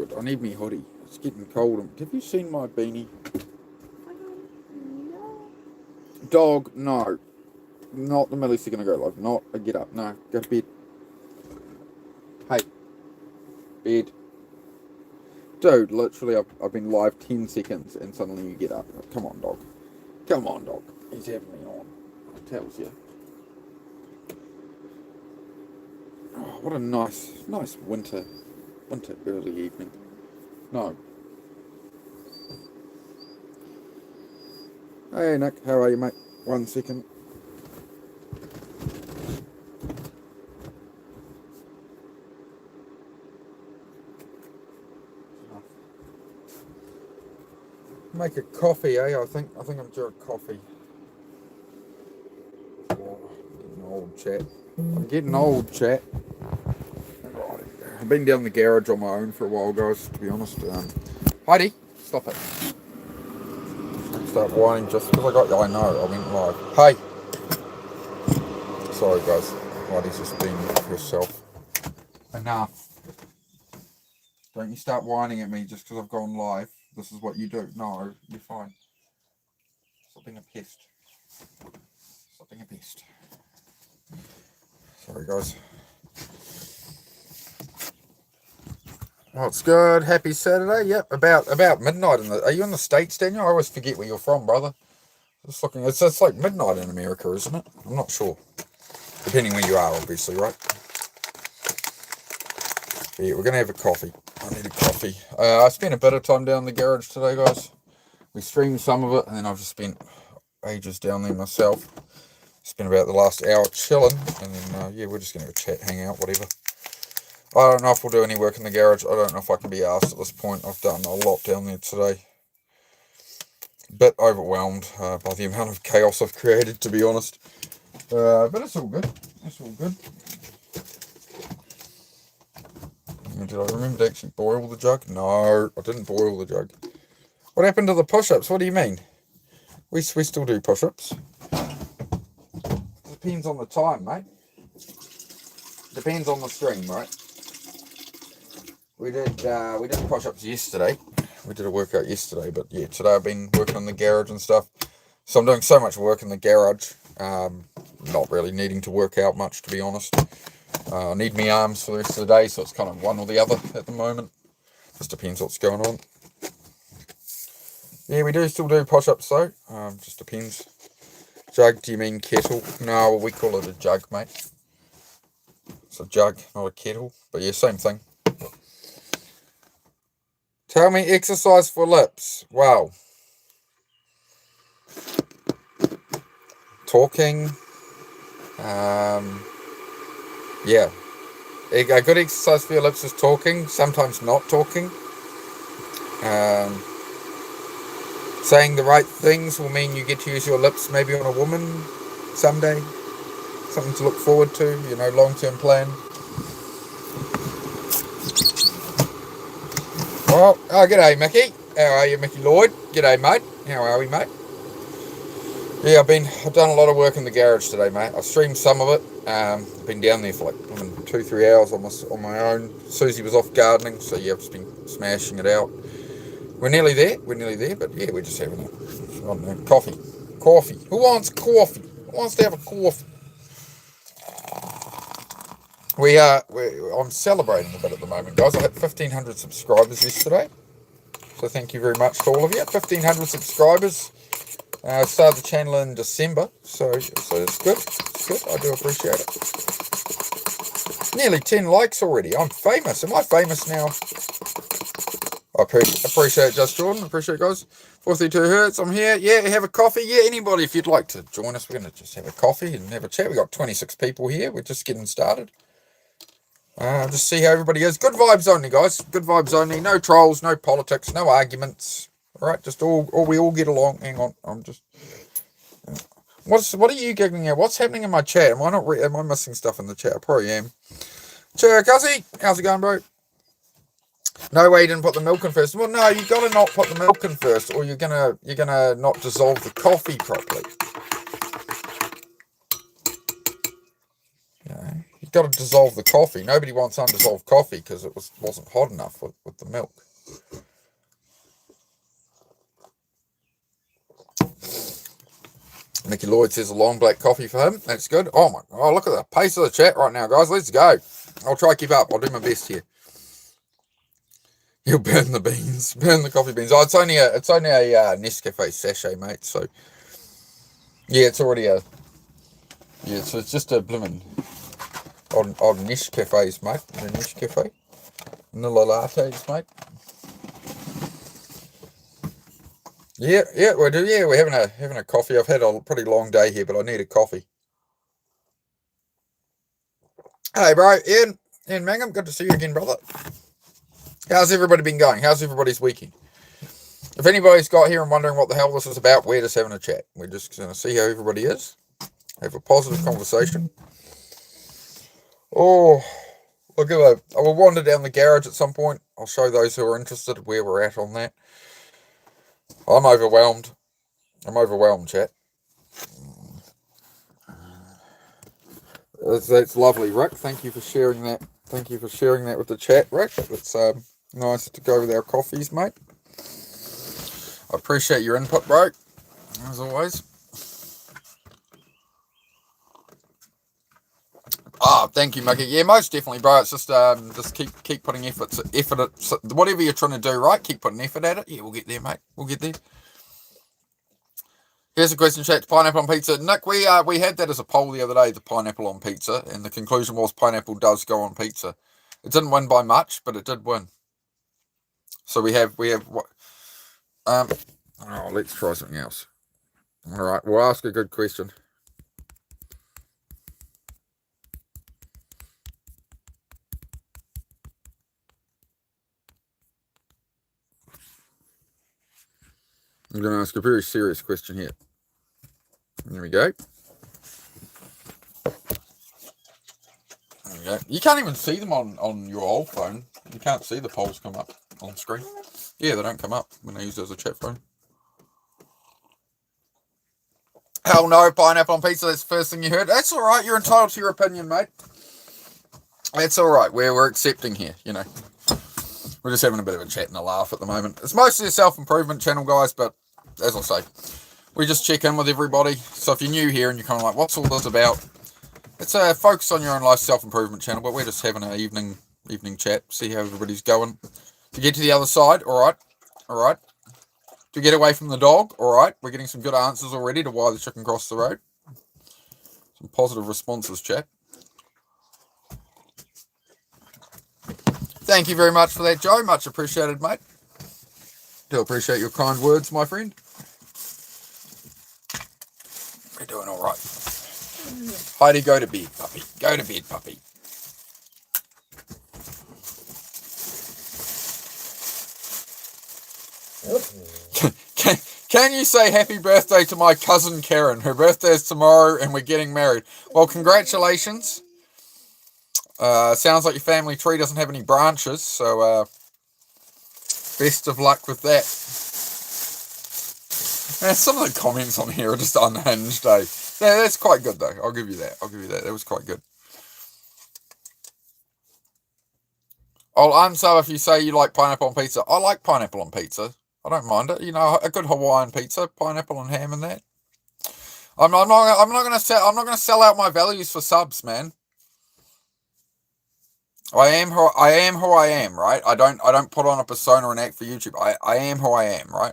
good. I need me hoodie. It's getting cold. Have you seen my beanie? No. Dog, no. Not the millisecond ago, like, not a get up. No, go to bed. Hey. Bed. Dude, literally, I've been live 10 seconds and suddenly you get up. Come on, dog. Come on, dog. He's having me on. It tells you. Oh, what a nice winter early evening. No. Hey, Nick, how are you, mate? 1 second. Make a coffee, eh? I think I'm due a coffee. Oh, getting old, chat. I'm getting old, chat. I've been down the garage on my own for a while, guys, to be honest. Heidi, stop it. Start whining just because I got you. I know, I went live. Hey! Sorry, guys. Heidi's just been herself. Enough. Don't you start whining at me just because I've gone live. This is what you do. No, you're fine. Stop being a pest. Stop being a pest. Sorry, guys. What's good? Happy Saturday. Yep, about midnight. Are you in the States, Daniel? I always forget where you're from, brother. Just looking. It's like midnight in America, isn't it? I'm not sure. Depending where you are, obviously, right? But yeah, we're gonna have a coffee. I need a coffee. I spent a bit of time down in the garage today, guys. We streamed some of it, and then I've just spent ages down there myself. Spent about the last hour chilling, and then yeah, we're just gonna have a chat, hang out, whatever. I don't know if we'll do any work in the garage. I don't know if I can be asked at this point. I've done a lot down there today. A bit overwhelmed by the amount of chaos I've created, to be honest. But it's all good. It's all good. Did I remember to actually boil the jug? No, I didn't boil the jug. What happened to the push-ups? What do you mean? We still do push-ups. Depends on the time, mate. Depends on the stream, right? We did push-ups yesterday. We did a workout yesterday, but yeah, today I've been working on the garage and stuff. So I'm doing so much work in the garage. Not really needing to work out much, to be honest. I need my arms for the rest of the day, so it's kind of one or the other at the moment. Just depends what's going on. Yeah, we do still do push-ups though. Just depends. Jug, do you mean kettle? No, we call it a jug, mate. It's a jug, not a kettle. But yeah, same thing. Tell me exercise for lips. Wow. Talking. Yeah. A good exercise for your lips is talking, sometimes not talking. Saying the right things will mean you get to use your lips maybe on a woman someday. Something to look forward to, long-term plan. Oh, g'day, Mickey. How are you, Mickey Lloyd? G'day, mate. How are we, mate? Yeah, I've done a lot of work in the garage today, mate. I've streamed some of it. I've been down there for like 2-3 hours on my own. Susie was off gardening, so yeah, I've just been smashing it out. We're nearly there, but yeah, we're just having coffee. Coffee. Who wants coffee? Who wants to have a coffee? I'm celebrating a bit at the moment, guys. I hit 1,500 subscribers yesterday, so thank you very much to all of you. 1,500 subscribers. Started the channel in December, so it's good. It's good. I do appreciate it. Nearly 10 likes already. I'm famous. Am I famous now? I appreciate it, Just Jordan. Appreciate it, guys. 432 Hertz. I'm here. Yeah, have a coffee. Yeah, anybody, if you'd like to join us, we're going to just have a coffee and have a chat. We've got 26 people here. We're just getting started. Just see how everybody is. Good vibes only, guys. Good vibes only. No trolls, no politics, no arguments. All right, just we all get along. Hang on, I'm just. What are you giggling at? What's happening in my chat? Am I missing stuff in the chat? I probably am. Cherkuzzy, how's it going, bro? No way you didn't put the milk in first. Well, no, you gotta not put the milk in first, or you're gonna not dissolve the coffee properly. You got to dissolve the coffee. Nobody wants undissolved coffee because it wasn't hot enough with the milk. Mickey Lloyd says a long black coffee for him. That's good. Oh my! Oh, look at the pace of the chat right now, guys. Let's go. I'll try to keep up. I'll do my best here. You'll burn the beans, burn the coffee beans. Oh, it's only a Nescafe sachet, mate. So yeah, it's already a so it's just a blimmin' odd Nescafes, mate. The Nescafe vanilla lattes, mate. Yeah, we do. Yeah, we're having a coffee. I've had a pretty long day here, but I need a coffee. Hey, bro, Ian Mangum, good to see you again, brother. How's everybody been going? How's everybody's weekend? If anybody's got here and wondering what the hell this is about, we're just having a chat. We're just going to see how everybody is. Have a positive conversation. Oh, look at that. I will wander down the garage at some point. I'll show those who are interested where we're at on that. I'm overwhelmed. Chat. That's lovely, Rick. Thank you for sharing that. Thank you for sharing that with the chat, Rick. It's nice to go with our coffees, mate. I appreciate your input, bro. As always. Thank you, Mickey. Yeah, most definitely, bro. It's just keep putting effort at whatever you're trying to do, right? Keep putting effort at it. Yeah, we'll get there, mate. We'll get there. Here's a question, chat. Pineapple on pizza. Nick, we had that as a poll the other day, the pineapple on pizza, and the conclusion was pineapple does go on pizza. It didn't win by much, but it did win. So we have what? Let's try something else. All right, we'll ask a good question. I'm going to ask a very serious question here. There we go. There we go. You can't even see them on your old phone. You can't see the polls come up on screen. Yeah, they don't come up when I use it as a chat phone. Hell no, pineapple on pizza, that's the first thing you heard. That's all right, you're entitled to your opinion, mate. That's all right, we're accepting here, you know. We're just having a bit of a chat and a laugh at the moment. It's mostly a self-improvement channel, guys, but as I say, we just check in with everybody. So if you're new here and you're kind of like, what's all this about? It's a focus on your own life self-improvement channel, but we're just having an evening chat, see how everybody's going. To get to the other side, all right. To get away from the dog, all right. We're getting some good answers already to why the chicken crossed the road. Some positive responses, chat. Thank you very much for that, Joe. Much appreciated, mate. Do appreciate your kind words, my friend. We're doing all right. Heidi, go to bed, puppy. Go to bed, puppy. Can you say happy birthday to my cousin Karen? Her birthday is tomorrow and we're getting married. Well, congratulations. Sounds like your family tree doesn't have any branches, so best of luck with that. Man, some of the comments on here are just unhinged, eh? Yeah, that's quite good though. I'll give you that. That was quite good. I'll unsub if you say you like pineapple on pizza. I like pineapple on pizza. I don't mind it. You know, a good Hawaiian pizza, pineapple and ham and that. I'm not going to sell out my values for subs, man. I am who I am, right? I don't put on a persona and act for YouTube. I am who I am, right?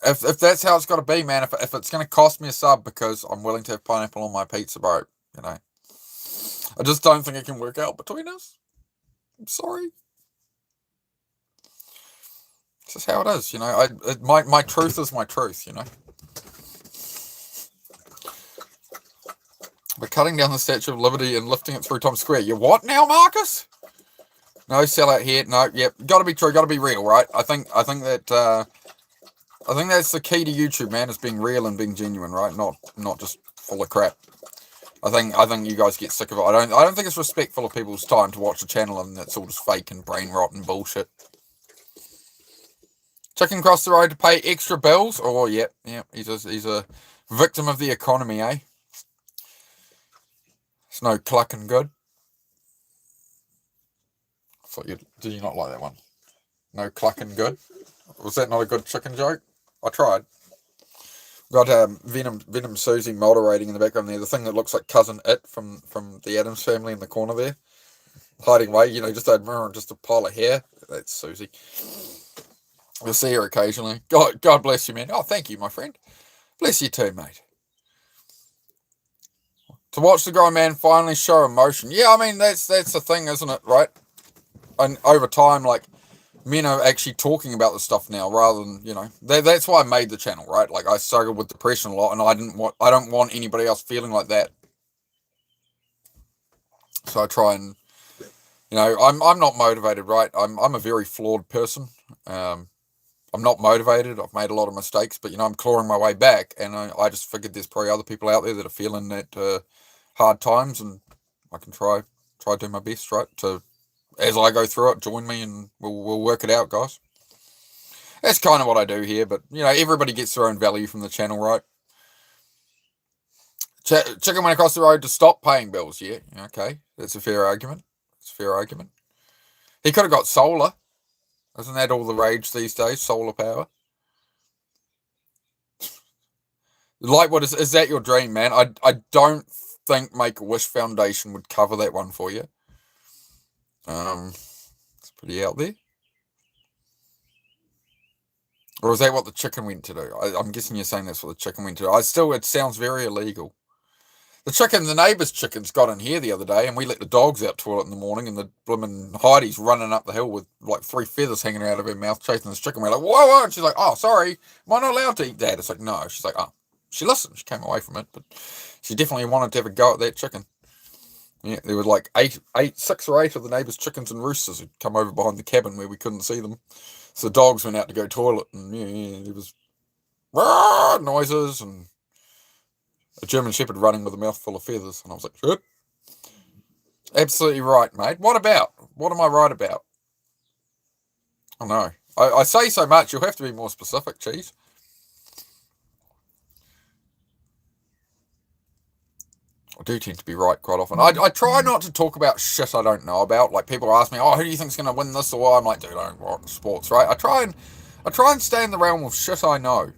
If that's how it's got to be, man. If it's going to cost me a sub because I'm willing to have pineapple on my pizza, bro, you know, I just don't think it can work out between us. I'm sorry. It's just how it is, you know. My truth is my truth, you know. We're cutting down the Statue of Liberty and lifting it through Times Square. You what now, Marcus? No sellout here. No, yep. Got to be true. Got to be real, right? I think that's the key to YouTube, man. Is being real and being genuine, right? Not just full of crap. I think you guys get sick of it. I don't think it's respectful of people's time to watch a channel and it's all just fake and brain rot and bullshit. Chicken cross the road to pay extra bills. Oh, yep. He's a victim of the economy, eh? It's no clucking good. Did you not like that one? No clucking good? Was that not a good chicken joke? I tried. Got Venom Susie moderating in the background there. The thing that looks like Cousin It from the Addams Family in the corner there. Hiding away, just a pile of hair. That's Susie. You'll see her occasionally. God bless you, man. Oh, thank you, my friend. Bless you too, mate. To watch the grown man finally show emotion. Yeah, I mean, that's the thing, isn't it, right? And over time, like, men are actually talking about this stuff now rather than, that's why I made the channel, right? Like, I struggled with depression a lot, and I don't want anybody else feeling like that. So I try and, I'm not motivated, right? I'm a very flawed person. I'm not motivated. I've made a lot of mistakes, but I'm clawing my way back, and I just figured there's probably other people out there that are feeling that hard times, and I can try do my best, right? To, as I go through it, join me, and we'll work it out, guys. That's kind of what I do here, but everybody gets their own value from the channel, right? Chicken went across the road to stop paying bills. Yeah, okay, that's a fair argument. It's a fair argument. He could have got solar. Isn't that all the rage these days? Solar power. Like, what is that your dream, man? I don't think Make-A-Wish Foundation would cover that one for you. It's pretty out there. Or is that what the chicken went to do? I'm guessing you're saying that's what the chicken went to do. It sounds very illegal. The neighbour's chickens got in here the other day, and we let the dogs out to it in the morning, and the blooming Heidi's running up the hill with like 3 feathers hanging out of her mouth chasing this chicken. We're like, whoa, and she's like, oh, sorry, am I not allowed to eat that? It's like, no. She's like, oh. She listened. She came away from it, but she definitely wanted to have a go at that chicken. Yeah, there were like 6 or 8 of the neighbour's chickens and roosters who'd come over behind the cabin where we couldn't see them. So the dogs went out to go toilet, and there was noises and a German Shepherd running with a mouthful of feathers, and I was like, shit. Absolutely right, mate. What about? What am I right about? I know. I say so much, you'll have to be more specific, Cheese. I do tend to be right quite often. I try not to talk about shit I don't know about. Like, people ask me, oh, who do you think's going to win this? Or I'm like, dude, I don't watch sports, right? I try and stay in the realm of shit I know.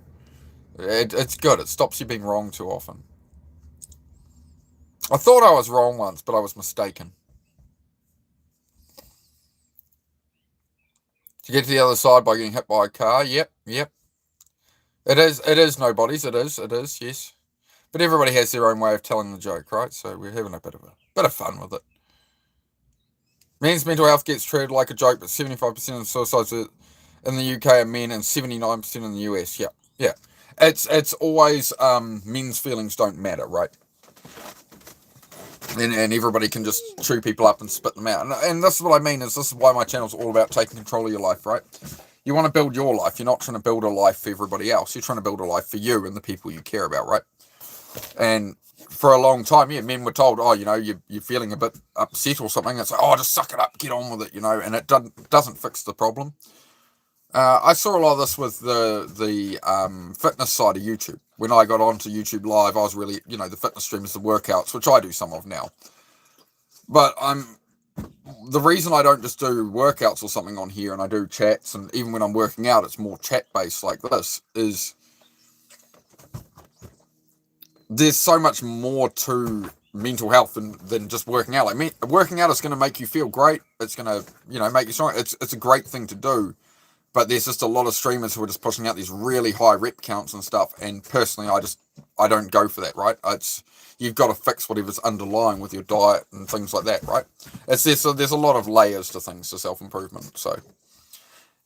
It's good. It stops you being wrong too often. I thought I was wrong once, but I was mistaken. To get to the other side by getting hit by a car, yep. It is nobody's, it is, yes. But everybody has their own way of telling the joke, right? So we're having a bit of fun with it. Men's mental health gets treated like a joke, but 75% of suicides in the UK are men and 79% in the US. Yeah. It's always men's feelings don't matter, right? And everybody can just chew people up and spit them out. And this is what I mean, this is why my channel's all about taking control of your life, right? You want to build your life. You're not trying to build a life for everybody else. You're trying to build a life for you and the people you care about, right? And for a long time, men were told, oh, you're feeling a bit upset or something. It's like, oh, just suck it up, get on with it, and it doesn't fix the problem. I saw a lot of this with the fitness side of YouTube. When I got onto YouTube Live, I was really, the fitness streams, the workouts, which I do some of now. But the reason I don't just do workouts or something on here and I do chats, and even when I'm working out, it's more chat-based like this, is there's so much more to mental health than just working out. Like, working out is going to make you feel great. It's going to, make you strong. It's a great thing to do. But there's just a lot of streamers who are just pushing out these really high rep counts and stuff. And personally, I don't go for that, right? You've got to fix whatever's underlying with your diet and things like that, right? There's a lot of layers to things, to self-improvement. So,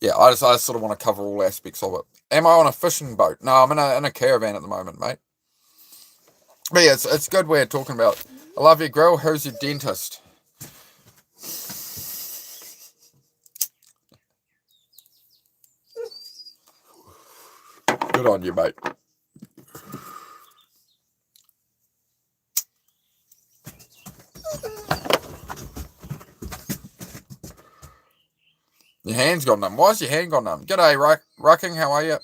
yeah, I sort of want to cover all aspects of it. Am I on a fishing boat? No, I'm in a caravan at the moment, mate. But yeah, it's good way of talking about. I love your grill. Who's your dentist? Good on you, mate. Your hand's gone numb. Why is your hand gone numb? G'day, Rucking. How are you?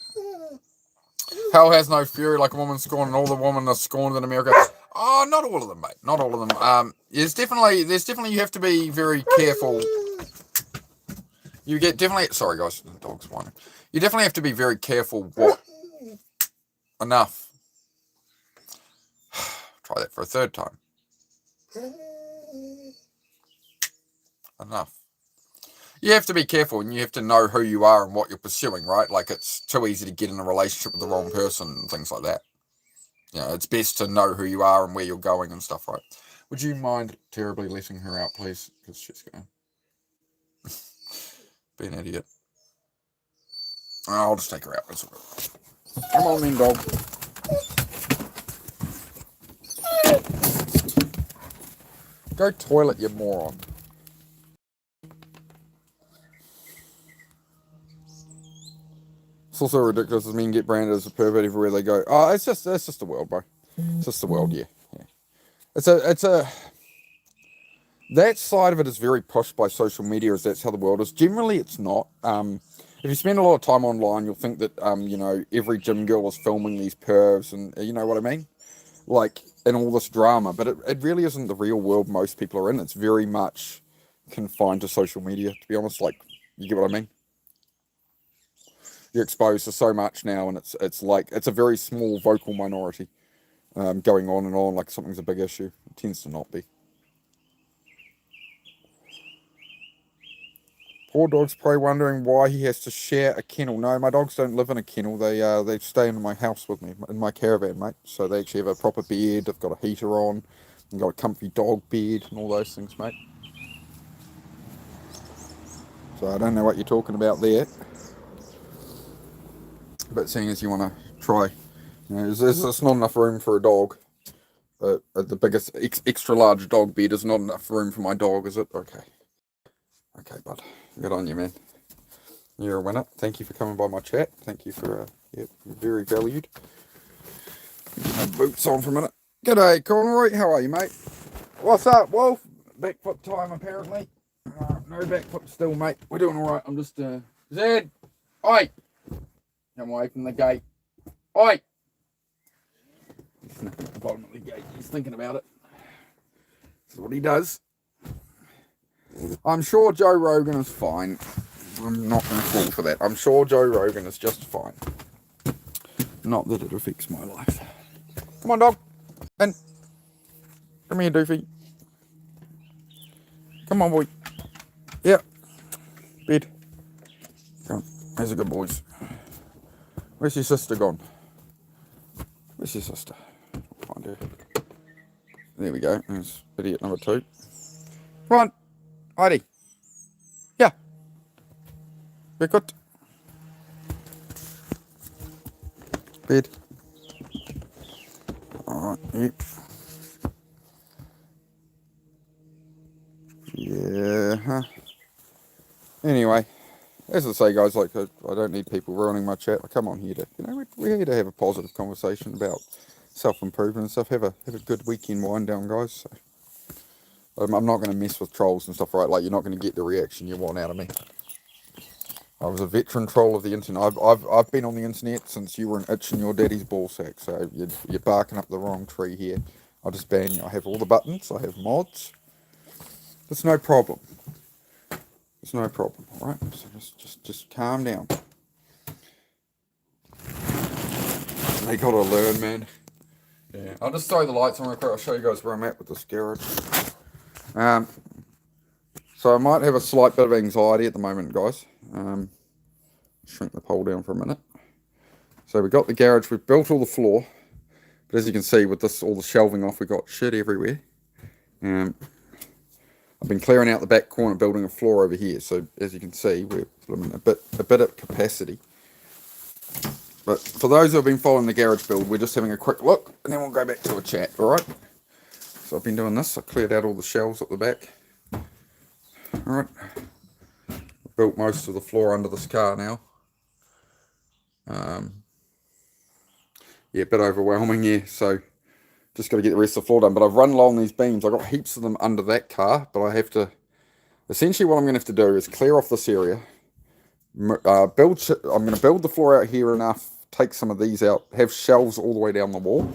Hell has no fury like a woman scorned, and all the women are scorned in America. Oh, not all of them, mate. Not all of them. There's definitely you have to be very careful. You get definitely, sorry guys, the dog's whining. You definitely have to be very careful what, enough. Try that for a third time. Enough. You have to be careful and you have to know who you are and what you're pursuing, right? Like it's too easy to get in a relationship with the wrong person and things like that. You know, it's best to know who you are and where you're going and stuff, right? Would you mind terribly letting her out, please? Because she's going to be an idiot. I'll just take her out. Come on then, dog. Go toilet, you moron. It's also ridiculous as men get branded as a pervert everywhere they go. Oh, it's just the world, bro. It's just the world, yeah. It's a that side of it is very pushed by social media, as that's how the world is. Generally, it's not. If you spend a lot of time online, you'll think that you know, every gym girl is filming these pervs, and you know what I mean, like, and all this drama. But it really isn't the real world most people are in. It's very much confined to social media, to be honest. Like, you get what I mean? You're exposed to so much now, and it's like it's a very small vocal minority going on and on like something's a big issue. It tends to not be. Poor dog's probably wondering why he has to share a kennel. No, my dogs don't live in a kennel. They stay in my house with me, in my caravan, mate. So they actually have a proper bed. They've got a heater on. They've got a comfy dog bed and all those things, mate. So I don't know what you're talking about there. But seeing as you want to try, you know, there's not enough room for a dog. The biggest extra large dog bed is not enough room for my dog, is it? Okay. Okay, bud. Good on you, man. You're a winner. Thank you for coming by my chat. Thank you for, yeah, very valued. Have boots on for a minute. G'day, Conroy. How are you, mate? What's up, Wolf? Back foot time, apparently. No back foot still, mate. We're doing all right. I'm just, Zed! Oi! Come away from the gate. Oi! He's sniffing at the bottom of the gate. He's thinking about it. This is what he does. I'm sure Joe Rogan is fine. I'm not going to fall for that. I'm sure Joe Rogan is just fine. Not that it affects my life. Come on, dog. In. Come here, Doofy. Come on, boy. Yeah. Bed. Come on. There's a good boys. Where's your sister gone? Where's your sister? Find her. There we go. There's idiot number 2. Come on. Heidi. Yeah. Very good. Bed. Alright, yep. Yeah. Huh. Anyway, as I say, guys, like, I don't need people ruining my chat. I come on here to, you know, we're here to have a positive conversation about self-improvement and stuff. Have a good weekend wind down, guys. So, I'm not going to mess with trolls and stuff, right? Like, you're not going to get the reaction you want out of me. I was a veteran troll of the internet. I've been on the internet since you were an itch in your daddy's ballsack. So you're barking up the wrong tree here. I'll just ban you. I have all the buttons. I have mods. It's no problem. It's no problem, all right? So just calm down. They gotta learn, man. Yeah. I'll just throw the lights on real quick. I'll show you guys where I'm at with this garage. So I might have a slight bit of anxiety at the moment, guys. Shrink the pole down for a minute. So we've got the garage. We've built all the floor. But as you can see, with this all the shelving off, we've got shit everywhere. I've been clearing out the back corner, building a floor over here. So as you can see, we're a bit at capacity. But for those who have been following the garage build, we're just having a quick look, and then we'll go back to a chat, all right? So I've been doing this. I cleared out all the shelves at the back. All right. I've built most of the floor under this car now. Yeah, a bit overwhelming, yeah. So just got to get the rest of the floor done. But I've run low on these beams. I've got heaps of them under that car, but I have to... Essentially what I'm going to have to do is clear off this area. I'm going to build the floor out here enough, take some of these out, have shelves all the way down the wall.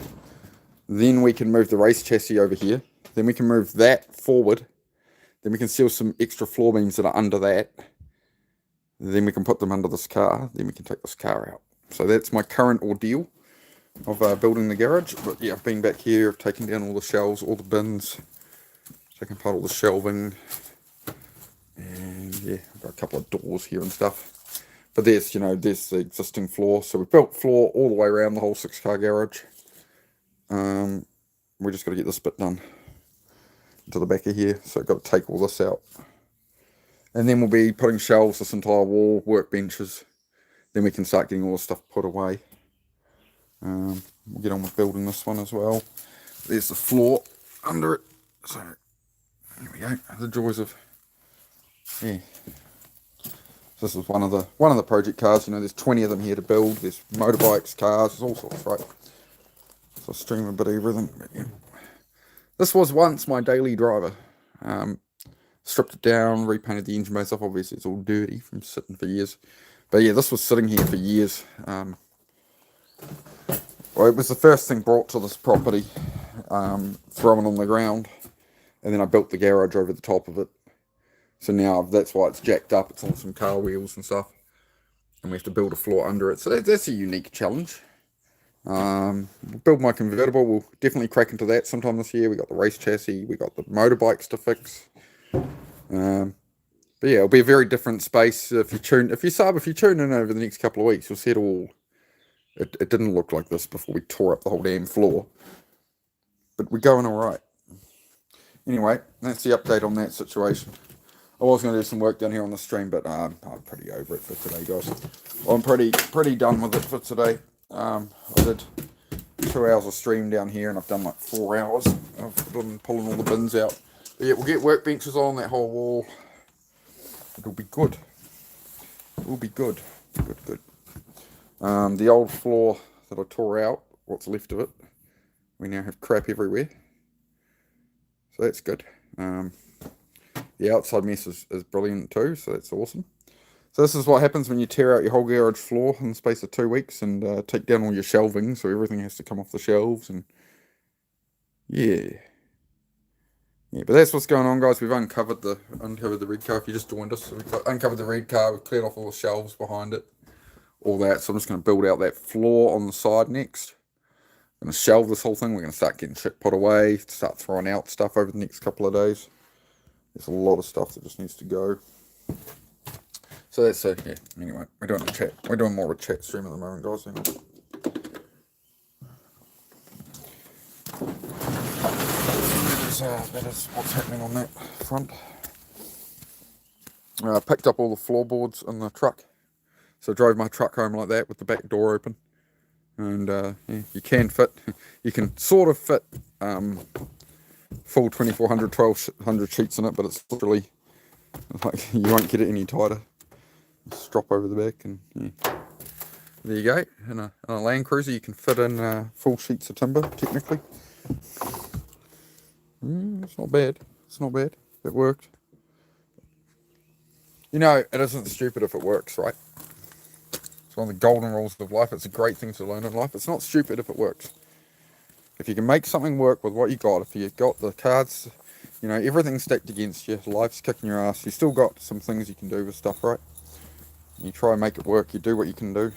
Then we can move the race chassis over here. Then we can move that forward. Then we can seal some extra floor beams that are under that. Then we can put them under this car. Then we can take this car out. So that's my current ordeal of building the garage. But yeah, I've been back here, I've taken down all the shelves, all the bins, taken apart all the shelving, and yeah, I've got a couple of doors here and stuff. But there's, there's the existing floor. So we built floor all the way around the whole 6-car garage. We just got to get this bit done to the back of here. So I've got to take all this out. And then we'll be putting shelves, this entire wall, workbenches. Then we can start getting all the stuff put away. We'll get on with building this one as well. There's the floor under it. So, here we go. The joys of, yeah. This is one of the project cars. There's 20 of them here to build. There's motorbikes, cars, there's all sorts, right? So I stream a bit of everything. But yeah. This was once my daily driver. Stripped it down, repainted the engine bay stuff. Obviously, it's all dirty from sitting for years. But yeah, this was sitting here for years. Well, it was the first thing brought to this property, thrown on the ground, and then I built the garage over the top of it. So now that's why it's jacked up. It's on some car wheels and stuff, and we have to build a floor under it. So that's a unique challenge. We'll build my convertible. We'll definitely crack into that sometime this year. We got the race chassis. We got the motorbikes to fix. But yeah, it'll be a very different space. If you tune in over the next couple of weeks, you'll see it all. It didn't look like this before we tore up the whole damn floor. But we're going all right. Anyway, that's the update on that situation. I was going to do some work down here on the stream, but I'm pretty over it for today, guys. Well, I'm pretty done with it for today. I did 2 hours of stream down here, and I've done like 4 hours of pulling all the bins out. But yeah, we'll get workbenches on that whole wall. It'll be good. It'll be good. Good. The old floor that I tore out, what's left of it, we now have crap everywhere. So that's good. The outside mess is brilliant too, so that's awesome. So this is what happens when you tear out your whole garage floor in the space of 2 weeks and take down all your shelving, so everything has to come off the shelves, and yeah. Yeah, but that's what's going on, guys. We've uncovered the red car. If you just joined us, so we've uncovered the red car. We've cleared off all the shelves behind it, all that. So I'm just going to build out that floor on the side next. I'm going to shelve this whole thing. We're going to start getting shit put away, start throwing out stuff over the next couple of days. There's a lot of stuff that just needs to go. So that's it. Yeah. Anyway, we're doing a chat. We're doing more of a chat stream at the moment, guys. That is what's happening on that front. I picked up all the floorboards in the truck, so I drove my truck home like that with the back door open, and yeah, you can sort of fit full 2400 1200 sheets in it, but it's literally like you won't get it any tighter. Just drop over the back, and yeah. There you go. In a Land Cruiser you can fit in full sheets of timber technically. It's not bad. It's not bad. It worked. It isn't stupid if it works, right? It's one of the golden rules of life. It's a great thing to learn in life. It's not stupid if it works. If you can make something work with what you got, if you got the cards, everything's stacked against you, life's kicking your ass, you still got some things you can do with stuff, right? You try and make it work, you do what you can do.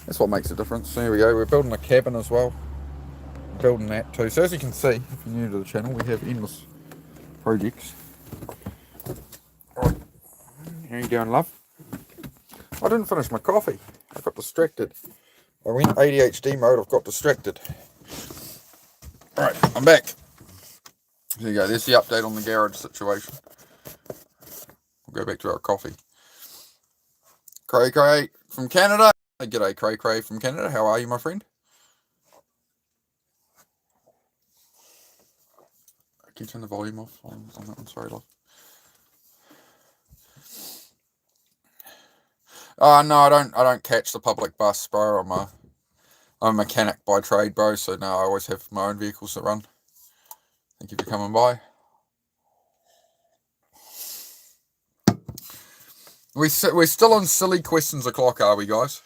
That's what makes a difference. So here we go. We're building a cabin as well. Building that too. So as you can see, if you're new to the channel, we have endless projects. Alright, how you doing, love? I didn't finish my coffee. I got distracted. I went ADHD mode, I've got distracted. Alright, I'm back. There you go, there's the update on the garage situation. We'll go back to our coffee. Cray from Canada. Hey, g'day Cray from Canada. How are you, my friend? Can you turn the volume off on that one? Sorry, love. No, I don't catch the public bus, bro. I'm a mechanic by trade, bro. So no, I always have my own vehicles that run. Thank you for coming by. We're still on silly questions o'clock, are we, guys?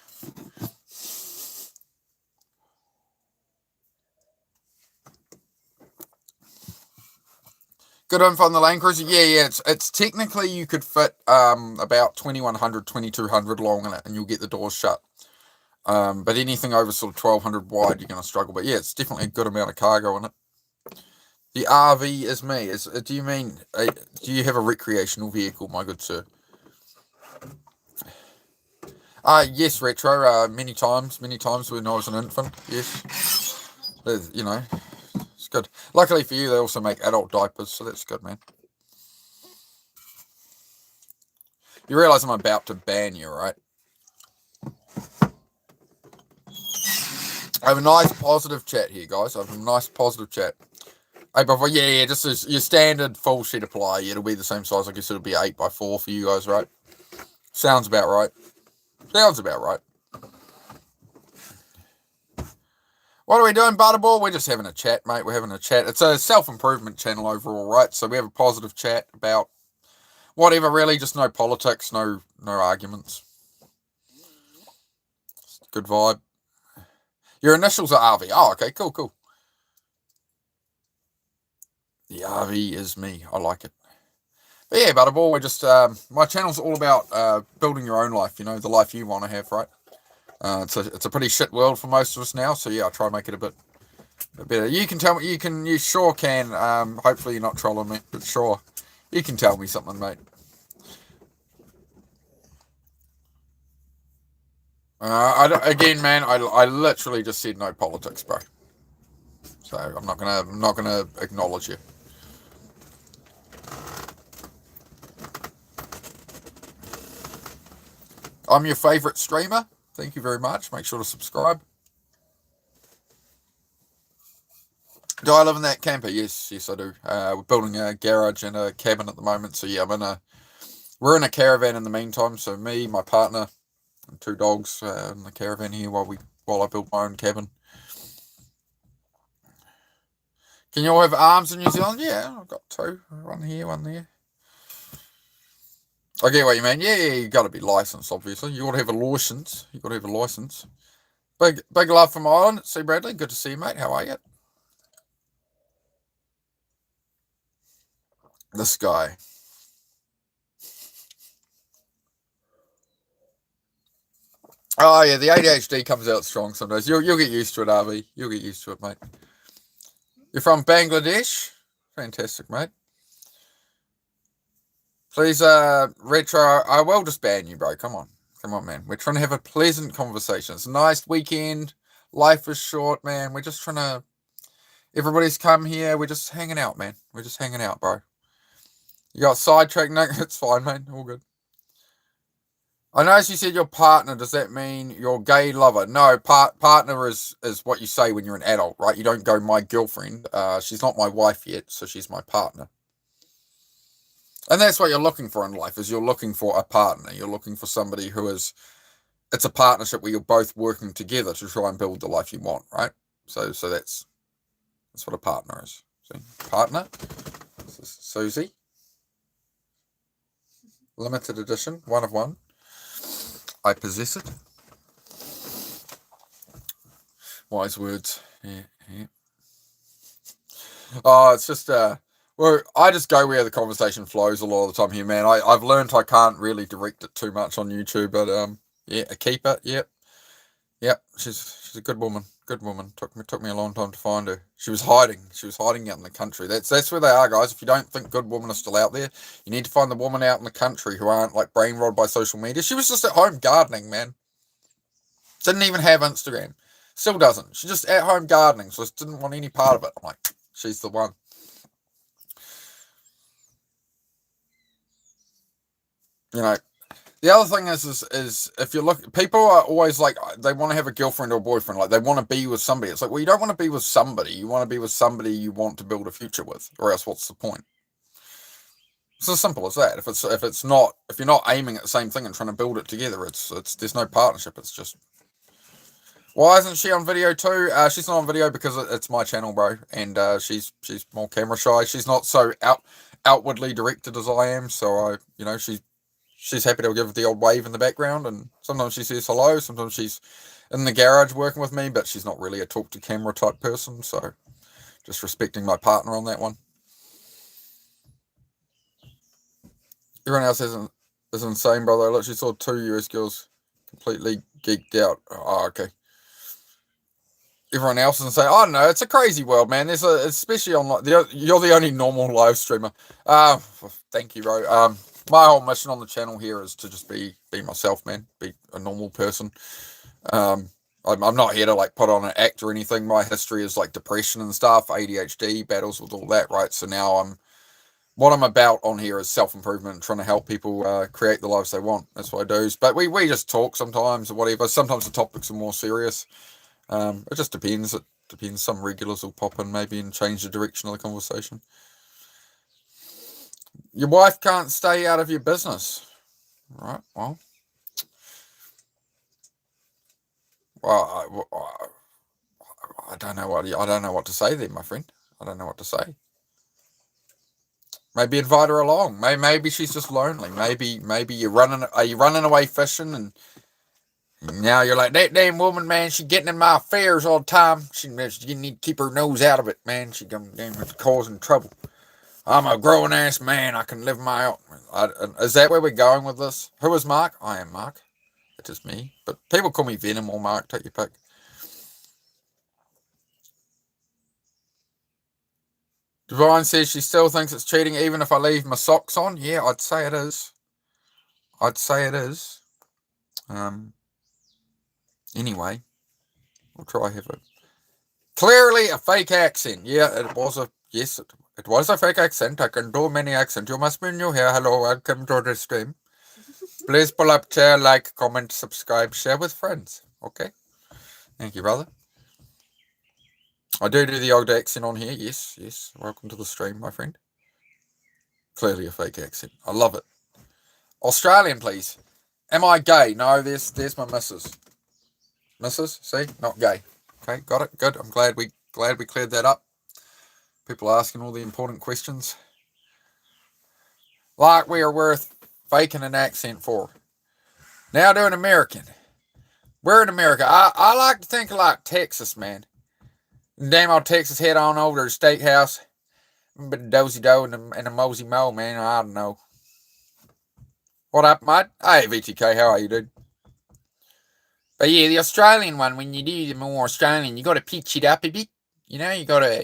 Good info on the Land Cruiser. Yeah. It's technically you could fit about 2100, 2200 long in it, and you'll get the doors shut. But anything over sort of 1200 wide, you're going to struggle. But yeah, it's definitely a good amount of cargo in it. The RV is me. Do you mean? Do you have a recreational vehicle, my good sir? Yes, retro. Many times when I was an infant. Yes, you know, it's good. Luckily for you, they also make adult diapers, so that's good, man. You realise I'm about to ban you, right? I have a nice positive chat here, guys. I have a nice positive chat. Hey, before, yeah, just as your standard full sheet of ply. It'll be the same size. I guess it'll be 8x4 for you guys, right? Sounds about right. Sounds about right. What are we doing, Butterball? We're just having a chat, mate. We're having a chat. It's a self-improvement channel overall, right? So we have a positive chat about whatever, really. Just no politics, no arguments. Good vibe. Your initials are RV. Oh, okay, cool. The RV is me. I like it. But yeah, Butterball, we're just, my channel's all about building your own life, you know, the life you want to have, right? It's a pretty shit world for most of us now, so yeah, I try and make it a bit better. You can tell me, you sure can, hopefully you're not trolling me, but sure, you can tell me something, mate. Again, man, I literally just said no politics, bro. So I'm not gonna acknowledge you. I'm your favourite streamer. Thank you very much. Make sure to subscribe. Do I live in that camper? Yes, I do. We're building a garage and a cabin at the moment. So yeah, we're in a caravan in the meantime. So me, my partner, and 2 dogs in the caravan here while I build my own cabin. Can you all have arms in New Zealand? Yeah, I've got 2. One here, one there. I get what you mean. Yeah, you got to be licensed, obviously. You got to have a license. Big love from Ireland. See, Bradley, good to see you, mate. How are you? This guy. Oh yeah, the ADHD comes out strong sometimes. You'll get used to it, RV. You'll get used to it, mate. You're from Bangladesh? Fantastic, mate. Please, Retro, I will just ban you, bro. Come on, man. We're trying to have a pleasant conversation. It's a nice weekend. Life is short, man. We're just trying to... Everybody's come here. We're just hanging out, man. We're just hanging out, bro. You got sidetracked, Nick? It's fine, man. All good. I noticed you said your partner. Does that mean your gay lover? No, partner is what you say when you're an adult, right? You don't go, my girlfriend. She's not my wife yet, so she's my partner. And that's what you're looking for in life, is you're looking for a partner. You're looking for somebody who is... It's a partnership where you're both working together to try and build the life you want, right? So that's what a partner is. See? Partner. This is Susie. Limited edition, 1 of 1. I possess it. Wise words. Yeah. Oh, it's just well, I just go where the conversation flows a lot of the time here, man. I've learned I can't really direct it too much on YouTube, but yeah, a keeper. Yep. She's a good woman. Good woman. Took me a long time to find her. She was hiding out in the country. That's where they are, guys. If you don't think good women are still out there, you need to find the woman out in the country who aren't like brainwashed by social media. She was just at home gardening, man. Didn't even have Instagram. Still doesn't. She's just at home gardening, so just didn't want any part of it. I'm like, she's the one. You know, the other thing is if you look, people are always like, they want to have a girlfriend or a boyfriend, like they want to be with somebody. It's like, well, you don't want to be with somebody. You want to be with somebody you want to build a future with, or else what's the point? It's as simple as that. If you're not aiming at the same thing and trying to build it together, it's there's no partnership. It's just... Why isn't she on video too? She's not on video because it's my channel, bro, and she's more camera shy. She's not so outwardly directed as I am, so she's happy to give the old wave in the background, and sometimes she says hello, sometimes she's in the garage working with me, but she's not really a talk to camera type person, so just respecting my partner on that one. Everyone else is insane, brother. I literally saw 2 US girls completely geeked out. Oh, okay. Everyone else is insane. I don't know. It's a crazy world, man. Especially on you're the only normal live streamer. Thank you, bro. My whole mission on the channel here is to just be myself, man. Be a normal person. I'm not here to like put on an act or anything. My history is like depression and stuff, ADHD, battles with all that, right? So now what I'm about on here is self-improvement, trying to help people create the lives they want. That's what I do. But we just talk sometimes or whatever. Sometimes the topics are more serious. It just depends. It depends. Some regulars will pop in maybe and change the direction of the conversation. Your wife can't stay out of your business, right? Well, I don't know what to say there, my friend. I don't know what to say. Maybe invite her along. Maybe she's just lonely. Maybe are you running away fishing and now you're like, that damn woman, man, she getting in my affairs all the time. She need to keep her nose out of it, man. She causing trouble. I'm a grown ass man. I can live my own. Is that where we're going with this? Who is Mark? I am Mark. It is me. But people call me Venom or Mark. Take your pick. Divine says she still thinks it's cheating even if I leave my socks on. Yeah, I'd say it is. Anyway, we'll try have it. Clearly a fake accent. Yeah, it was a fake accent. I can do many accents. You must be new here. Hello, welcome to the stream. Please pull up chair, like, comment, subscribe, share with friends. Okay. Thank you, brother. I do the old accent on here. Yes. Welcome to the stream, my friend. Clearly a fake accent. I love it. Australian, please. Am I gay? No, there's my missus. Missus, see? Not gay. Okay, got it. Good. I'm glad we cleared that up. People asking all the important questions. Like we are worth faking an accent for. Now do an American. We're in America. I like to think like Texas, man. Damn old Texas head on over to the steakhouse. Bit of dozy-do and a mosey-mo, man. I don't know. What up, mate? Hey, VTK, how are you, dude? But yeah, the Australian one, when you do the more Australian, you got to pitch it up a bit. You know, you gotta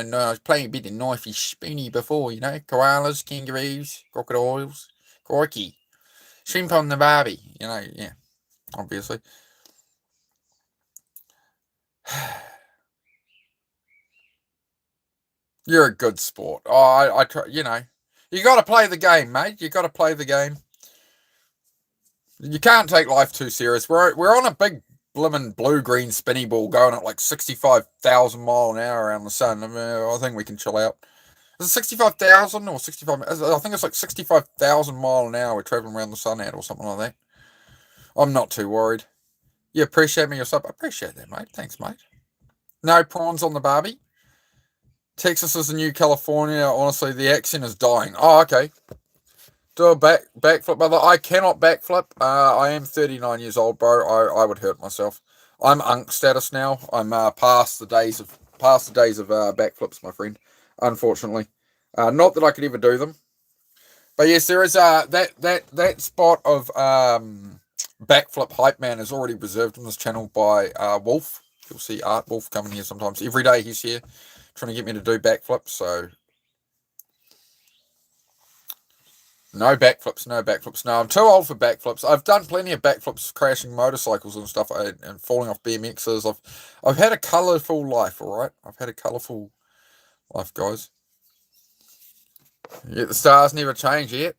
know. I was playing a bit of knifey spoony before, you know. Koalas, kangaroos, crocodiles, crikey. Shrimp on the barbie, you know, yeah, obviously. You're a good sport. Oh, I try, you know. You got to play the game, mate. You got to play the game. You can't take life too serious. We're on a big blimmin' blue-green spinny ball going at like 65,000 mile an hour around the sun. I mean, I think we can chill out. Is it 65,000 or 65? I think it's like 65,000 mile an hour we're traveling around the sun at or something like that. I'm not too worried. You appreciate me yourself? I appreciate that, mate. Thanks, mate. No prawns on the barbie. Texas is the new California. Honestly, the accent is dying. Oh, okay. Do a backflip, brother. I cannot backflip. I am 39 years old, bro. I would hurt myself. I'm unk status now. I'm past the days of backflips, my friend. Unfortunately, not that I could ever do them. But yes, there is that spot of backflip hype man is already reserved on this channel by Wolf. You'll see Art Wolf coming here sometimes. Every day he's here trying to get me to do backflips. So no backflips. No, I'm too old for backflips. I've done plenty of backflips, crashing motorcycles and stuff, and falling off BMXs. I've had a colourful life, all right? I've had a colourful life, guys. Yeah, the stars never change yet.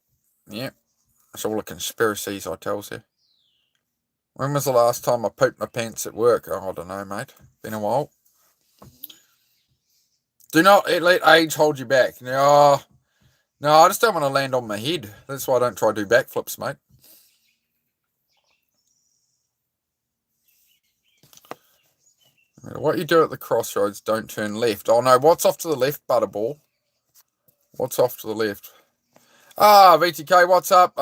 Yeah, it's all the conspiracies I tells you. When was the last time I pooped my pants at work? Oh, I don't know, mate. Been a while. Do not let age hold you back. No, I just don't want to land on my head. That's why I don't try to do backflips, mate. What you do at the crossroads, don't turn left. Oh, no, what's off to the left, Butterball? What's off to the left? Ah, VTK, what's up?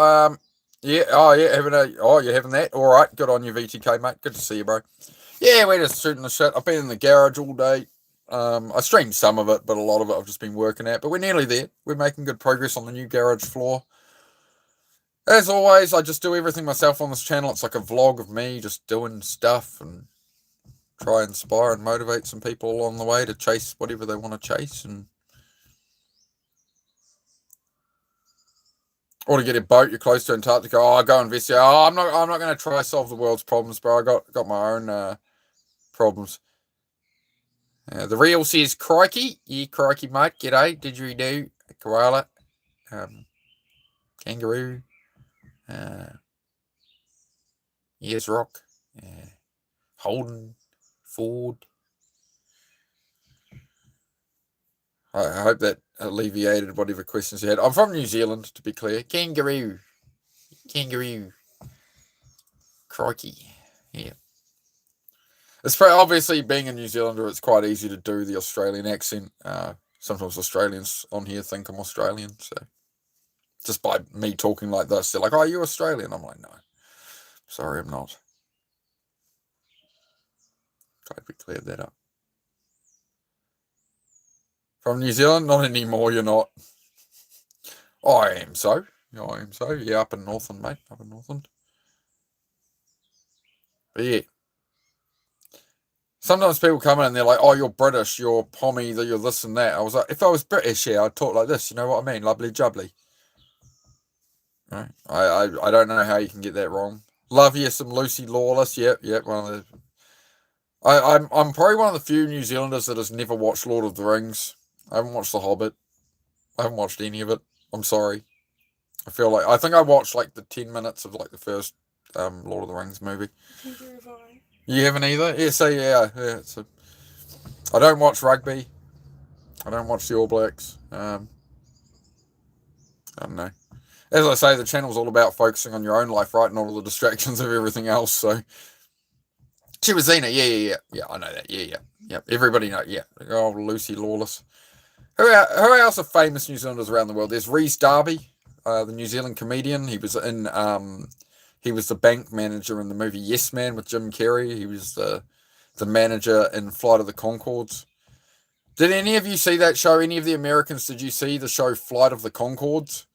Yeah, you're having that? All right, good on you, VTK, mate. Good to see you, bro. Yeah, we're just shooting the shit. I've been in the garage all day. I streamed some of it, but a lot of it I've just been working at. But we're nearly there. We're making good progress on the new garage floor. As always, I just do everything myself on this channel. It's like a vlog of me just doing stuff and try and inspire and motivate some people along the way to chase whatever they want to chase, and or to get a boat you're close to Antarctica. Oh, go invest there. Oh, I'm not going to try solve the world's problems, bro. I got my own problems. The real says crikey. Yeah, crikey, mate. G'day. Didgeridoo. Koala. Kangaroo. Yes, Rock. Holden. Ford. I hope that alleviated whatever questions you had. I'm from New Zealand, to be clear. Kangaroo. Kangaroo. Crikey. Yeah. It's obviously, being a New Zealander, it's quite easy to do the Australian accent. Sometimes Australians on here think I'm Australian, so just by me talking like this, they're like, "Oh, you're Australian?" I'm like, "No, sorry, I'm not." Glad we cleared that up. From New Zealand? Not anymore, you're not. I am so. I am so. Yeah, up in Northland, mate. Up in Northland. But yeah. Sometimes people come in and they're like, "Oh, you're British, you're pommy, you're this and that." I was like, if I was British, yeah, I'd talk like this. You know what I mean? Lovely jubbly. Right? I don't know how you can get that wrong. Love you some Lucy Lawless. Yep. One of the. I'm probably one of the few New Zealanders that has never watched Lord of the Rings. I haven't watched The Hobbit. I haven't watched any of it. I'm sorry. I think I watched like the 10 minutes of like the first Lord of the Rings movie. You haven't either? Yeah, so yeah. I don't watch rugby. I don't watch the All Blacks. I don't know. As I say, the channel's all about focusing on your own life, right? Not all the distractions of everything else. So, Chibazina, yeah, I know that. Yeah. Everybody knows. Yeah. Oh, Lucy Lawless. Who else are famous New Zealanders around the world? There's Rhys Darby, the New Zealand comedian. He was the bank manager in the movie Yes Man with Jim Carrey. He was the manager in Flight of the Conchords. Did any of you see that show? Any of the Americans, did you see the show Flight of the Conchords?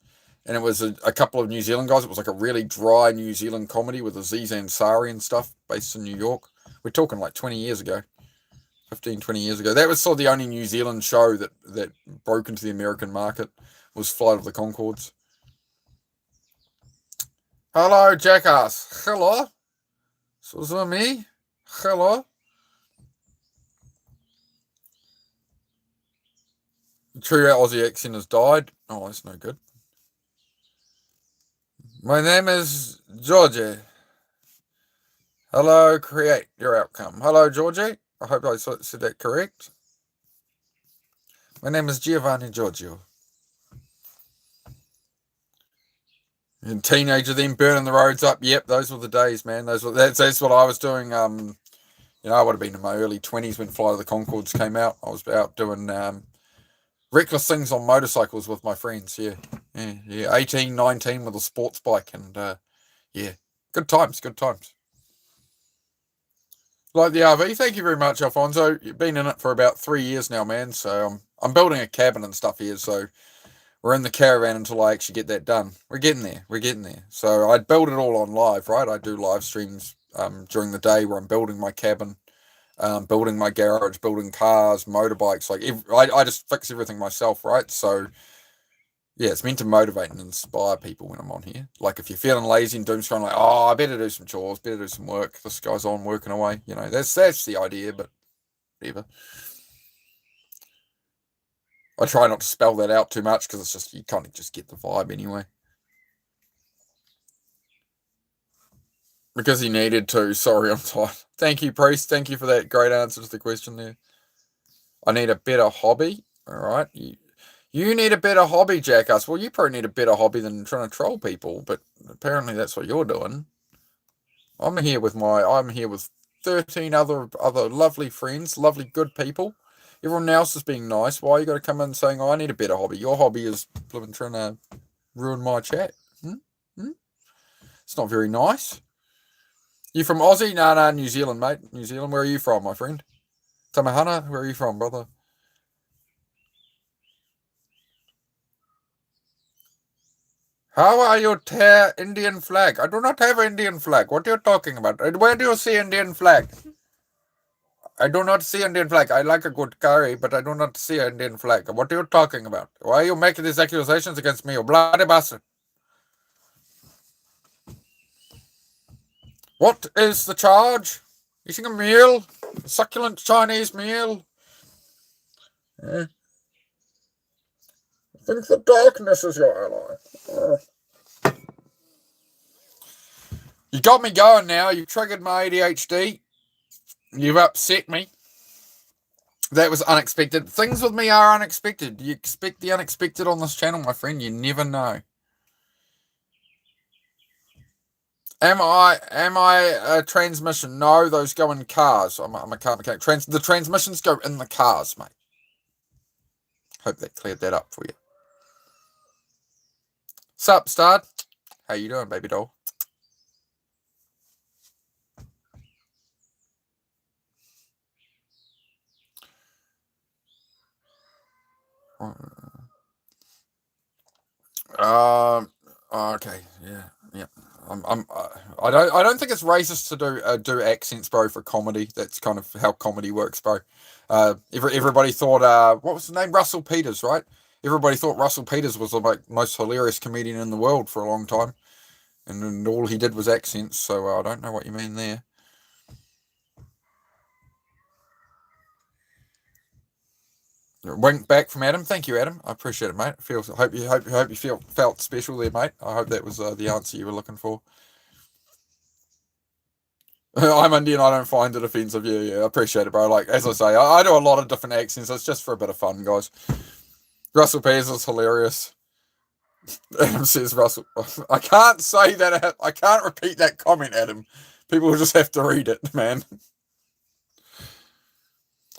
And it was a couple of New Zealand guys. It was like a really dry New Zealand comedy with Aziz Ansari and stuff, based in New York. We're talking like 20 years ago. 15, 20 years ago. That was sort of the only New Zealand show that broke into the American market, was Flight of the Conchords. Hello, Jackass. Hello. Suzumi. Hello. The true Aussie accent has died. Oh, that's no good. My name is Georgie. Hello, create your outcome. Hello, Georgie. I hope I said that correct. My name is Giovanni Giorgio. And teenager then burning the roads up. Yep, those were the days, man. That's what I was doing. I would have been in my early 20s when Flight of the Conchords came out. I was out doing reckless things on motorcycles with my friends. Yeah. 18, 19 with a sports bike, and good times. Like the RV. Thank you very much, Alfonso. You've been in it for about 3 years now, man. So I'm building a cabin and stuff here. So we're in the caravan until I actually get that done. We're getting there. So I'd build it all on live, right? I do live streams during the day where I'm building my cabin, building my garage, building cars, motorbikes. I just fix everything myself, right? So yeah, it's meant to motivate and inspire people when I'm on here. Like if you're feeling lazy and doom scrolling, like, oh, I better do some chores, better do some work. This guy's on working away. That's the idea, but whatever. I try not to spell that out too much because it's just, you kind of just get the vibe anyway. Because he needed to. Sorry, I'm tired. Thank you, Priest. Thank you for that great answer to the question there. I need a better hobby. All right. You need a better hobby, Jackass. Well, you probably need a better hobby than trying to troll people, but apparently that's what you're doing. I'm here with 13 other lovely friends, lovely good people. Everyone else is being nice. Why you got to come in saying, "Oh, I need a better hobby"? Your hobby is trying to ruin my chat. It's not very nice. You from Aussie? No, New Zealand, mate. New Zealand. Where are you from, my friend? Tamahana. Where are you from, brother? How are you tear Indian flag? I do not have Indian flag. What are you talking about? Where do you see Indian flag? I do not see Indian flag. I like a good curry, but I do not see Indian flag. What are you talking about? Why are you making these accusations against me, you bloody bastard? What is the charge? Eating a meal? A succulent Chinese meal? I think the darkness is your ally. You got me going now. You've triggered my ADHD. You've upset me. That was unexpected. Things with me are unexpected. You expect the unexpected on this channel, my friend. You never know. Am I a transmission? No, those go in cars. I'm a car mechanic. The transmissions go in the cars, mate. Hope that cleared that up for you. Sup, stud? How you doing, baby doll? Okay, yeah. I don't think it's racist to do accents, bro, for comedy. That's kind of how comedy works, bro. Everybody thought, what was his name? Russell Peters, right? Everybody thought Russell Peters was the most hilarious comedian in the world for a long time, and all he did was accents. So I don't know what you mean there. Wink back from Adam. Thank you, Adam. I appreciate it, mate. Hope you felt special there, mate. I hope that was the answer you were looking for. I'm Indian. I don't find it offensive. Yeah. I appreciate it, bro. Like, as I say, I do a lot of different accents. It's just for a bit of fun, guys. Russell Peters is hilarious. Adam says Russell. I can't say that. I can't repeat that comment, Adam. People will just have to read it, man.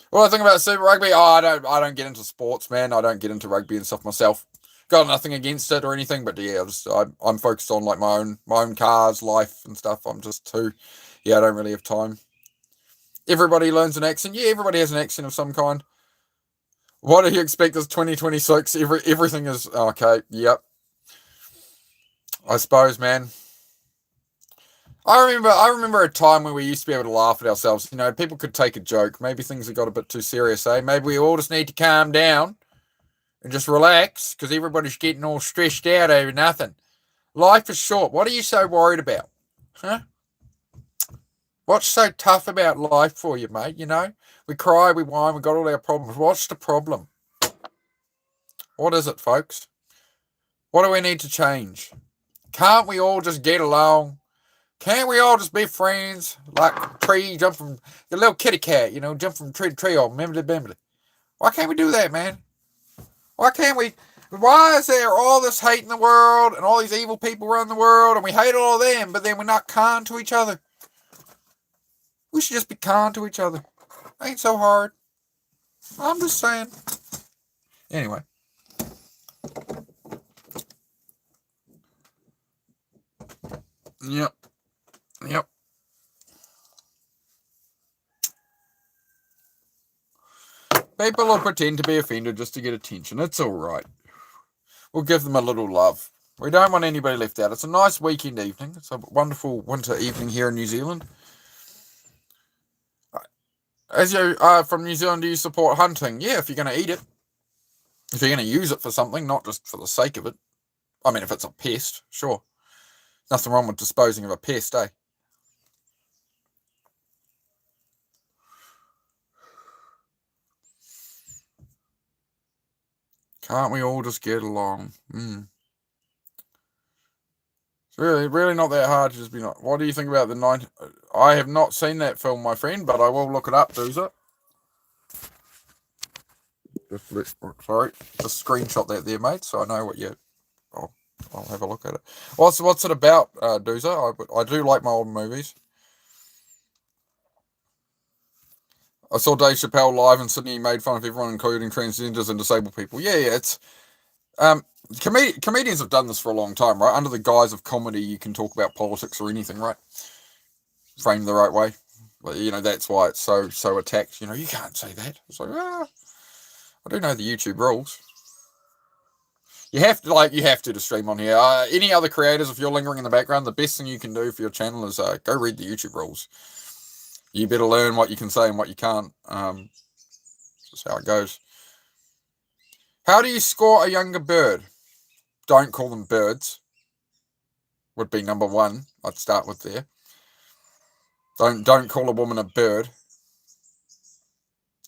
Well, I think about Super Rugby. I don't get into sports, man. I don't get into rugby and stuff myself. Got nothing against it or anything, but yeah, I'm focused on like my own cars, life and stuff. I'm just too. Yeah, I don't really have time. Everybody learns an accent. Yeah, everybody has an accent of some kind. What do you expect is 2026? Everything is okay. Yep. I suppose, man. I remember a time when we used to be able to laugh at ourselves. You know, people could take a joke. Maybe things have got a bit too serious, eh? Maybe we all just need to calm down and just relax because everybody's getting all stressed out over nothing. Life is short. What are you so worried about? Huh? What's so tough about life for you, mate? You know, we cry, we whine, we got all our problems. What's the problem? What is it, folks? What do we need to change? Can't we all just get along? Can't we all just be friends? Like a tree, jump from the little kitty cat, you know, jump from tree to tree or bimbly bimbly. Why can't we do that, man? Why can't we? Why is there all this hate in the world and all these evil people run the world and we hate all of them, but then we're not kind to each other? We should just be kind to each other. Ain't so hard. I'm just saying. Anyway. Yep. People will pretend to be offended just to get attention. It's all right. We'll give them a little love. We don't want anybody left out. It's a nice weekend evening. It's a wonderful winter evening here in New Zealand. As you are from New Zealand, do you support hunting? Yeah, if you're going to eat it. If you're going to use it for something, not just for the sake of it. I mean, if it's a pest, sure. Nothing wrong with disposing of a pest, eh? Can't we all just get along? It's really not that hard to just be not. What do you think about the 9? I have not seen that film, my friend, but I will look it up, Doozer. Sorry, just screenshot that there, mate, so I know what you. I'll have a look at it. What's it about, Doozer? I do like my old movies. I saw Dave Chappelle live in Sydney. He made fun of everyone, including transgenders and disabled people. Yeah, it's comedians have done this for a long time, right? Under the guise of comedy, you can talk about politics or anything, right? Framed the right way. You know, that's why it's so attacked. You know, you can't say that. It's like, I do know the YouTube rules. You have to stream on here. Any other creators, if you're lingering in the background, the best thing you can do for your channel is go read the YouTube rules. You better learn what you can say and what you can't. That's how it goes. How do you score a younger bird? Don't call them birds. Would be number one. I'd start with there. Don't call a woman a bird.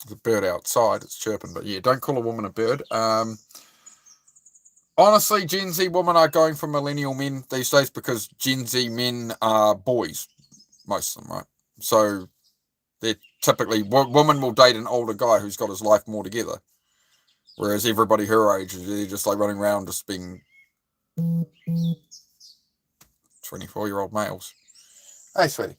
There's a bird outside. It's chirping, but yeah, don't call a woman a bird. Honestly, Gen Z women are going for millennial men these days because Gen Z men are boys, most of them, right? So they're typically, women will date an older guy who's got his life more together. Whereas everybody her age, they're just like running around just being 24-year-old males. Hey, sweetie.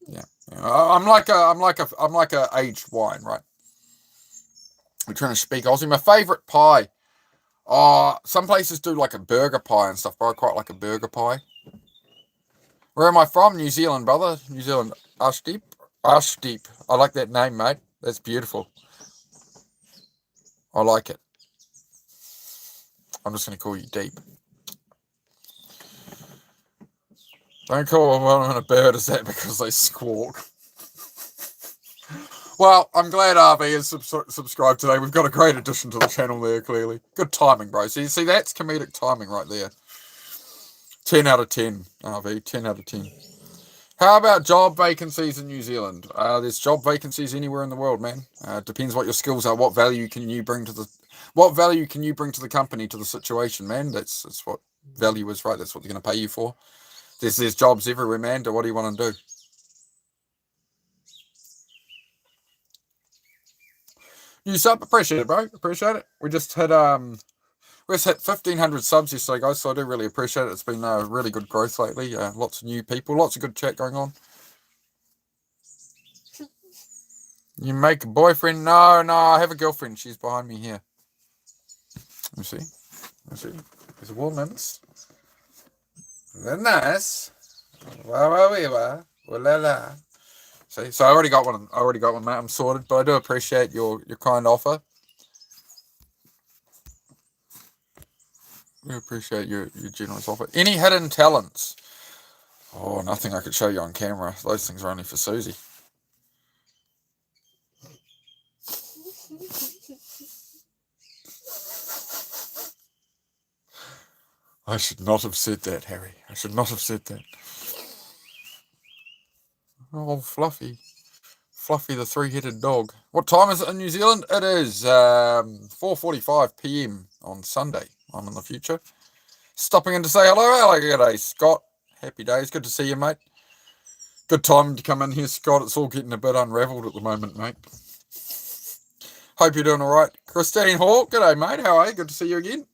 Yeah. I'm like a aged wine, right? We're trying to speak Aussie. My favourite pie. Oh, some places do like a burger pie and stuff, but I quite like a burger pie. Where am I from? New Zealand, brother. New Zealand. Ashdeep. Ashdeep. I like that name, mate. That's beautiful. I like it. I'm just going to call you Deep. Don't call a woman a bird, is that because they squawk? Well, I'm glad RV has subscribed today. We've got a great addition to the channel there, clearly. Good timing, bro. See, that's comedic timing right there. 10 out of 10, RV. 10 out of 10. How about job vacancies in New Zealand? There's job vacancies anywhere in the world, man. Depends what your skills are. What value can you bring to the company, to the situation, man? That's what value is, right? That's what they're going to pay you for. There's jobs everywhere, man. What do you want to do? You sub, appreciate it, bro. Appreciate it. We just hit 1,500 subs yesterday, guys. So I do really appreciate it. It's been really good growth lately. Lots of new people, lots of good chat going on. You make a boyfriend? No, I have a girlfriend. She's behind me here. Let me see. There's a woman. They're nice. See, so I already got one. Mate. I'm sorted, but I do appreciate your kind offer. I appreciate your generous offer. Any hidden talents? Oh, nothing I could show you on camera. Those things are only for Susie. I should not have said that, Harry. I should not have said that. Oh, Fluffy. Fluffy the three-headed dog. What time is it in New Zealand? It is 4:45 p.m. on Sunday. I'm in the future. Stopping in to say hello. G'day, Scott. Happy days. Good to see you, mate. Good time to come in here, Scott. It's all getting a bit unravelled at the moment, mate. Hope you're doing all right. Christine Hall. G'day, mate. How are you? Good to see you again.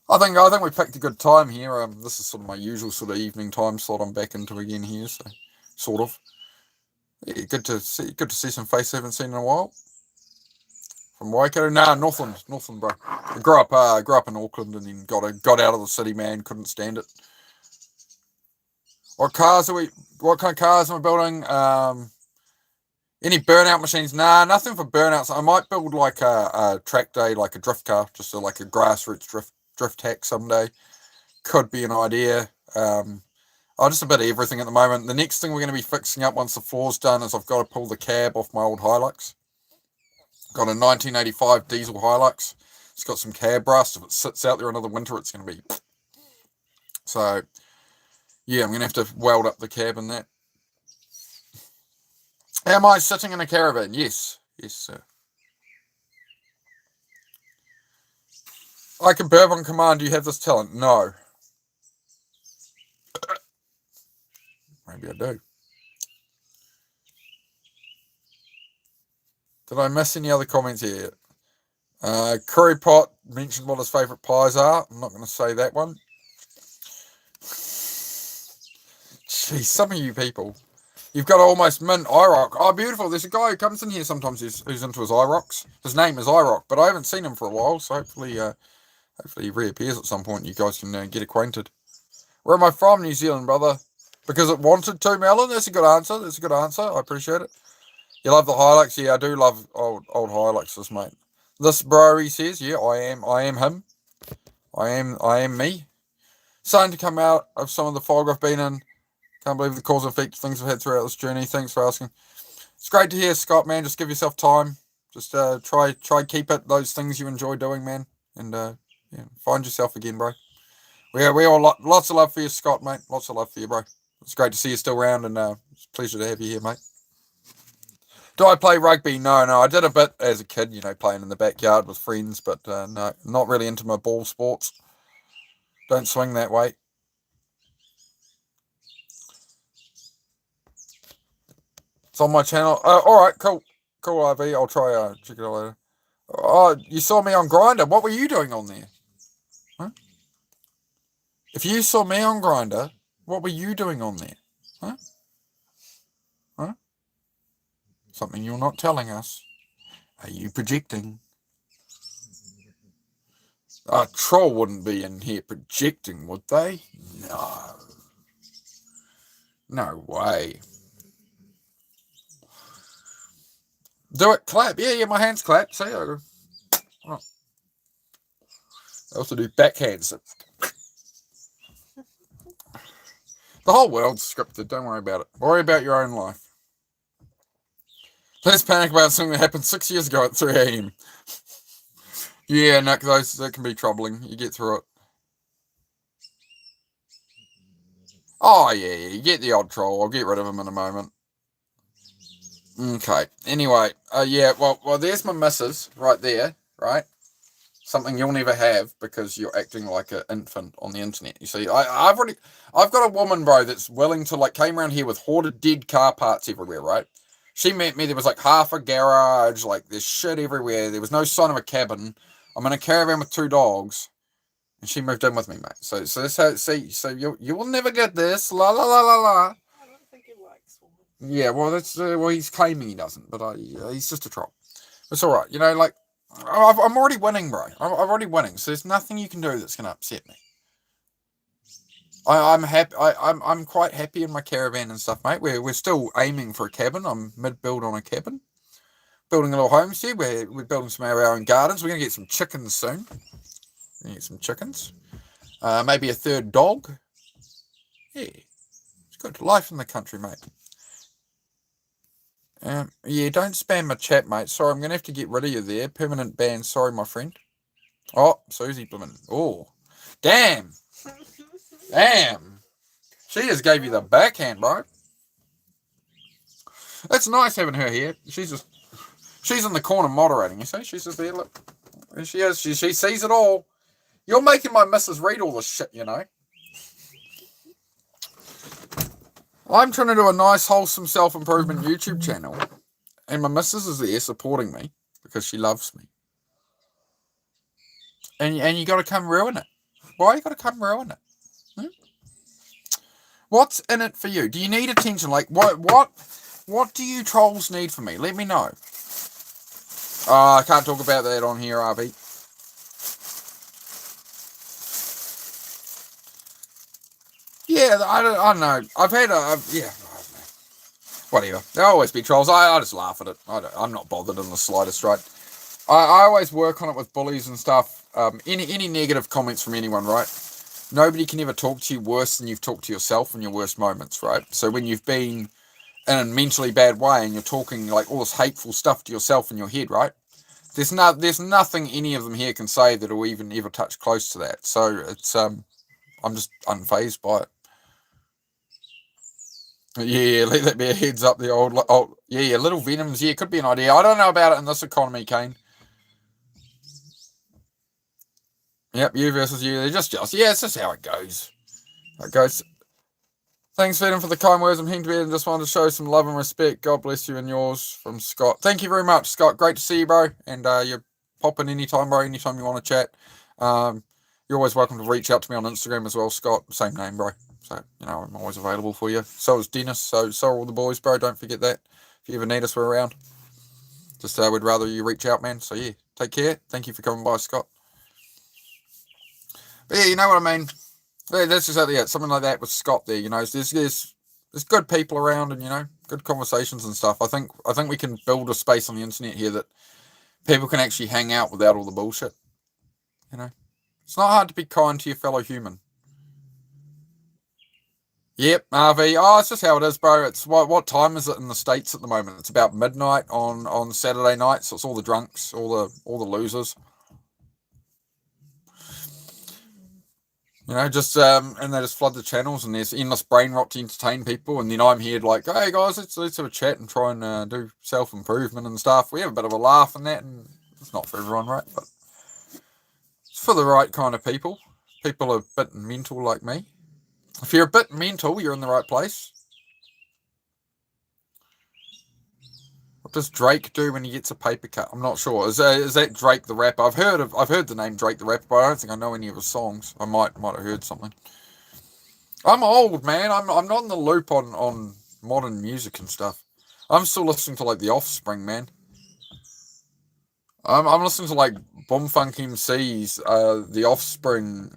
I think we picked a good time here. This is sort of my usual sort of evening time slot I'm back into again here, so sort of. Yeah, good to see some face I haven't seen in a while. From Waikato? Nah, Northland, bro. I grew up in Auckland and then got out of the city, man. Couldn't stand it. What kind of cars am I building? Any burnout machines? Nah, nothing for burnouts. I might build like a track day, like a drift car, just like a grassroots drift hack someday. Could be an idea. Just a bit of everything at the moment. The next thing we're going to be fixing up once the floor's done is I've got to pull the cab off my old Hilux. Got a 1985 diesel Hilux. It's got some cab rust. If it sits out there another winter, it's going to be... So, yeah, I'm going to have to weld up the cab and that. Am I sitting in a caravan? Yes. Yes, sir. I can burp on command. Do you have this talent? No. Maybe I do. Did I miss any other comments here? Curry Pot mentioned what his favourite pies are. I'm not going to say that one. Jeez, some of you people. You've got to almost mint IROC. Oh, beautiful. There's a guy who comes in here sometimes who's into his IROCs. His name is IROC, but I haven't seen him for a while, so hopefully he reappears at some point. You guys can get acquainted. Where am I from? New Zealand, brother. Because it wanted to, Melon. That's a good answer. I appreciate it. You love the Hilux? Yeah, I do love old Hiluxes, mate. This bro, he says, yeah, I am him. I am me. Starting to come out of some of the fog I've been in. Can't believe the cause and effect things I've had throughout this journey. Thanks for asking. It's great to hear, Scott, man. Just give yourself time. Just try keep it those things you enjoy doing, man. And find yourself again, bro. We all lots of love for you, Scott, mate. Lots of love for you, bro. It's great to see you still around, and it's a pleasure to have you here, mate. Do I play rugby? No. I did a bit as a kid, playing in the backyard with friends, but no, not really into my ball sports. Don't swing that way. It's on my channel. All right, cool, RV. I'll try check it out later. Oh, you saw me on Grindr. What were you doing on there? Huh? If you saw me on Grindr, what were you doing on there? Huh? Something you're not telling us. Are you projecting? A troll wouldn't be in here projecting, would they? No. No way. Do it. Clap. Yeah, my hands clap. See? I also do backhands. The whole world's scripted. Don't worry about it. Worry about your own life. Let's panic about something that happened 6 years ago at 3 a.m. Yeah, Nick, that can be troubling. You get through it. Oh, yeah, you get the odd troll. I'll get rid of him in a moment. Okay. Anyway, yeah, well, there's my missus right there, right? Something you'll never have because you're acting like an infant on the internet. You see, I've got a woman, bro, that's willing to, came around here with hoarded dead car parts everywhere, right? She met me, there was half a garage, there's shit everywhere, there was no sign of a cabin. I'm in a caravan with 2 dogs, and she moved in with me, mate. So that's how, so you will never get this, la la la la la. I don't think he likes women. Yeah, well, that's, he's claiming he doesn't, but he's just a troll. It's alright, I'm already winning, bro. I'm already winning, so there's nothing you can do that's going to upset me. I'm happy. I'm quite happy in my caravan and stuff, mate. We're still aiming for a cabin. I'm mid-build on a cabin, building a little homestead. We're building some of our own gardens. We're gonna get some chickens soon. We're gonna get some chickens. Maybe a 3rd dog. Yeah, it's good life in the country, mate. Yeah, don't spam my chat, mate. Sorry, I'm gonna have to get rid of you there. Permanent ban. Sorry, my friend. Oh, Susie Blimmin. Oh, damn. Damn. She just gave you the backhand, bro. It's nice having her here. She's in the corner moderating, you see? She's just there, look. There she is. She sees it all. You're making my missus read all this shit, I'm trying to do a nice, wholesome self-improvement YouTube channel. And my missus is there supporting me because she loves me. And you got to come ruin it. Why you got to come ruin it? What's in it for you? Do you need attention? What do you trolls need from me? Let me know. I can't talk about that on here, RB. Yeah, I don't know. I've had yeah. Whatever. There'll always be trolls. I just laugh at it. I'm not bothered in the slightest, right? I always work on it with bullies and stuff. Any negative comments from anyone, right? Nobody can ever talk to you worse than you've talked to yourself in your worst moments, right? So when you've been in a mentally bad way and you're talking all this hateful stuff to yourself in your head, right? There's nothing any of them here can say that will even ever touch close to that. So it's I'm just unfazed by it. Yeah, let that be a heads up. The old yeah, little venoms. Yeah, could be an idea. I don't know about it in this economy, Kane. Yep, you versus you. They're just. Yeah, it's just how it goes. It goes. Thanks, Venom, for the kind words. I'm heading to bed and just wanted to show some love and respect. God bless you and yours from Scott. Thank you very much, Scott. Great to see you, bro. And you're popping anytime, bro. Anytime you want to chat. You're always welcome to reach out to me on Instagram as well, Scott. Same name, bro. So, I'm always available for you. So is Dennis. So are all the boys, bro. Don't forget that. If you ever need us, we're around. Just would rather you reach out, man. So, yeah, take care. Thank you for coming by, Scott. But, yeah, you know what I mean? That's exactly it. Something like that with Scott there, There's good people around and, good conversations and stuff. I think we can build a space on the internet here that people can actually hang out without all the bullshit, It's not hard to be kind to your fellow human. Yep, RV. Oh, it's just how it is, bro. It's what time is it in the States at the moment? It's about midnight on Saturday night, so it's all the drunks, all the losers. You know, just and they just flood the channels, and there's endless brain rot to entertain people, and then I'm here like, hey guys, let's have a chat and try and do self improvement and stuff. We have a bit of a laugh and that, and it's not for everyone, right? But it's for the right kind of people. People are a bit mental like me. If you're a bit mental, you're in the right place. What does Drake do when he gets a paper cut? I'm not sure. Is that Drake the rapper? I've heard the name Drake the rapper, but I don't think I know any of his songs. I might have heard something. I'm old, man. I'm not in the loop on modern music and stuff. I'm still listening to like The Offspring, man. I'm listening to like Bumfunk MC's The Offspring,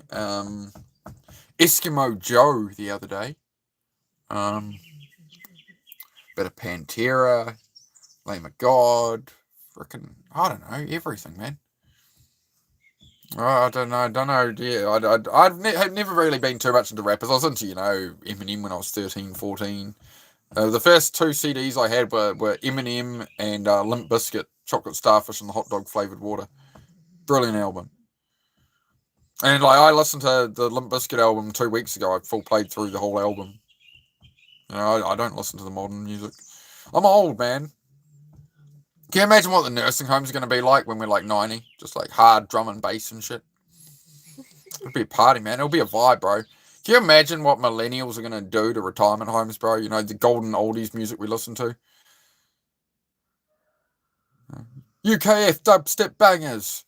Eskimo Joe the other day. Bit of Pantera, Lamb of God, frickin' I don't know, everything, man. I don't know. Yeah, I've never really been too much into rappers. I was into, Eminem when I was 13, 14. The first two CDs I had were Eminem and Limp Bizkit, Chocolate Starfish and the Hot Dog Flavored Water. Brilliant album. And like I listened to the Limp Bizkit album 2 weeks ago. I full played through the whole album. I don't listen to the modern music. I'm old, man. Can you imagine what the nursing home's going to be like when we're like 90? Just like hard drum and bass and shit. It'll be a party, man. It'll be a vibe, bro. Can you imagine what millennials are going to do to retirement homes, bro? You know, the golden oldies music we listen to. UKF dubstep bangers.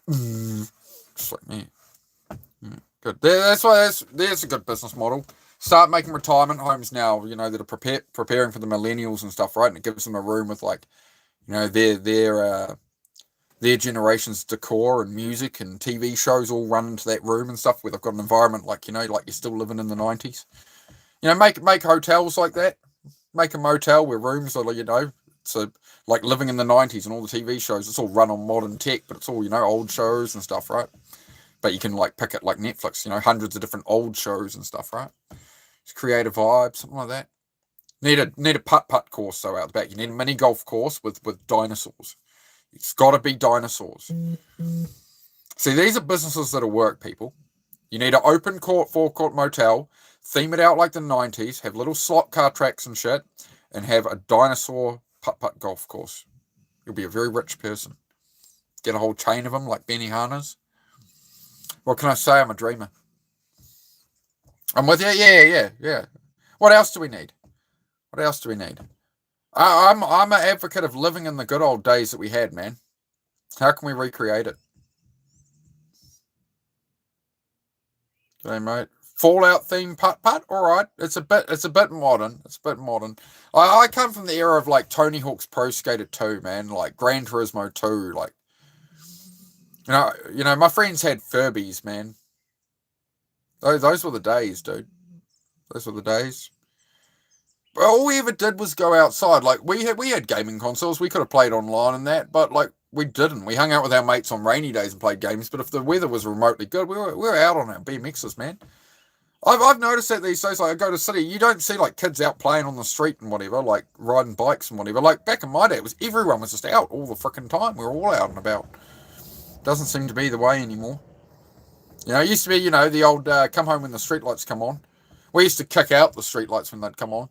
Just like me. Good. That's why there's a good business model. Start making retirement homes now, that are preparing for the millennials and stuff, right? And it gives them a room with like, their generation's decor and music and TV shows all run into that room and stuff, where they've got an environment like, like you're still living in the 90s. Make hotels like that. Make a motel where rooms are, so like living in the 90s and all the TV shows, it's all run on modern tech, but it's all, old shows and stuff, right? But you can like pick it like Netflix, hundreds of different old shows and stuff, right? Just create a vibe, something like that. Need a putt course though out the back. You need a mini golf course with dinosaurs. It's got to be dinosaurs. See, these are businesses that'll work, people. You need an open forecourt motel, theme it out like the 90s, have little slot car tracks and shit, and have a dinosaur putt golf course. You'll be a very rich person. Get a whole chain of them like Benny Hanna's. What can I say? I'm a dreamer. I'm with you. Yeah. What else do we need? I'm an advocate of living in the good old days that we had, man. How can we recreate it? Okay, mate. Fallout theme putt. All right. It's a bit modern. I come from the era of like Tony Hawk's Pro Skater 2, man. Like Gran Turismo 2. Like, my friends had Furbies, man. Those were the days, dude. Those were the days. But all we ever did was go outside. Like we had gaming consoles. We could have played online and that, but like we didn't. We hung out with our mates on rainy days and played games. But if the weather was remotely good, we were out on our BMXs, man. I've noticed that these days. Like I go to the city, you don't see like kids out playing on the street and whatever, like riding bikes and whatever. Like back in my day, everyone was just out all the freaking time. We were all out and about. Doesn't seem to be the way anymore. It used to be, the old come home when the streetlights come on. We used to kick out the streetlights when they'd come on.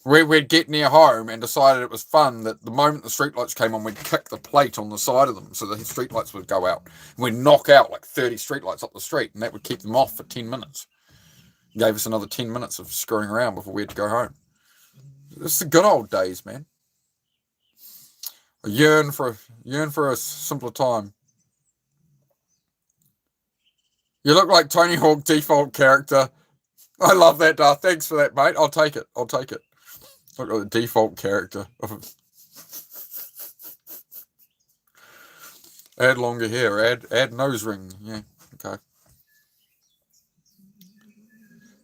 We'd get near home and decided it was fun that the moment the streetlights came on, we'd kick the plate on the side of them so the streetlights would go out. We'd knock out like 30 streetlights up the street, and that would keep them off for 10 minutes. It gave us another 10 minutes of screwing around before we had to go home. It's the good old days, man. I yearn for a simpler time. You look like Tony Hawk default character. I love that, Darth. Thanks for that, mate. I'll take it. Look at the default character. Add longer hair. Add nose ring. Yeah, okay.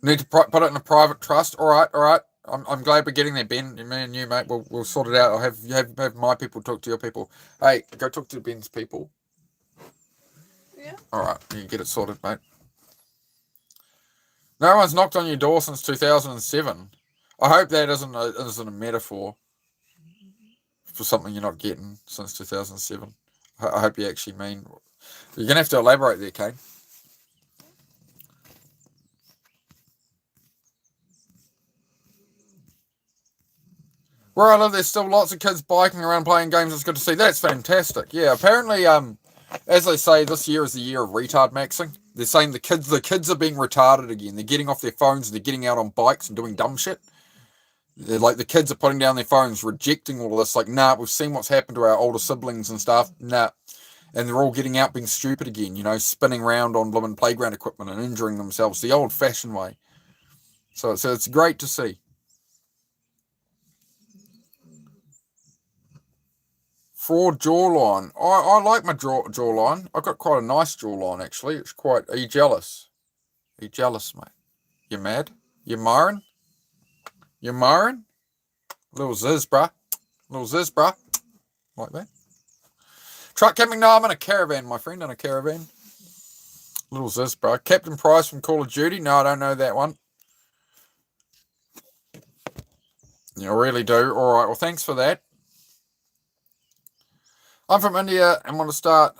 Need to put it in a private trust. All right. I'm glad we're getting there, Ben. Me and you, mate. We'll sort it out. I'll have my people talk to your people. Hey, go talk to Ben's people. Yeah. All right, you get it sorted, mate. No one's knocked on your door since 2007. I hope that isn't a metaphor for something you're not getting since 2007. I hope you actually mean. You're going to have to elaborate there, Kane. Where I live, there's still lots of kids biking around playing games. It's good to see. That's fantastic. Yeah, apparently, as they say, this year is the year of retard maxing. They're saying the kids are being retarded again. They're getting off their phones and they're getting out on bikes and doing dumb shit. They're like, the kids are putting down their phones, rejecting all of this. Like, nah, we've seen what's happened to our older siblings and stuff. Nah. And they're all getting out being stupid again, spinning around on blooming playground equipment and injuring themselves the old-fashioned way. So it's great to see. Fraud jawline. I like my jawline. I've got quite a nice jawline, actually. It's quite... Are you jealous? Are you jealous, mate? You mad? You marring? You marring? Little ziz, bruh. Like that. Truck camping? No, I'm in a caravan, my friend. In a caravan. Little ziz, bruh. Captain Price from Call of Duty? No, I don't know that one. You really do. All right, well, thanks for that. I'm from India and want to start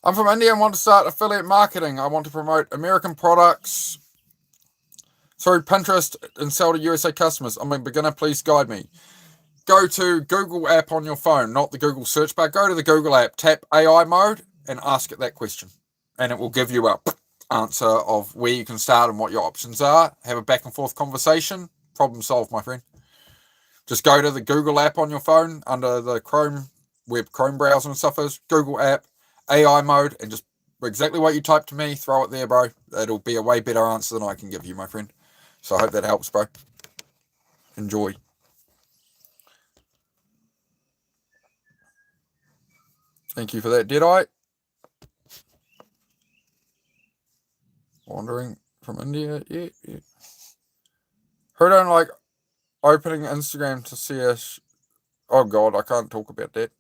affiliate marketing. I want to promote American products through Pinterest and sell to USA customers. I'm a beginner. Please guide me. Go to Google app on your phone, not the Google search bar. Go to the Google app, tap AI mode, and ask it that question. And it will give you an answer of where you can start and what your options are. Have a back and forth conversation. Problem solved, my friend. Just go to the Google app on your phone under the Chrome browser and stuff is, Google app, AI mode, and just exactly what you typed to me, throw it there, bro. It'll be a way better answer than I can give you, my friend. So I hope that helps, bro. Enjoy. Thank you for that, Deadeye. Wandering from India, yeah. Who don't like opening Instagram to see us? Oh, God, I can't talk about that.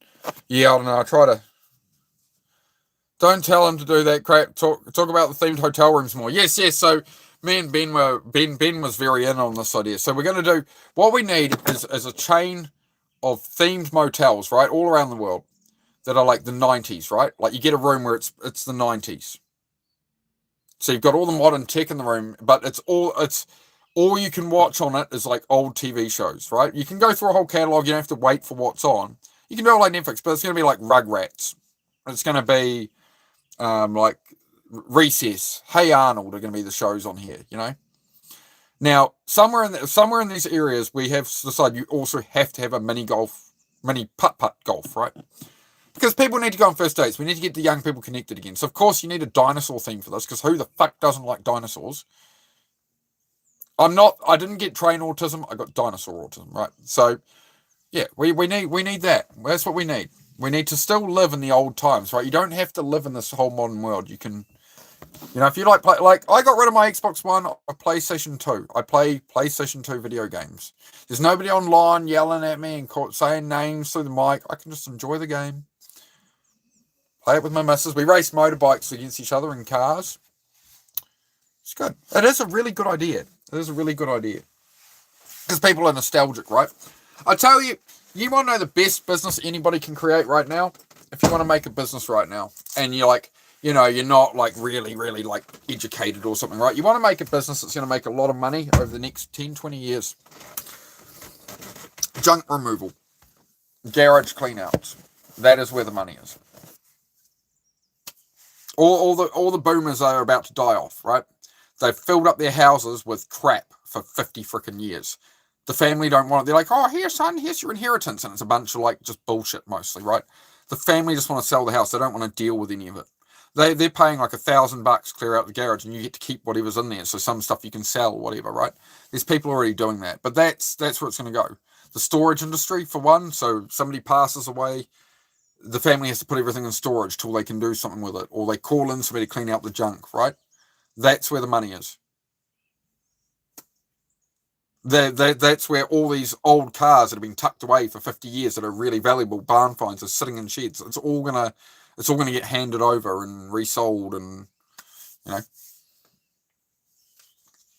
Yeah, I don't know. I try to. Don't tell him to do that crap. Talk about the themed hotel rooms more. Yes. So me and Ben was very in on this idea. So we're going to do what we need is a chain of themed motels, right, all around the world that are like the 90s, right? Like you get a room where it's the 90s. So you've got all the modern tech in the room, but it's all you can watch on it is like old TV shows, right? You can go through a whole catalog. You don't have to wait for what's on. You can do it like Netflix, but it's going to be like Rugrats. It's going to be like Recess, Hey Arnold are going to be the shows on here, Now, somewhere in these areas, we have decided you also have to have a mini putt-putt golf, right? Because people need to go on first dates. We need to get the young people connected again. So, of course, you need a dinosaur theme for this, because who the fuck doesn't like dinosaurs? I didn't get train autism, I got dinosaur autism, right? So, yeah, we need that. That's what we need. We need to still live in the old times, right? You don't have to live in this whole modern world. You can, if you like I got rid of my Xbox One, I play PlayStation 2. I play PlayStation 2 video games. There's nobody online yelling at me and saying names through the mic. I can just enjoy the game. Play it with my missus. We race motorbikes against each other in cars. It's good. It is a really good idea. Because people are nostalgic, right? I tell you, you want to know the best business anybody can create right now? If you want to make a business right now, and you're like, you're not like really, really like educated or something, right? You want to make a business that's going to make a lot of money over the next 10, 20 years. Junk removal. Garage clean-outs. That is where the money is. All the boomers are about to die off, right? They've filled up their houses with crap for 50 freaking years. The family don't want it. They're like, oh, here, son, here's your inheritance. And it's a bunch of like just bullshit mostly, right? The family just want to sell the house. They don't want to deal with any of it. They're paying like $1,000 to clear out the garage, and you get to keep whatever's in there. So some stuff you can sell or whatever, right? There's people already doing that. But that's where it's going to go. The storage industry, for one. So somebody passes away, the family has to put everything in storage till they can do something with it. Or they call in somebody to clean out the junk, right? That's where the money is. That's where all these old cars that have been tucked away for 50 years that are really valuable barn finds are sitting in sheds. It's all gonna it's all going to get handed over and resold, and you know.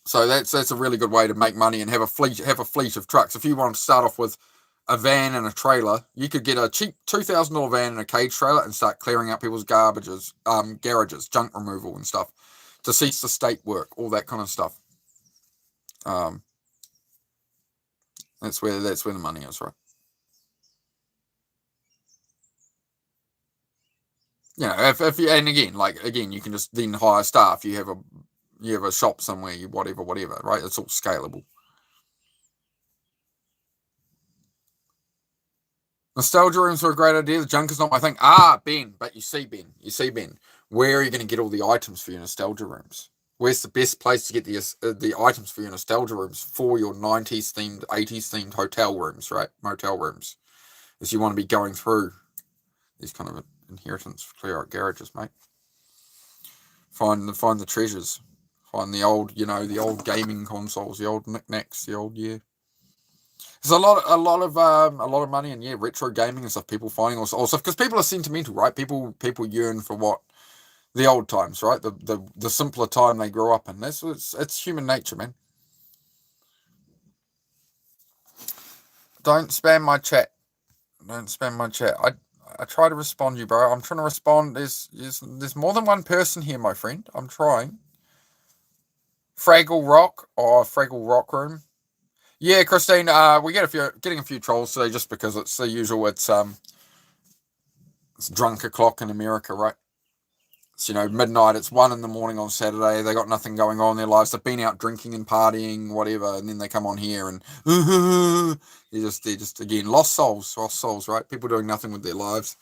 So that's a really good way to make money and have a fleet of trucks. If you want to start off with a van and a trailer, you could get a cheap $2,000 van and a cage trailer and start clearing out people's garages, junk removal and stuff, deceased estate work, all that kind of stuff. That's where the money is, right? You know, if you, and again, you can just then hire staff. You have a shop somewhere, whatever, right? It's all scalable. Nostalgia rooms are a great idea. The junk is not my thing. Ben, but you see, Ben, where are you going to get all the items for your nostalgia rooms? Where's the best place to get the items for your nostalgia rooms, for your 90s themed, 80s themed hotel rooms, right? Motel rooms. Is you want to be going through these kind of inheritance, clear out garages, mate. Find the treasures. Find the old, the old gaming consoles, the old knickknacks, the old, yeah. There's a lot of money in retro gaming and stuff. People finding all stuff because people are sentimental, right? People yearn for what the old times, right? The simpler time they grew up in. It's human nature, man. Don't spam my chat. I try to respond to you, bro. I'm trying to respond. There's more than one person here, my friend. I'm trying. Fraggle Rock Room. Yeah, Christine, we getting a few trolls today just because it's the usual. It's drunk o'clock in America, right? It's midnight. It's 1 a.m. on Saturday. They got nothing going on in their lives. They've been out drinking and partying, whatever, and then they come on here and they're just again lost souls, right? People doing nothing with their lives.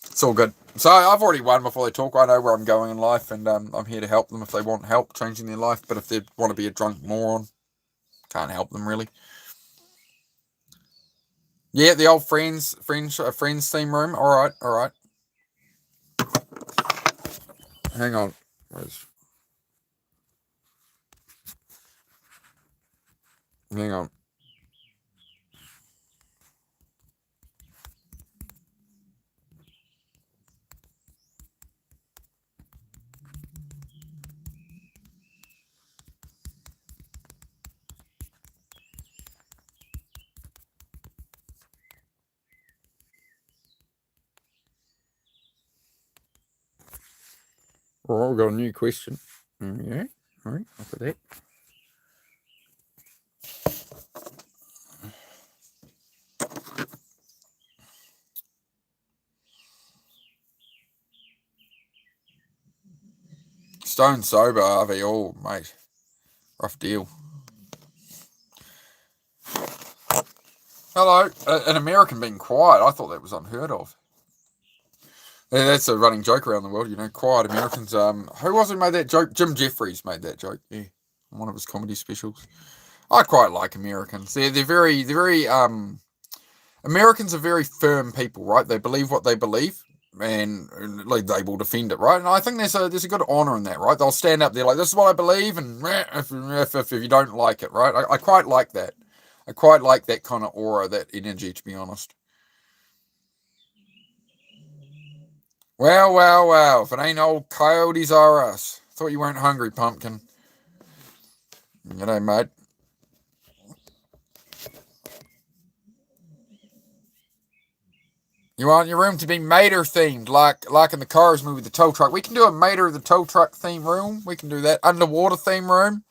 It's all good. So I've already won before they talk. I know where I'm going in life, and I'm here to help them if they want help changing their life. But if they want to be a drunk moron, can't help them really. Yeah, the old friends theme room. All right. Hang on. Hang on. Oh, we've got a new question. Yeah, all right, look at that. Stone sober, are they all, mate? Rough deal. Hello, an American being quiet. I thought that was unheard of. Yeah, that's a running joke around the world, quiet Americans. Who was it who made that joke? Jim Jeffries made that joke. Yeah, on one of his comedy specials. I quite like Americans. They're very Americans are very firm people, right? They believe what they believe, and like they will defend it, right? And I think there's a good honor in that, right? They'll stand up there like, this is what I believe, and if you don't like it, right? I quite like that. I quite like that kind of aura, that energy, to be honest. Wow. If it ain't old Coyotes R Us. Thought you weren't hungry, pumpkin. Mate. You want your room to be Mater themed, like in the Cars movie, the tow truck. We can do a Mater the tow truck theme room. We can do that. Underwater theme room.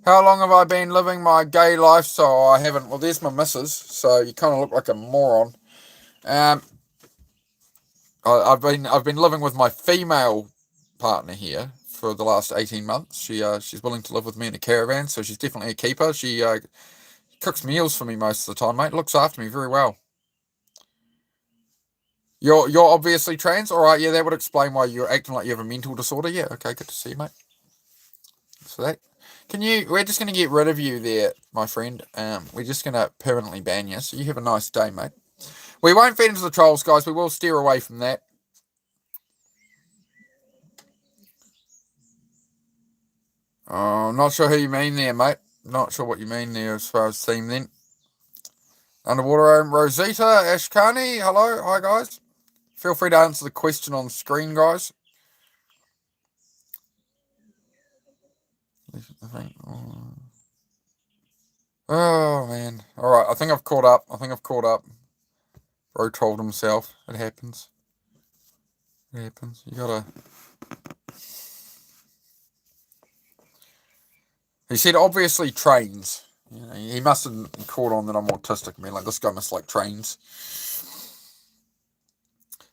How long have I been living my gay lifestyle? I haven't. Well, there's my missus, so you kind of look like a moron. I've been living with my female partner here for the last 18 months. She's willing to live with me in a caravan, so she's definitely a keeper. She cooks meals for me most of the time, mate. Looks after me very well. You're obviously trans, all right? Yeah, that would explain why you're acting like you have a mental disorder. Yeah, okay, good to see you, mate. So that we're just gonna get rid of you there, my friend. We're just gonna permanently ban you. So you have a nice day, mate. We won't feed into the trolls, guys. We will steer away from that. Oh, I'm not sure who you mean there, mate. Not sure what you mean there as far as theme then. Underwater Rosita, Ashkani, hello, hi guys. Feel free to answer the question on screen, guys. Oh, man. All right, I think I've caught up. Bro trolled himself. It happens. You gotta... He said, obviously, trains. You know, he must have caught on that I'm autistic, man. Like, this guy must like trains.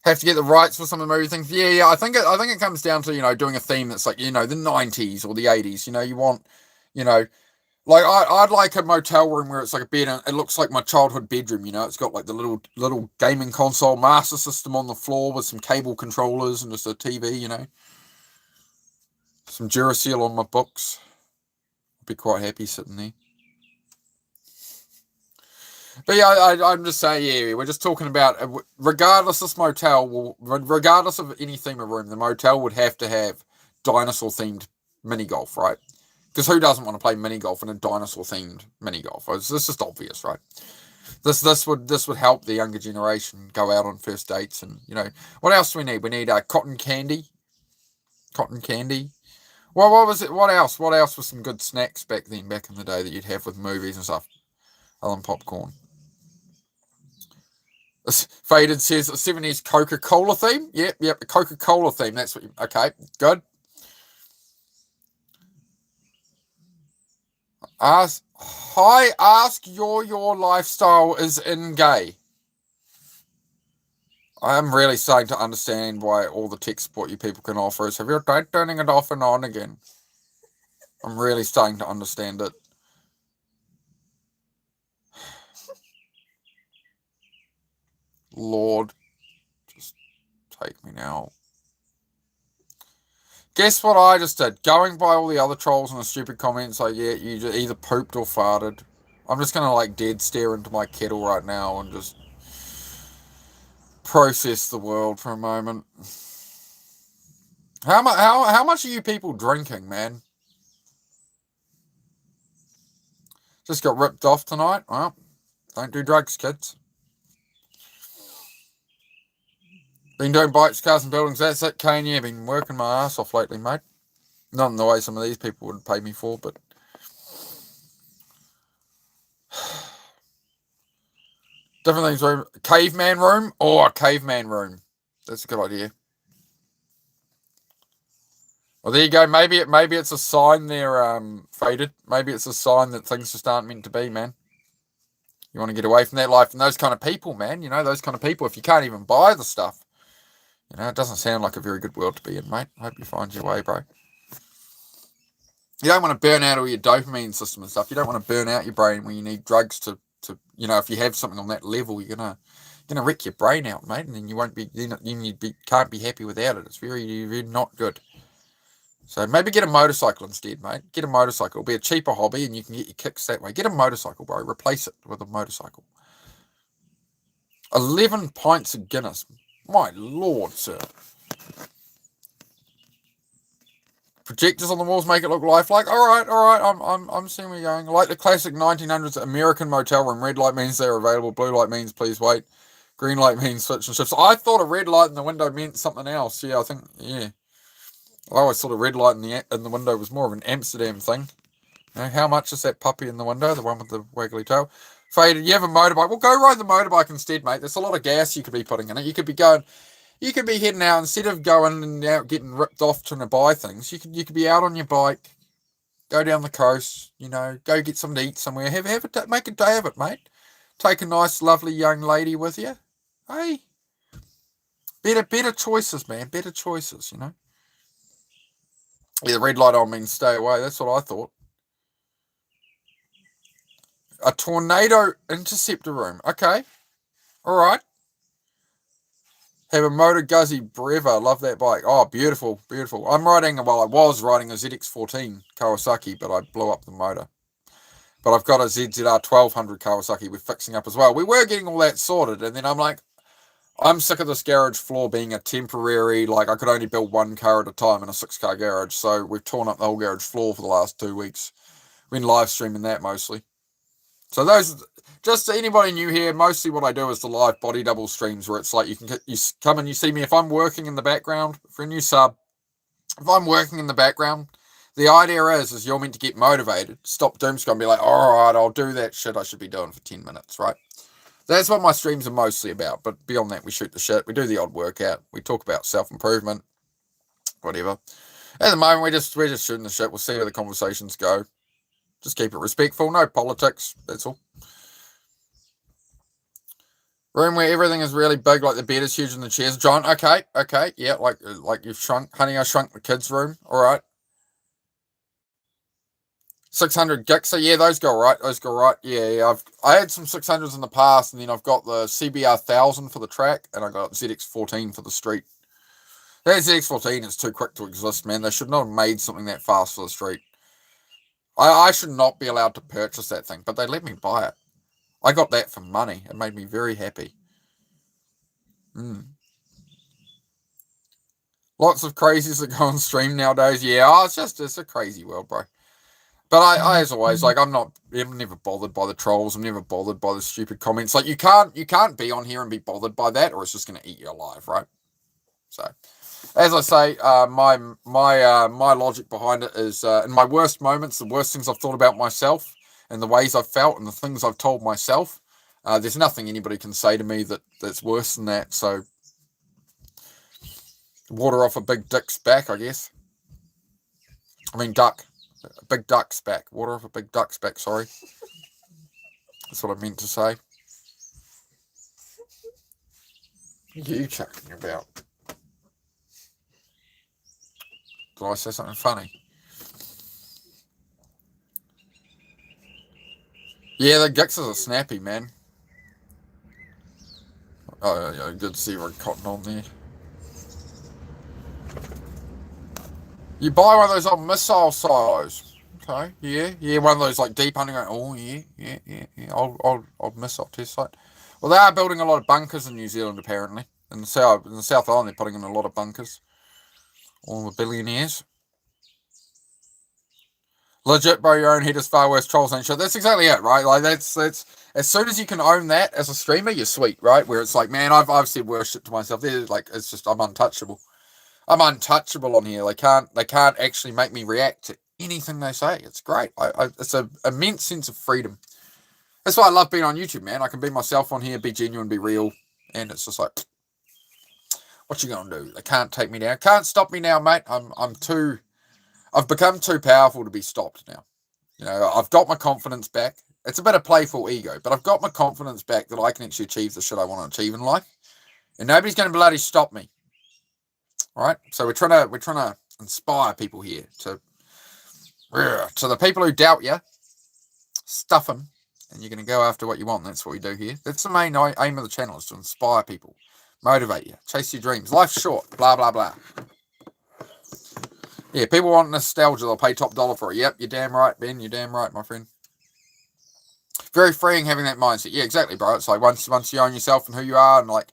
Have to get the rights for some of the movie things. Yeah. I think it comes down to, you know, doing a theme that's like, you know, the 90s or the 80s. You know, you want, you know, like I'd like a motel room where it's like a bed and it looks like my childhood bedroom. You know, it's got like the little gaming console, master system on the floor with some cable controllers and just a TV. You know, some Duracell on my books. I'd be quite happy sitting there. But yeah, I'm just saying, yeah, we're just talking about, regardless of this motel, regardless of any theme of room, the motel would have to have dinosaur-themed mini-golf, right? Because who doesn't want to play mini-golf in a dinosaur-themed mini-golf? It's just obvious, right? This would help the younger generation go out on first dates, and, you know, what else do we need? We need cotton candy. Cotton candy. Well, what was it? What else? What else was some good snacks back in the day that you'd have with movies and stuff? Other than popcorn. Faded says 70s Coca-Cola theme. Yep, Coca-Cola theme. That's what okay, good. Ask your lifestyle is in gay. I'm really starting to understand why all the tech support you people can offer is, have you tried turning it off and on again? I'm really starting to understand it. Lord, just take me now. Guess what I just did? Going by all the other trolls and the stupid comments, like, yeah, you just either pooped or farted. I'm just gonna like dead stare into my kettle right now and just process the world for a moment. How much are you people drinking, man? Just got ripped off tonight. Well, don't do drugs, kids. Been doing bikes, cars and buildings. That's it, Kane. Yeah, been working my ass off lately, mate. Not in the way some of these people would pay me for, but... Different things. Room. Caveman room? Oh, a caveman room. That's a good idea. Well, there you go. Maybe it's a sign they're faded. Maybe it's a sign that things just aren't meant to be, man. You want to get away from that life and those kind of people, man. You know, those kind of people. If you can't even buy the stuff, you know, it doesn't sound like a very good world to be in, mate. Hope you find your way, bro. You don't want to burn out all your dopamine system and stuff. You don't want to burn out your brain when you need drugs to you know, if you have something on that level, you're gonna wreck your brain out, mate, and then you won't be, can't be happy without it. It's very, very not good. So maybe get a motorcycle instead, mate. Get a motorcycle. It'll be a cheaper hobby, and you can get your kicks that way. Get a motorcycle, bro. Replace it with a motorcycle. 11 pints of Guinness. My lord, sir. Projectors on the walls make it look lifelike. All right. I'm seeing where you're going. Like the classic 1900s American motel room. Red light means they're available. Blue light means please wait. Green light means switch and shifts. I thought a red light in the window meant something else. Yeah, I think, yeah. I always thought a red light in the window was more of an Amsterdam thing. You know, how much is that puppy in the window? The one with the wiggly tail. Faded, you have a motorbike. Well, go ride the motorbike instead, mate. There's a lot of gas you could be putting in it. You could be heading out, instead of going and out getting ripped off trying to buy things, you could be out on your bike, go down the coast, you know, go get something to eat somewhere, make a day of it, mate. Take a nice, lovely young lady with you. Hey, better choices, man. Better choices, you know. Yeah, the red light on means stay away. That's what I thought. A tornado interceptor room. Okay. All right. Have a Moto Guzzi Breva. Love that bike. Oh, beautiful, beautiful. I was riding a ZX14 Kawasaki, but I blew up the motor. But I've got a ZZR 1200 Kawasaki we're fixing up as well. We were getting all that sorted, and then I'm like, I'm sick of this garage floor being a temporary, like I could only build one car at a time in a 6-car garage, so we've torn up the whole garage floor for the last 2 weeks. We've been live streaming that mostly. So those, just to anybody new here, mostly what I do is the live body double streams where it's like you come and you see me. If I'm working in the background, for a new sub, if I'm working in the background, the idea is you're meant to get motivated, stop doom scroll and be like, all right, I'll do that shit I should be doing for 10 minutes, right? That's what my streams are mostly about. But beyond that, we shoot the shit. We do the odd workout. We talk about self-improvement, whatever. At the moment, we're just shooting the shit. We'll see where the conversations go. Just keep it respectful. No politics. That's all. Room where everything is really big, like the bed is huge and the chairs giant. Okay, yeah, like you've shrunk. Honey, I shrunk the kids' room. All right. 600 Gixxer, yeah, those go right. Yeah. I had some 600s in the past, and then I've got the CBR 1000 for the track, and I got ZX14 for the street. That ZX14 is too quick to exist, man. They should not have made something that fast for the street. I should not be allowed to purchase that thing, but they let me buy it. I got that for money. It made me very happy. Lots of crazies that go on stream nowadays. Yeah, it's a crazy world, bro. But I as always, like, I'm never bothered by the trolls. I'm never bothered by the stupid comments. Like, you can't be on here and be bothered by that, or it's just going to eat you alive, right? So, as I say, my logic behind it is, in my worst moments, the worst things I've thought about myself, and the ways I've felt, and the things I've told myself, there's nothing anybody can say to me that's worse than that. So, water off a big dick's back, I guess. I mean, duck. A big duck's back. Water off a big duck's back, sorry. That's what I meant to say. What are you talking about? Did I say something funny? Yeah, the Gixxers are snappy, man. Oh, yeah, good to see Red Cotton on there. You buy one of those old missile silos. Okay, yeah, one of those like deep underground. Oh, yeah. Old missile test site. Well, they are building a lot of bunkers in New Zealand, apparently. In the South Island, they're putting in a lot of bunkers. All the billionaires. Legit, bro, your own head is far worse trolls ain't shit. That's exactly it, right? Like, that's as soon as you can own that as a streamer, you're sweet, right? Where it's like, man, I've said worse shit to myself. They're like, it's just, I'm untouchable. I'm untouchable on here. They can't actually make me react to anything they say. It's great. It's an immense sense of freedom. That's why I love being on YouTube, man. I can be myself on here, be genuine, be real, and it's just like, what you gonna do? They can't take me down. Can't stop me now, mate. I've become too powerful to be stopped now. You know, I've got my confidence back. It's a bit of playful ego, but I've got my confidence back that I can actually achieve the shit I want to achieve in life, and nobody's gonna bloody stop me. All right, so we're trying to inspire people here to the people who doubt you, stuff them, and you're going to go after what you want. That's what we do here. That's the main aim of the channel, is to inspire people, motivate you, chase your dreams. Life's short, blah blah blah. Yeah, people want nostalgia. They'll pay top dollar for it. Yep, you're damn right, Ben. You're damn right, my friend. Very freeing having that mindset. Yeah, exactly, bro. It's like once you own yourself and who you are, and like.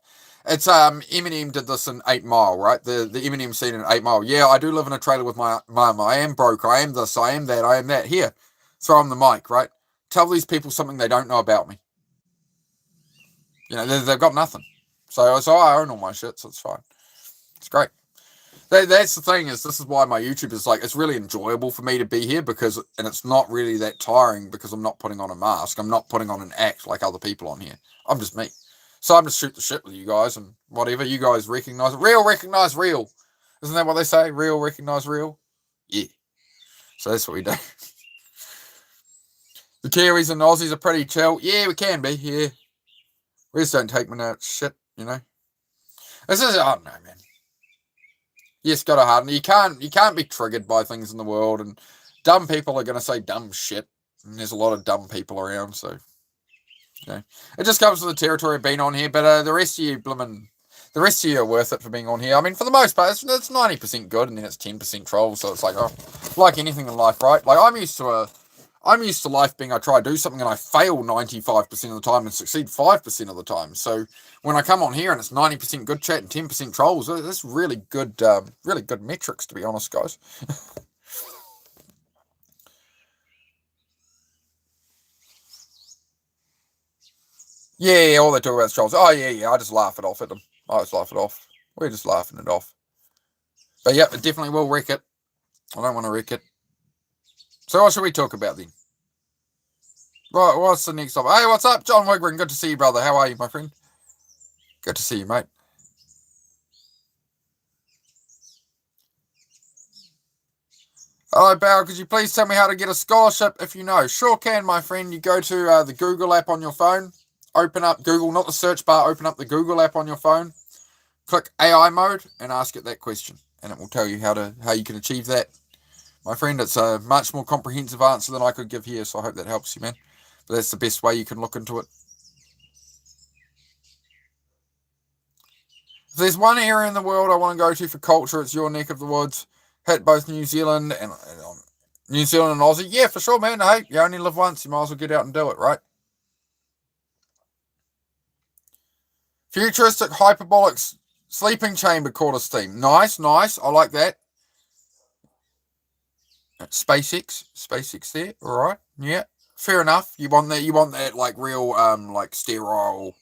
It's Eminem did this in 8 Mile, right? The Eminem scene in 8 Mile. Yeah, I do live in a trailer with my mum. I am broke. I am this. I am that. I am that. Here, throw them the mic, right? Tell these people something they don't know about me. You know, they've got nothing. So I own all my shit, so it's fine. It's great. That's the thing, is this is why my YouTube is like, it's really enjoyable for me to be here, because, and it's not really that tiring, because I'm not putting on a mask. I'm not putting on an act like other people on here. I'm just me. So I'm just shoot the shit with you guys, and whatever you guys recognize. Real recognize real. Isn't that what they say? Real recognize real? Yeah. So that's what we do. The Kiwis and Aussies are pretty chill. Yeah, we can be. Yeah. We just don't take my shit, you know. This is, I don't know, man. Yes, got a harden. You can't be triggered by things in the world, and dumb people are going to say dumb shit. And there's a lot of dumb people around, so... Okay. It just comes with the territory of being on here, but the rest of you are worth it for being on here. I mean, for the most part, it's 90% good, and then it's 10% troll. So it's like, oh, like anything in life, right? Like I'm used to life being, I try to do something and I fail 95% of the time and succeed 5% of the time. So when I come on here and it's 90% good chat and 10% trolls, that's really good metrics, to be honest, guys. Yeah, all they talk about is trolls. Oh, yeah, I just laugh it off at them. I just laugh it off. We're just laughing it off. But yeah, it definitely will wreck it. I don't want to wreck it. So what should we talk about then? Right, what's the next topic? Hey, what's up, John Wigrin? Good to see you, brother. How are you, my friend? Good to see you, mate. Hello, Barry. Could you please tell me how to get a scholarship if you know? Sure can, my friend. You go to the Google app on your phone. Open up Google, not the search bar. Open up the Google app on your phone. Click AI mode and ask it that question, and it will tell you how you can achieve that. My friend, it's a much more comprehensive answer than I could give here, so I hope that helps you, man. But that's the best way you can look into it. If there's one area in the world I want to go to for culture, it's your neck of the woods. Hit both New Zealand and Aussie. Yeah, for sure, man. Hey, you only live once. You might as well get out and do it, right? Futuristic hyperbolic sleeping chamber quarter steam. Nice. I like that. SpaceX there. All right. Yeah. Fair enough. You want that like real like sterile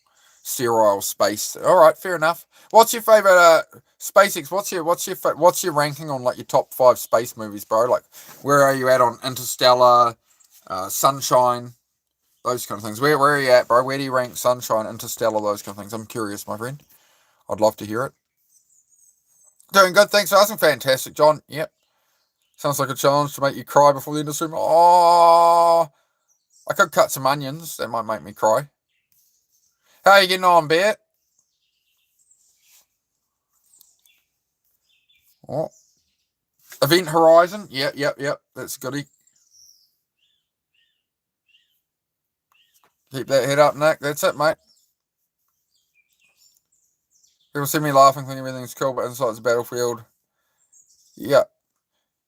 space. All right, fair enough. What's your favorite SpaceX? What's your ranking on like your top 5 space movies, bro? Like, where are you at on Interstellar, Sunshine, those kind of things? Where are you at, bro? Where do you rank Sunshine, Interstellar, those kind of things? I'm curious, my friend. I'd love to hear it. Doing good. Thanks for asking. Fantastic, John. Yep. Sounds like a challenge to make you cry before the end of the stream. Oh, I could cut some onions. That might make me cry. How are you getting on, Bear? Oh. Event Horizon. Yep. That's goody. Keep that head up, Nick. That's it, mate. People see me laughing, think everything's cool, but inside it's a battlefield. Yeah.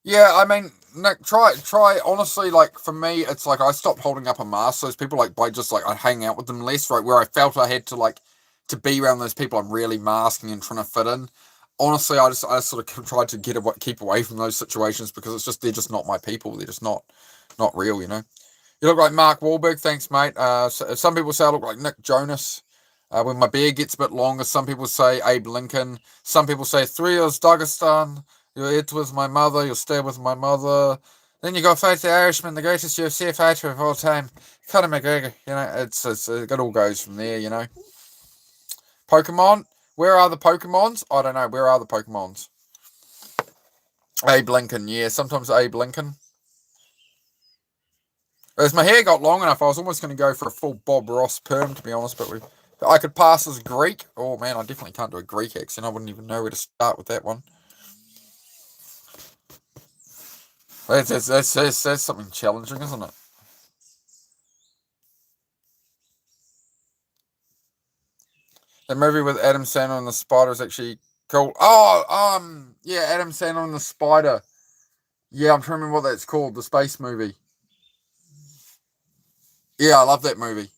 Yeah, I mean, Nick, try. Honestly, like, for me, it's like I stopped holding up a mask. Those people, like, by just, like, I'd hang out with them less, right? Where I felt I had to, like, to be around those people I'm really masking and trying to fit in. Honestly, I sort of tried to keep away from those situations because they're just not my people. They're just not real, you know? You look like Mark Wahlberg. Thanks, mate. Some people say I look like Nick Jonas. When my beard gets a bit longer, some people say Abe Lincoln. Some people say 3 years Dagestan. You'll eat with my mother. You'll stay with my mother. Then you go fight the Irishman, the greatest UFC fighter of all time, Conor McGregor. You know, it all goes from there. You know. Pokemon. Where are the Pokemons? I don't know. Where are the Pokemons? Abe Lincoln. Yeah, sometimes Abe Lincoln. As my hair got long enough, I was almost going to go for a full Bob Ross perm, to be honest, but I could pass as Greek. Oh, man, I definitely can't do a Greek accent. I wouldn't even know where to start with that one. That's something challenging, isn't it? The movie with Adam Sandler and the spider is actually cool. Oh, yeah, Adam Sandler and the spider. Yeah, I'm trying to remember what that's called, the space movie. Yeah, I love that movie.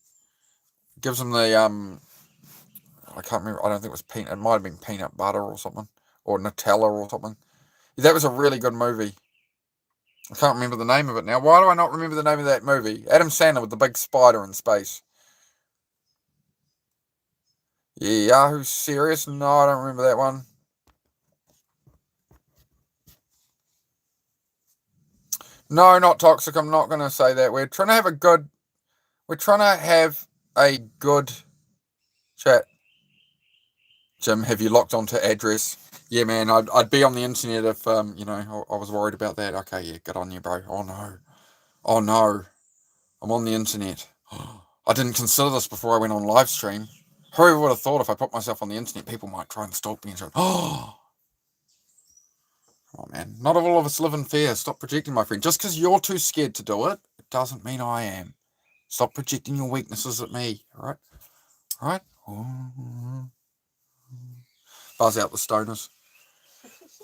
Gives him the, I can't remember, I don't think it was peanut, it might have been peanut butter or something, or Nutella or something. Yeah, that was a really good movie. I can't remember the name of it now. Why do I not remember the name of that movie? Adam Sandler with the big spider in space. Yeah, Yahoo Serious? No, I don't remember that one. No, not toxic. I'm not going to say that. We're trying to have a good chat. Jim, have you locked onto address? Yeah, man, I'd be on the internet if, you know, I was worried about that. Okay, yeah, good on you, bro. Oh, no. I'm on the internet. I didn't consider this before I went on live stream. Whoever would have thought if I put myself on the internet, people might try and stalk me and say, oh, man. Not all of us live in fear. Stop projecting, my friend. Just because you're too scared to do it, it doesn't mean I am. Stop projecting your weaknesses at me, all right? Buzz out the stoners.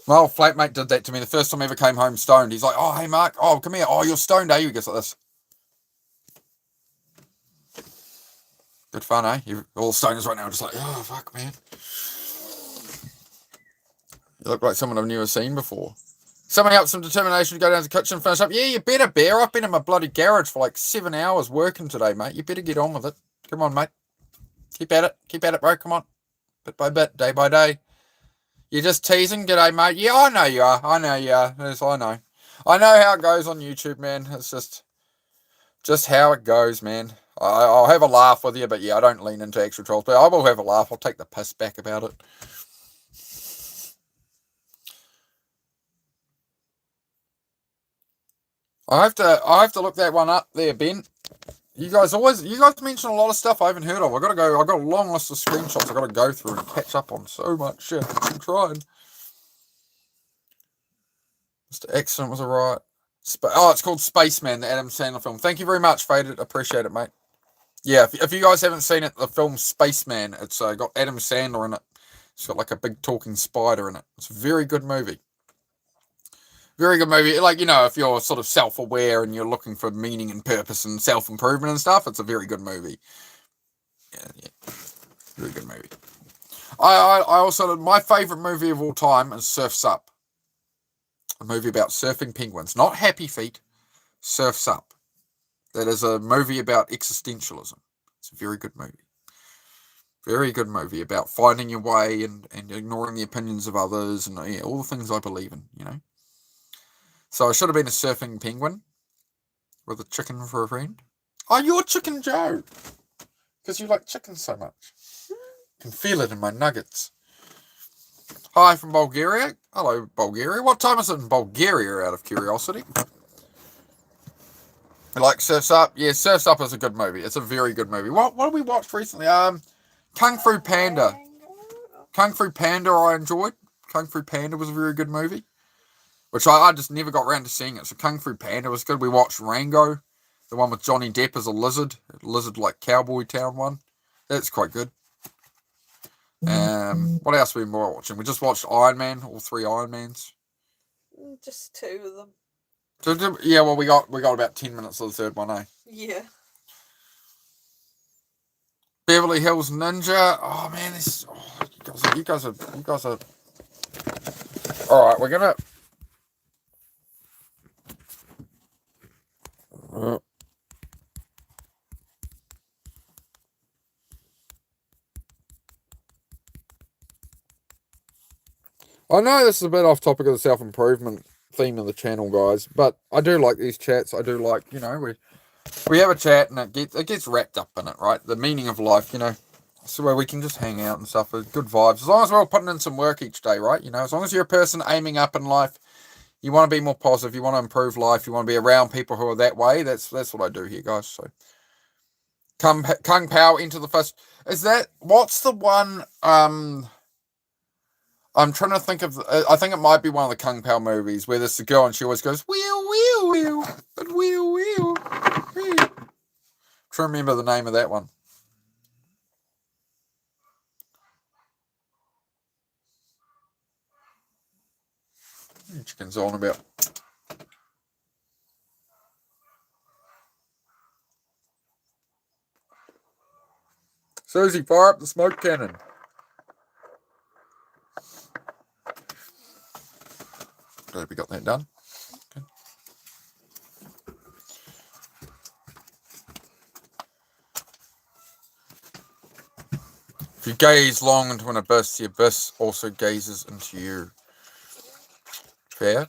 My old flatmate did that to me the first time I ever came home stoned. He's like, oh, hey, Mark. Oh, come here. Oh, you're stoned, eh? He goes like this. Good fun, eh? You're all stoners right now just like, oh, fuck, man. You look like someone I've never seen before. Somebody up some determination to go down to the kitchen and finish up. Yeah, you better, Bear. I've been in my bloody garage for like 7 hours working today, mate. You better get on with it. Come on, mate. Keep at it, bro. Come on. Bit by bit, day by day. You're just teasing. G'day, mate. Yeah, I know you are. Yes, I know. I know how it goes on YouTube, man. It's just how it goes, man. I'll have a laugh with you, but yeah, I don't lean into actual trolls. But I will have a laugh. I'll take the piss back about it. I have to look that one up there, Ben. You guys mention a lot of stuff I haven't heard of. I've got a long list of screenshots I've got to go through and catch up on so much shit. I'm trying. Mr. Excellent was alright. It's called Spaceman, the Adam Sandler film. Thank you very much, Faded. Appreciate it, mate. Yeah, if you guys haven't seen it, the film Spaceman, it's got Adam Sandler in it. It's got like a big talking spider in it. It's a very good movie. Very good movie. Like, if you're sort of self-aware and you're looking for meaning and purpose and self-improvement and stuff, it's a very good movie. Yeah. Very good movie. I also, my favourite movie of all time is Surf's Up. A movie about surfing penguins. Not Happy Feet. Surf's Up. That is a movie about existentialism. It's a very good movie. Very good movie about finding your way and ignoring the opinions of others and all the things I believe in, So I should have been a surfing penguin with a chicken for a friend. Oh, you're Chicken Joe. Because you like chicken so much. Can feel it in my nuggets. Hi from Bulgaria. Hello, Bulgaria. What time is it in Bulgaria, out of curiosity? You like Surf's Up? Yeah, Surf's Up is a good movie. It's a very good movie. What have we watched recently? Kung Fu Panda. Kung Fu Panda I enjoyed. Kung Fu Panda was a very good movie. Which I just never got around to seeing it. So Kung Fu Panda was good. We watched Rango. The one with Johnny Depp as a lizard. Lizard Cowboy Town one. That's quite good. What else have we been watching? We just watched Iron Man, all 3 Iron Mans. Just 2 of them. Yeah, well, we got about 10 minutes of the third one, eh? Yeah. Beverly Hills Ninja. Oh man, you guys are. All right, we're gonna. I know this is a bit off topic of the self-improvement theme of the channel, guys, but I do like these chats. I do like, we have a chat and it gets wrapped up in it, right? The meaning of life, so where we can just hang out and stuff with good vibes. As long as we're all putting in some work each day, right? As long as you're a person aiming up in life, you want to be more positive, you want to improve life, you want to be around people who are that way. That's what I do here, guys. So Kung Pao Into the Fist. What's the one, I'm trying to think of, I think it might be one of the Kung Pao movies where there's a girl and she always goes, wheel, wheel, wheel, and wheel, wheel, wheel. Trying to remember the name of that one. Chicken's on about. Susie, fire up the smoke cannon. Glad we got that done. Okay. If you gaze long into an abyss, the abyss also gazes into you. Fair?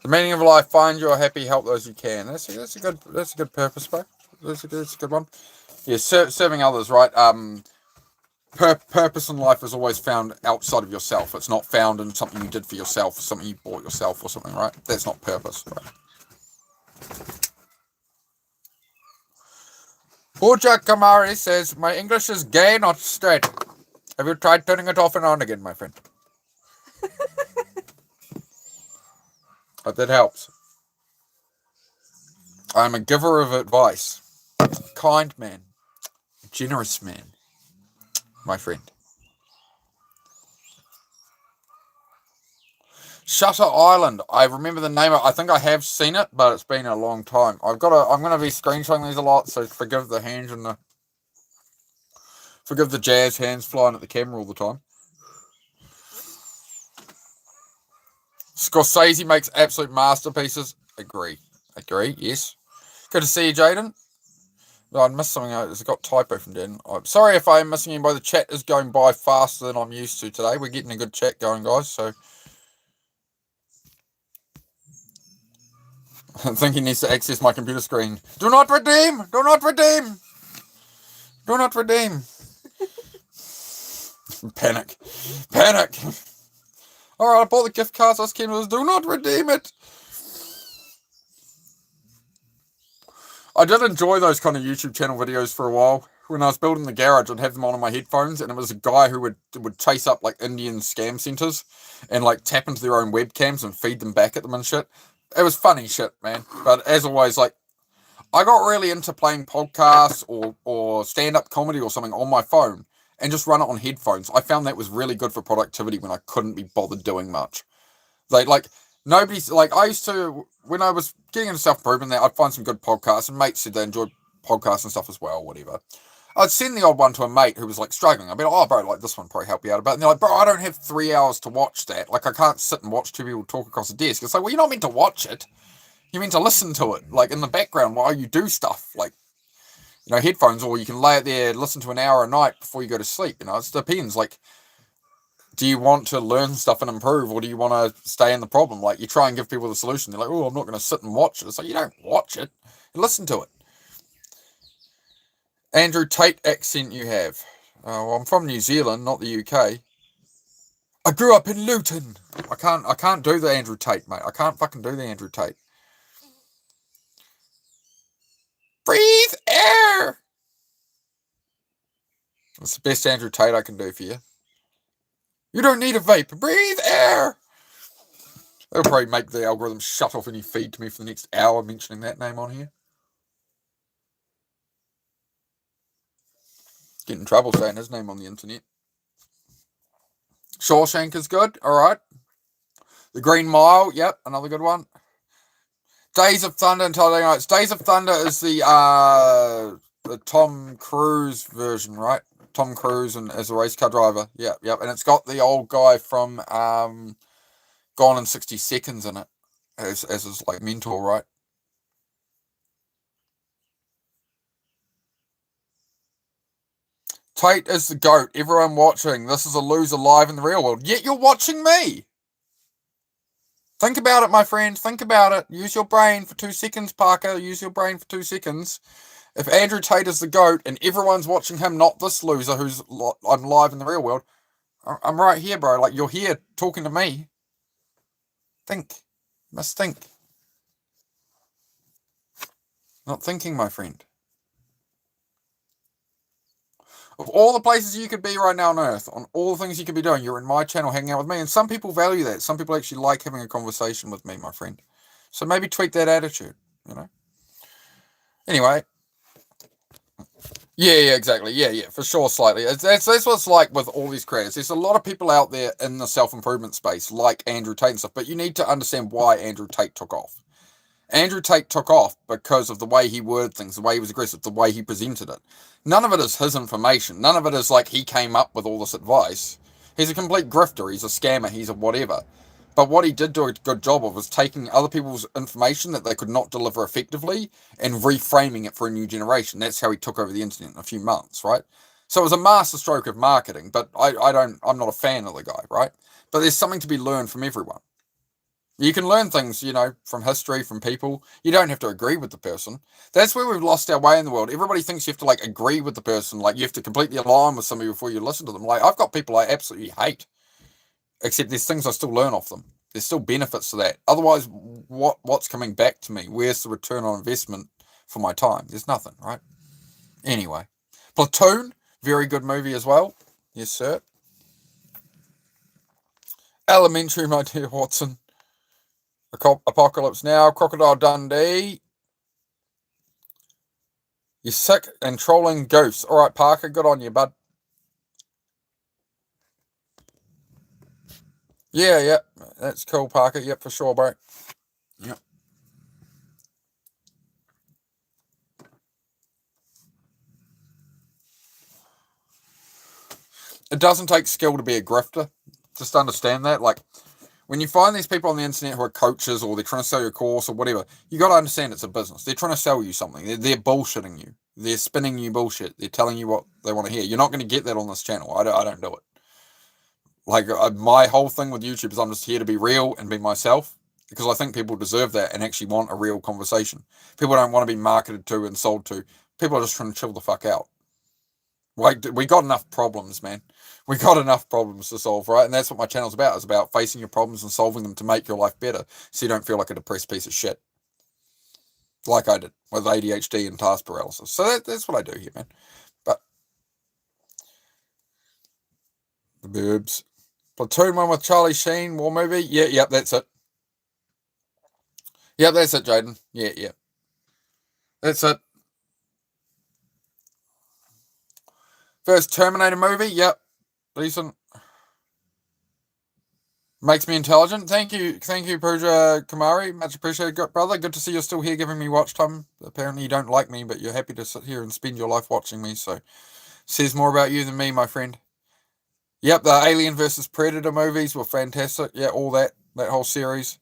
The meaning of life: find your happy, help those you can. That's a good purpose, bro. That's a good one. Yeah, serving others, right? Purpose in life is always found outside of yourself. It's not found in something you did for yourself, or something you bought yourself, or something, right? That's not purpose, right? Bojack Kamari says, my English is gay, not straight. Have you tried turning it off and on again, my friend? Hope that helps. I'm a giver of advice. Kind man. Generous man. My friend. Shutter Island. I remember the name. I think I have seen it, but it's been a long time. I'm going to be screenshotting these a lot, so forgive the hands and forgive the jazz hands flying at the camera all the time. Scorsese makes absolute masterpieces. Agree. Yes. Good to see you, Jaden. I missed something. It's got typo from Dan. I'm sorry if I'm missing you by the chat is going by faster than I'm used to today. We're getting a good chat going, guys, so I think he needs to access my computer screen. Do not redeem! Do not redeem! Do not redeem! Panic. Panic! Alright, I bought the gift cards. I was keen with. Do not redeem it! I did enjoy those kind of YouTube channel videos for a while. When I was building the garage, I'd have them on my headphones, and it was a guy who would chase up like Indian scam centers and like tap into their own webcams and feed them back at them and shit. It was funny shit, man. But as always, like, I got really into playing podcasts or stand-up comedy or something on my phone and just run it on headphones. I found that was really good for productivity when I couldn't be bothered doing much. Like nobody's like, I used to, when I was getting into self-improvement, I'd find some good podcasts, and mates said they enjoyed podcasts and stuff as well, whatever. I'd send the odd one to a mate who was like struggling. I'd be like, oh, bro, like this one probably help you out a bit. And they're like, bro, I don't have 3 hours to watch that. Like, I can't sit and watch two people talk across a desk. It's like, well, you're not meant to watch it. You're meant to listen to it, like in the background while you do stuff, like, you know, headphones, or you can lay it there, listen to an hour a night before you go to sleep. You know, it depends. Like, do you want to learn stuff and improve, or do you want to stay in the problem? Like, you try and give people the solution. They're like, oh, I'm not going to sit and watch it. It's like, you don't watch it. You listen to it. Andrew Tate accent you have. Well, I'm from New Zealand, not the UK. I grew up in Luton. I can't do the Andrew Tate, mate. I can't fucking do the Andrew Tate. Breathe air. That's the best Andrew Tate I can do for you. You don't need a vape. Breathe air. That'll probably make the algorithm shut off any feed to me for the next hour mentioning that name on here. Get in trouble saying his name on the internet. Shawshank is good. All right. The Green Mile. Yep, another good one. Days of Thunder and Talladega Nights. Days of Thunder is the Tom Cruise version, right? Tom Cruise and as a race car driver. Yep. And it's got the old guy from Gone in 60 Seconds in it as his like mentor, right? Tate is the GOAT. Everyone watching. This is a loser live in the real world. Yet you're watching me. Think about it, my friend. Think about it. Use your brain for 2 seconds, Parker. Use your brain for 2 seconds. If Andrew Tate is the GOAT and everyone's watching him, not this loser who's I'm live in the real world, I'm right here, bro. Like, you're here talking to me. Think. You must think. Not thinking, my friend. Of all the places you could be right now on Earth, on all the things you could be doing, you're in my channel hanging out with me. And some people value that. Some people actually like having a conversation with me, my friend. So maybe tweak that attitude, you know? Anyway. Yeah, exactly. Yeah, for sure, slightly. That's what it's like with all these creators. There's a lot of people out there in the self-improvement space, like Andrew Tate and stuff, but you need to understand why Andrew Tate took off. Andrew Tate took off because of the way he worded things, the way he was aggressive, the way he presented it. None of it is his information. None of it is like he came up with all this advice. He's a complete grifter. He's a scammer. He's a whatever. But what he did do a good job of was taking other people's information that they could not deliver effectively and reframing it for a new generation. That's how he took over the internet in a few months, right? So it was a master stroke of marketing, but I'm not a fan of the guy, right? But there's something to be learned from everyone. You can learn things, you know, from history, from people. You don't have to agree with the person. That's where we've lost our way in the world. Everybody thinks you have to, like, agree with the person. Like, you have to completely align with somebody before you listen to them. Like, I've got people I absolutely hate. Except there's things I still learn off them. There's still benefits to that. Otherwise, what's coming back to me? Where's the return on investment for my time? There's nothing, right? Anyway. Platoon, very good movie as well. Yes, sir. Elementary, my dear Watson. Apocalypse Now, Crocodile Dundee. You're sick and trolling ghosts. All right, Parker, good on you, bud. Yeah, that's cool, Parker. Yep, for sure, bro. Yep. It doesn't take skill to be a grifter. Just understand that. Like, when you find these people on the internet who are coaches or they're trying to sell you a course or whatever, you got to understand it's a business. They're trying to sell you something. They're bullshitting you. They're spinning you bullshit. They're telling you what they want to hear. You're not going to get that on this channel. I don't do it. Like, my whole thing with YouTube is I'm just here to be real and be myself, because I think people deserve that and actually want a real conversation. People don't want to be marketed to and sold to. People are just trying to chill the fuck out. Like, we got enough problems, man. We got enough problems to solve, right? And that's what my channel's about. It's about facing your problems and solving them to make your life better, so you don't feel like a depressed piece of shit, like I did with ADHD and task paralysis. So that's what I do here, man. But the Burbs. Platoon 1 with Charlie Sheen, war movie. Yeah, that's it. Yeah, that's it, Jaden. Yeah. That's it. First Terminator movie. Yep. Decent. Makes me intelligent. Thank you, Pooja Kumari. Much appreciated, brother. Good to see you're still here giving me watch time. Apparently you don't like me, but you're happy to sit here and spend your life watching me, so says more about you than me, my friend. Yep, the Alien versus Predator movies were fantastic. Yeah, all that whole series.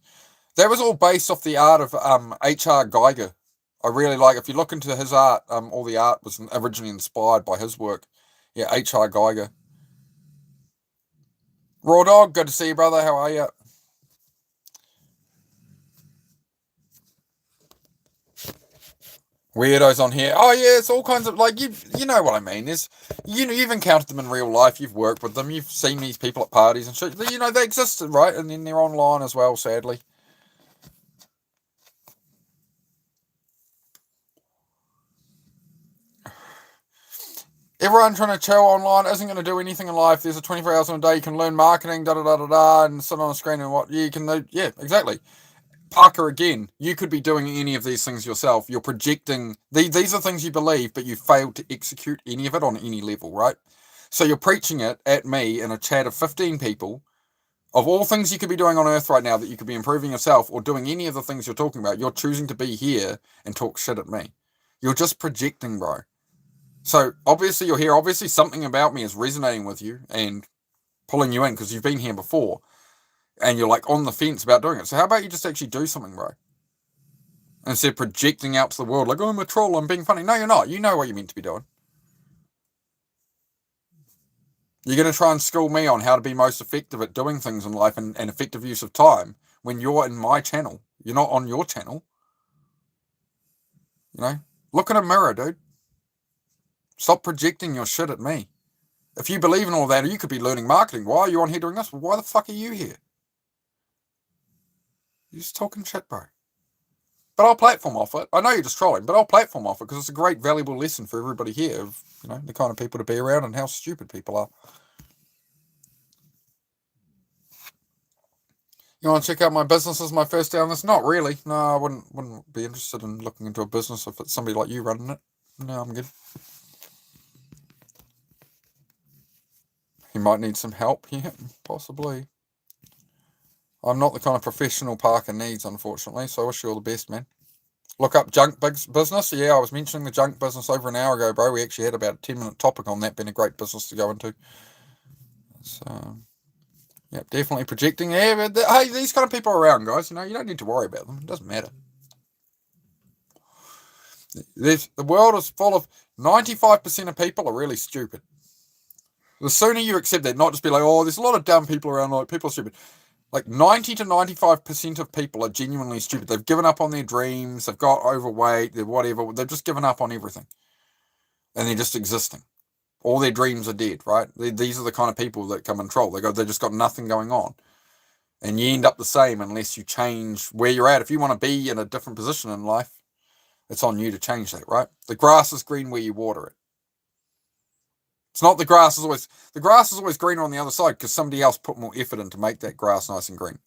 That was all based off the art of H.R. Geiger. I really like, if you look into his art, all the art was originally inspired by his work. Yeah, H.R. Geiger. Raw Dog, good to see you, brother. How are you? Weirdos on here. Oh yeah, it's all kinds of, like, you know what I mean. You've encountered them in real life. You've worked with them. You've seen these people at parties and shit. You know they exist, right? And then they're online as well, sadly. Everyone trying to chill online isn't going to do anything in life. There's a 24 hours in a day. You can learn marketing, and sit on a screen and what you can do. Yeah, exactly. Parker, again, you could be doing any of these things yourself. You're projecting. These are things you believe, but you failed to execute any of it on any level, right? So you're preaching it at me in a chat of 15 people. Of all things you could be doing on Earth right now that you could be improving yourself or doing any of the things you're talking about, you're choosing to be here and talk shit at me. You're just projecting, bro. So obviously you're here. Obviously something about me is resonating with you and pulling you in because you've been here before and you're like on the fence about doing it. So how about you just actually do something, bro? Instead of projecting out to the world like, oh, I'm a troll, I'm being funny. No, you're not. You know what you're meant to be doing. You're going to try and school me on how to be most effective at doing things in life and effective use of time when you're in my channel. You're not on your channel. You know? Look in a mirror, dude. Stop projecting your shit at me. If you believe in all that, you could be learning marketing. Why are you on here doing this? Well, why the fuck are you here? You're just talking shit, bro. But I'll platform off it. I know you're just trolling, but I'll platform off it because it's a great, valuable lesson for everybody here of, you know, the kind of people to be around and how stupid people are. You want to check out my business as my first day on this? Not really. No, I wouldn't be interested in looking into a business if it's somebody like you running it. No, I'm good. You might need some help. Yeah, possibly. I'm not the kind of professional Parker needs, unfortunately, so I wish you all the best, man. Look up junk business. Yeah, I was mentioning the junk business over an hour ago, bro. We actually had about a 10-minute topic on that being a great business to go into. So, yeah, definitely projecting. Yeah, but hey, these kind of people are around, guys. You know, you don't need to worry about them. It doesn't matter. The world is full of 95% of people are really stupid. The sooner you accept that, not just be like, oh, there's a lot of dumb people around, like, people are stupid. Like 90 to 95% of people are genuinely stupid. They've given up on their dreams. They've got overweight. They're whatever. They've just given up on everything. And they're just existing. All their dreams are dead, right? These are the kind of people that come and troll. They just got nothing going on. And you end up the same unless you change where you're at. If you want to be in a different position in life, it's on you to change that, right? The grass is green where you water it. It's not the grass is always greener on the other side because somebody else put more effort in to make that grass nice and green.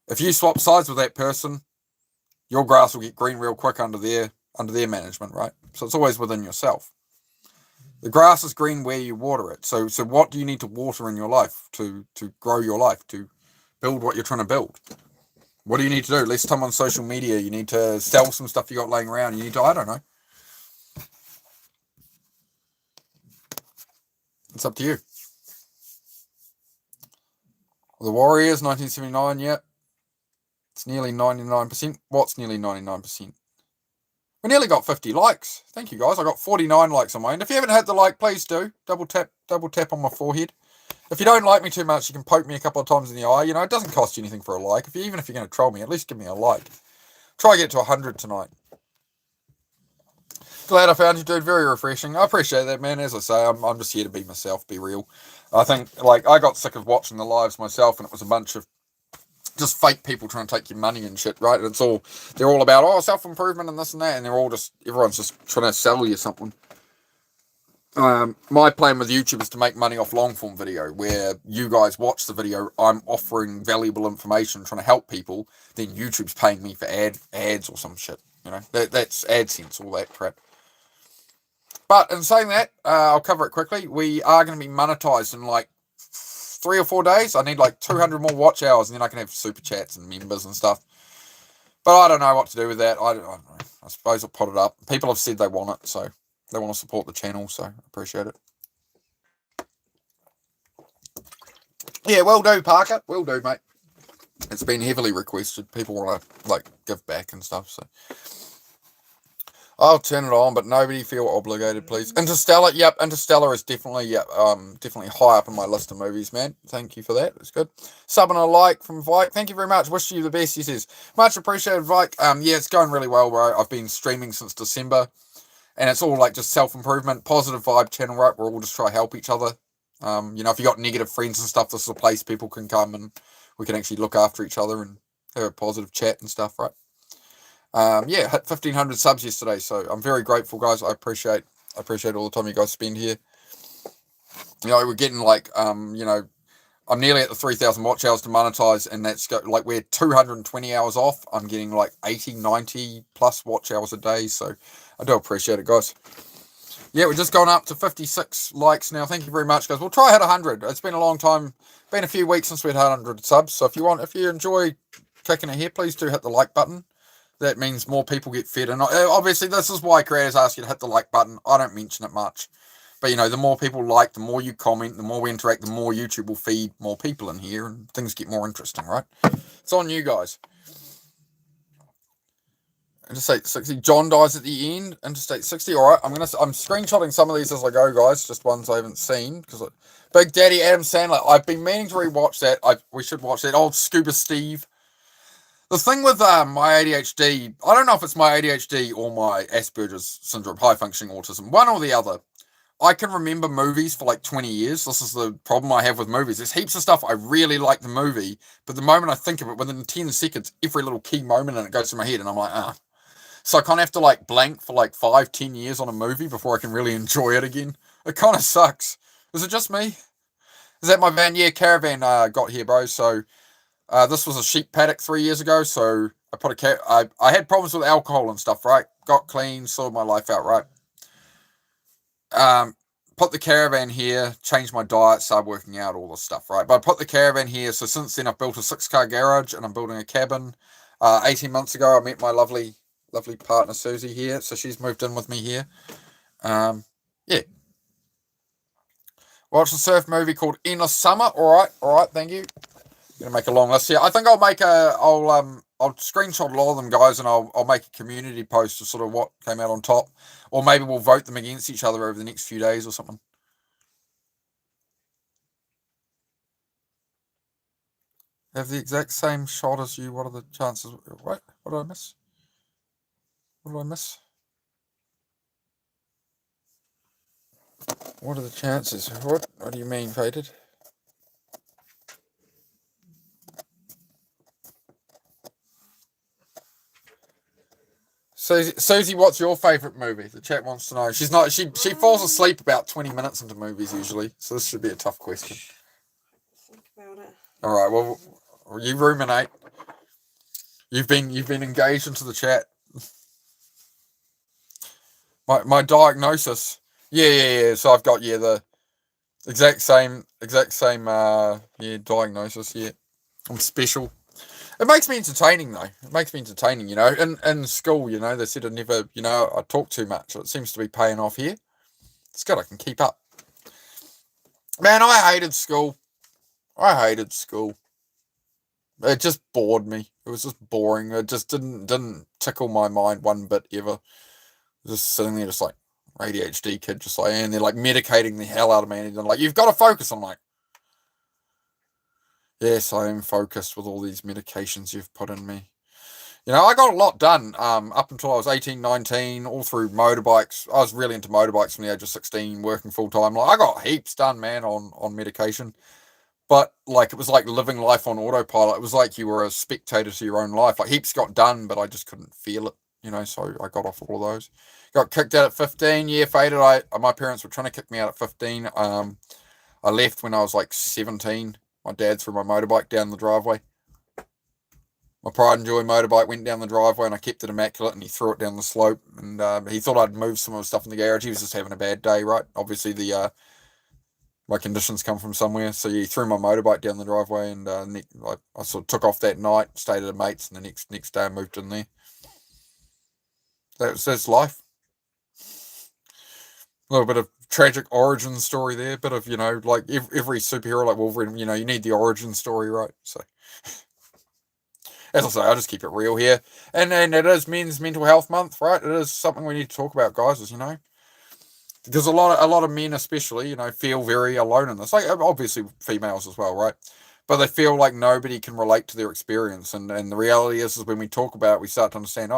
If you swap sides with that person, your grass will get green real quick under their management, right? So it's always within yourself. The grass is green where you water it. So what do you need to water in your life to grow your life, to build what you're trying to build? What do you need to do? Less time on social media. You need to sell some stuff you got laying around. You need to, I don't know. It's up to you. The Warriors, 1979, yep. It's nearly 99%. What's nearly 99%? We nearly got 50 likes. Thank you, guys. I got 49 likes on my end. If you haven't hit the like, please do. Double tap on my forehead. If you don't like me too much, you can poke me a couple of times in the eye. You know, it doesn't cost you anything for a like. Even if you're going to troll me, at least give me a like. Try to get to 100 tonight. Glad I found you, dude. Very refreshing. I appreciate that, man. As I say, I'm just here to be myself, be real. I think, like, I got sick of watching the lives myself, and it was a bunch of just fake people trying to take your money and shit, right? They're all about, self-improvement and this and that, and everyone's just trying to sell you something. My plan with YouTube is to make money off long-form video, where you guys watch the video, I'm offering valuable information, trying to help people, then YouTube's paying me for ads or some shit, you know? That's AdSense, all that crap. But in saying that, I'll cover it quickly. We are going to be monetized in like 3 or 4 days. I need like 200 more watch hours, and then I can have super chats and members and stuff. But I don't know what to do with that. I don't know. I suppose I'll put it up. People have said they want it, so they want to support the channel, so I appreciate it. Yeah, will do, Parker. Will do, mate. It's been heavily requested. People want to like give back and stuff, so I'll turn it on, but nobody feel obligated, please. Interstellar, yep, Interstellar is definitely high up on my list of movies, man. Thank you for that. It's good. Sub and a like from Vike. Thank you very much. Wish you the best, he says. Much appreciated, Vike. Yeah, it's going really well, bro. I've been streaming since December, and it's all like just self-improvement, positive vibe channel, right? We're all just trying to help each other. You know, if you got negative friends and stuff, this is a place people can come and we can actually look after each other and have a positive chat and stuff, right? Yeah, hit 1,500 subs yesterday, so I'm very grateful, guys. I appreciate all the time you guys spend here. You know, we're getting like, you know, I'm nearly at the 3,000 watch hours to monetize, and that's like we're 220 hours off. I'm getting like 80, 90 plus watch hours a day, so I do appreciate it, guys. Yeah, we're just going up to 56 likes now. Thank you very much, guys. We'll try hit 100. It's been a long time, been a few weeks since we had 100 subs. So if you enjoy kicking it here, please do hit the like button. That means more people get fed. And obviously, this is why creators ask you to hit the like button. I don't mention it much. But, you know, the more people like, the more you comment, the more we interact, the more YouTube will feed more people in here, and things get more interesting, right? It's on you guys. Interstate 60. John dies at the end. Interstate 60. All right, I'm screenshotting some of these as I go, guys. Just ones I haven't seen, because Big Daddy Adam Sandler. I've been meaning to rewatch that. We should watch that. Old Scuba Steve. The thing with my ADHD, I don't know if it's my ADHD or my Asperger's syndrome, high functioning autism, one or the other. I can remember movies for like 20 years. This is the problem I have with movies. There's heaps of stuff I really like the movie, but the moment I think of it, within 10 seconds, every little key moment and it goes through my head, and I'm like, So I kind of have to like blank for like 5-10 years on a movie before I can really enjoy it again. It kind of sucks. Is it just me? Is that my van? Yeah, caravan got here, bro. So this was a sheep paddock 3 years ago. So I put I had problems with alcohol and stuff, right? Got clean, sorted my life out, right? Put the caravan here, changed my diet, started working out, all this stuff, right? But I put the caravan here. So since then, I've built a 6-car garage and I'm building a cabin. 18 months ago, I met my lovely partner Susie here, so she's moved in with me here. Yeah. Watch the surf movie called Endless Summer. All right, thank you. Gonna make a long list here. I think I'll screenshot a lot of them, guys, and I'll make a community post of sort of what came out on top, or maybe we'll vote them against each other over the next few days or something. Have the exact same shot as you. What are the chances? What did I miss? What did I miss? What are the chances? What do you mean, Faded? Susie, what's your favourite movie? The chat wants to know. She's not. She falls asleep about 20 minutes into movies usually, so this should be a tough question. Think about it. All right. Well, you ruminate. You've been engaged into the chat. My diagnosis. Yeah. So I've got the exact same diagnosis. Yeah, I'm special. It makes me entertaining though. It makes me entertaining, you know. In school, you know, they said I talk too much. It seems to be paying off here. It's good. I can keep up. Man, I hated school. It just bored me. It was just boring. It just didn't tickle my mind one bit ever. Just sitting there, just like ADHD kid, just like, and they're like medicating the hell out of me, and they're like, "You've got to focus." I'm like, "Yes, I am focused with all these medications you've put in me." I got a lot done up until I was 18, 19, all through motorbikes. I was really into motorbikes from the age of 16, working full time. Like, I got heaps done, man, on medication. But like it was like living life on autopilot. It was like you were a spectator to your own life. Like heaps got done, but I just couldn't feel it. So I got off all of those. Got kicked out at 15. Yeah, faded. My parents were trying to kick me out at 15. I left when I was like 17. My dad threw my motorbike down the driveway. My pride and joy motorbike went down the driveway, and I kept it immaculate, and he threw it down the slope. And he thought I'd moved some of the stuff in the garage. He was just having a bad day, right? Obviously, my conditions come from somewhere. So he threw my motorbike down the driveway, and I sort of took off that night, stayed at a mate's, and the next day I moved in there. That's life. A little bit of tragic origin story there. Bit of like every superhero like Wolverine. You need the origin story, right? So. As I say, I just keep it real here. And it is Men's Mental Health Month, right? It is something we need to talk about, guys, because a lot of men especially, feel very alone in this. Like obviously females as well, right? But they feel like nobody can relate to their experience. And the reality is when we talk about it, we start to understand,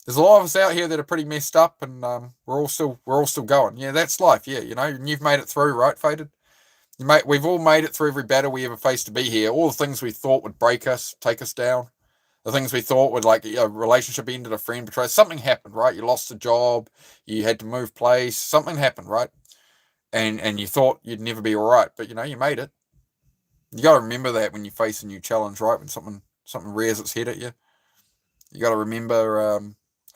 there's a lot of us out here that are pretty messed up, and we're all still going. Yeah, that's life, yeah, and you've made it through, right, Faded? We've all made it through every battle we ever faced to be here. All the things we thought would break us, take us down. The things we thought would, like, a relationship ended, a friend betrayed. Something happened, right? You lost a job. You had to move place. Something happened, right? And you thought you'd never be all right. But, you made it. You got to remember that when you face a new challenge, right? When something rears its head at you. You got to remember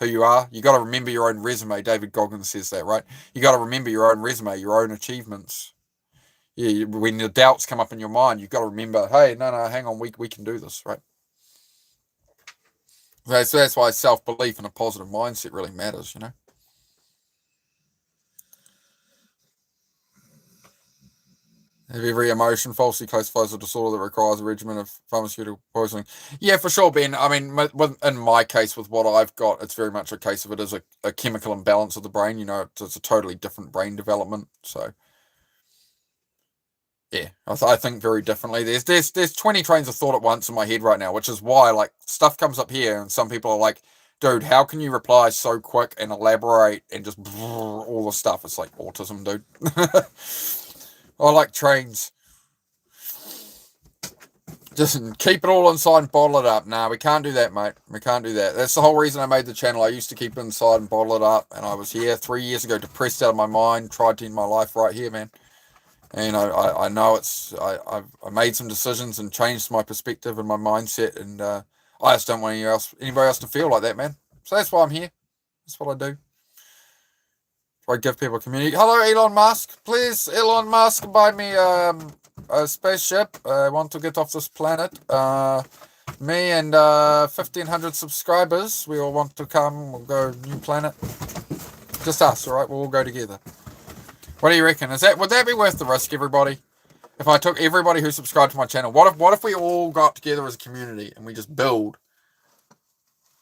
who you are. You got to remember your own resume. David Goggins says that, right? You got to remember your own resume, your own achievements. Yeah, when the doubts come up in your mind, you've got to remember, hey, no, hang on, we can do this, right? So that's why self-belief and a positive mindset really matters, Have every emotion falsely classifies a disorder that requires a regimen of pharmaceutical poisoning. Yeah, for sure, Ben. I mean, in my case, with what I've got, it's very much a case of it as a chemical imbalance of the brain. It's a totally different brain development, so... Yeah, I think very differently. There's 20 trains of thought at once in my head right now, which is why like stuff comes up here, and some people are like, "Dude, how can you reply so quick and elaborate and just all the stuff?" It's like autism, dude. I like trains. Just keep it all inside and bottle it up. Nah, we can't do that, mate. We can't do that. That's the whole reason I made the channel. I used to keep it inside and bottle it up, and I was here 3 years ago, depressed out of my mind, tried to end my life right here, man. And I know I made some decisions and changed my perspective and my mindset, and I just don't want anybody else to feel like that, man. So that's why I'm here. That's what I do. I give people a community. Hello, Elon Musk. Please, Elon Musk, buy me a spaceship. I want to get off this planet. Me and 1,500 subscribers, we all want to come. We'll go new planet. Just us, all right? We'll all go together. What do you reckon? Would that be worth the risk, everybody? If I took everybody who subscribed to my channel, what if we all got together as a community and we just build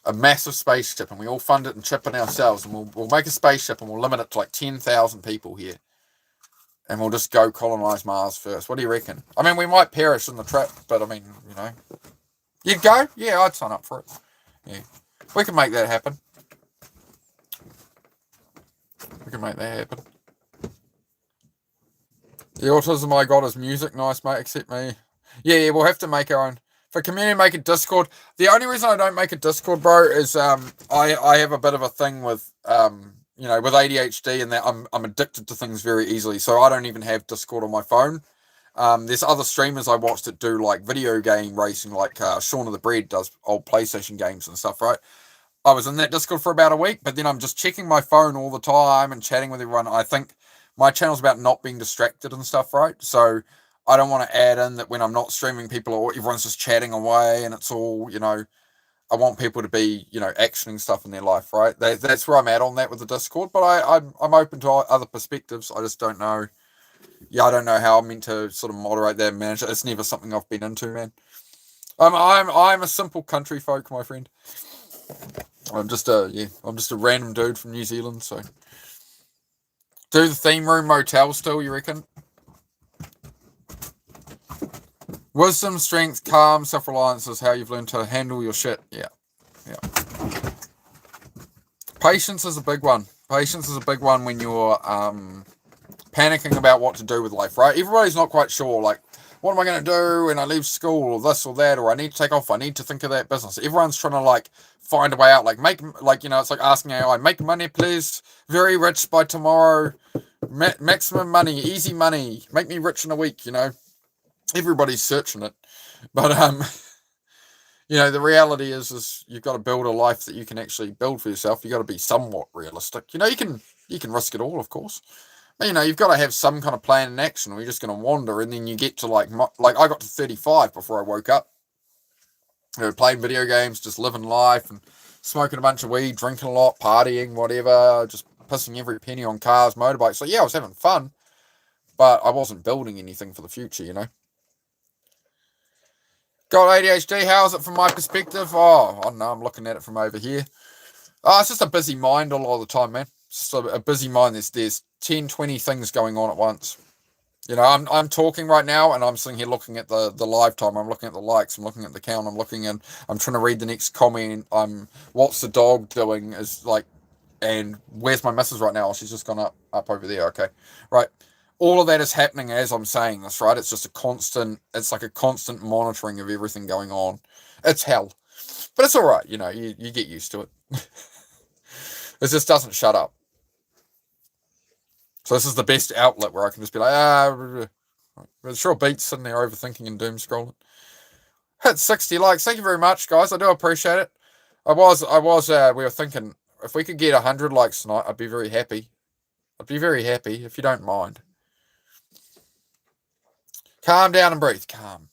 a massive spaceship and we all fund it and chip in ourselves, and we'll make a spaceship and we'll limit it to like 10,000 people here, and we'll just go colonize Mars first? What do you reckon? I mean, we might perish in the trip, but I mean, you'd go? Yeah, I'd sign up for it. Yeah, we can make that happen. We can make that happen. The autism I got is music. Nice, mate. Except me. Yeah, we'll have to make our own. For community, make a Discord. The only reason I don't make a Discord, bro, is I have a bit of a thing with with ADHD, and that I'm addicted to things very easily. So I don't even have Discord on my phone. There's other streamers I watch that do like video game racing, like Shaun of the Bread does old PlayStation games and stuff, right? I was in that Discord for about a week, but then I'm just checking my phone all the time and chatting with everyone. I think my channel's about not being distracted and stuff, right? So I don't want to add in that when I'm not streaming, people or everyone's just chatting away and it's all, I want people to be, actioning stuff in their life, right? That's where I'm at on that with the Discord, but I'm open to other perspectives. I just don't know. Yeah, I don't know how I'm meant to sort of moderate that and manage it. It's never something I've been into, man. I'm a simple country folk, my friend. I'm just a random dude from New Zealand. So, do the theme room motel still? You reckon? Wisdom, strength, calm, self-reliance is how you've learned to handle your shit. Yeah. Patience is a big one. Patience is a big one when you're panicking about what to do with life, right? Everybody's not quite sure, like, what am I going to do when I leave school, or this or that, or I need to take off, I need to think of that business. Everyone's trying to, like, find a way out, like, it's like asking AI, make money, please, very rich by tomorrow, maximum money, easy money, make me rich in a week, Everybody's searching it. But, the reality is you've got to build a life that you can actually build for yourself. You've got to be somewhat realistic. You can risk it all, of course. You've got to have some kind of plan in action, or you're just going to wander, and then you get to like I got to 35 before I woke up. Playing video games, just living life, and smoking a bunch of weed, drinking a lot, partying, whatever, just pissing every penny on cars, motorbikes. So yeah, I was having fun, but I wasn't building anything for the future. Got ADHD, how is it from my perspective? Oh, I don't know, I'm looking at it from over here. Oh, it's just a busy mind all the time, man. It's just a busy mind. There's 10, 20 things going on at once. I'm talking right now, and I'm sitting here looking at the live time. I'm looking at the likes. I'm looking at the count. I'm trying to read the next comment. What's the dog doing? And where's my missus right now? She's just gone up over there. Okay, right. All of that is happening as I'm saying this, right? It's just it's like a constant monitoring of everything going on. It's hell, but it's all right. You get used to it. It just doesn't shut up. So this is the best outlet where I can just be like, it sure beats sitting there overthinking and doom scrolling. Hit 60 likes. Thank you very much, guys. I do appreciate it. We were thinking if we could get 100 likes tonight, I'd be very happy. I'd be very happy if you don't mind. Calm down and breathe. Calm.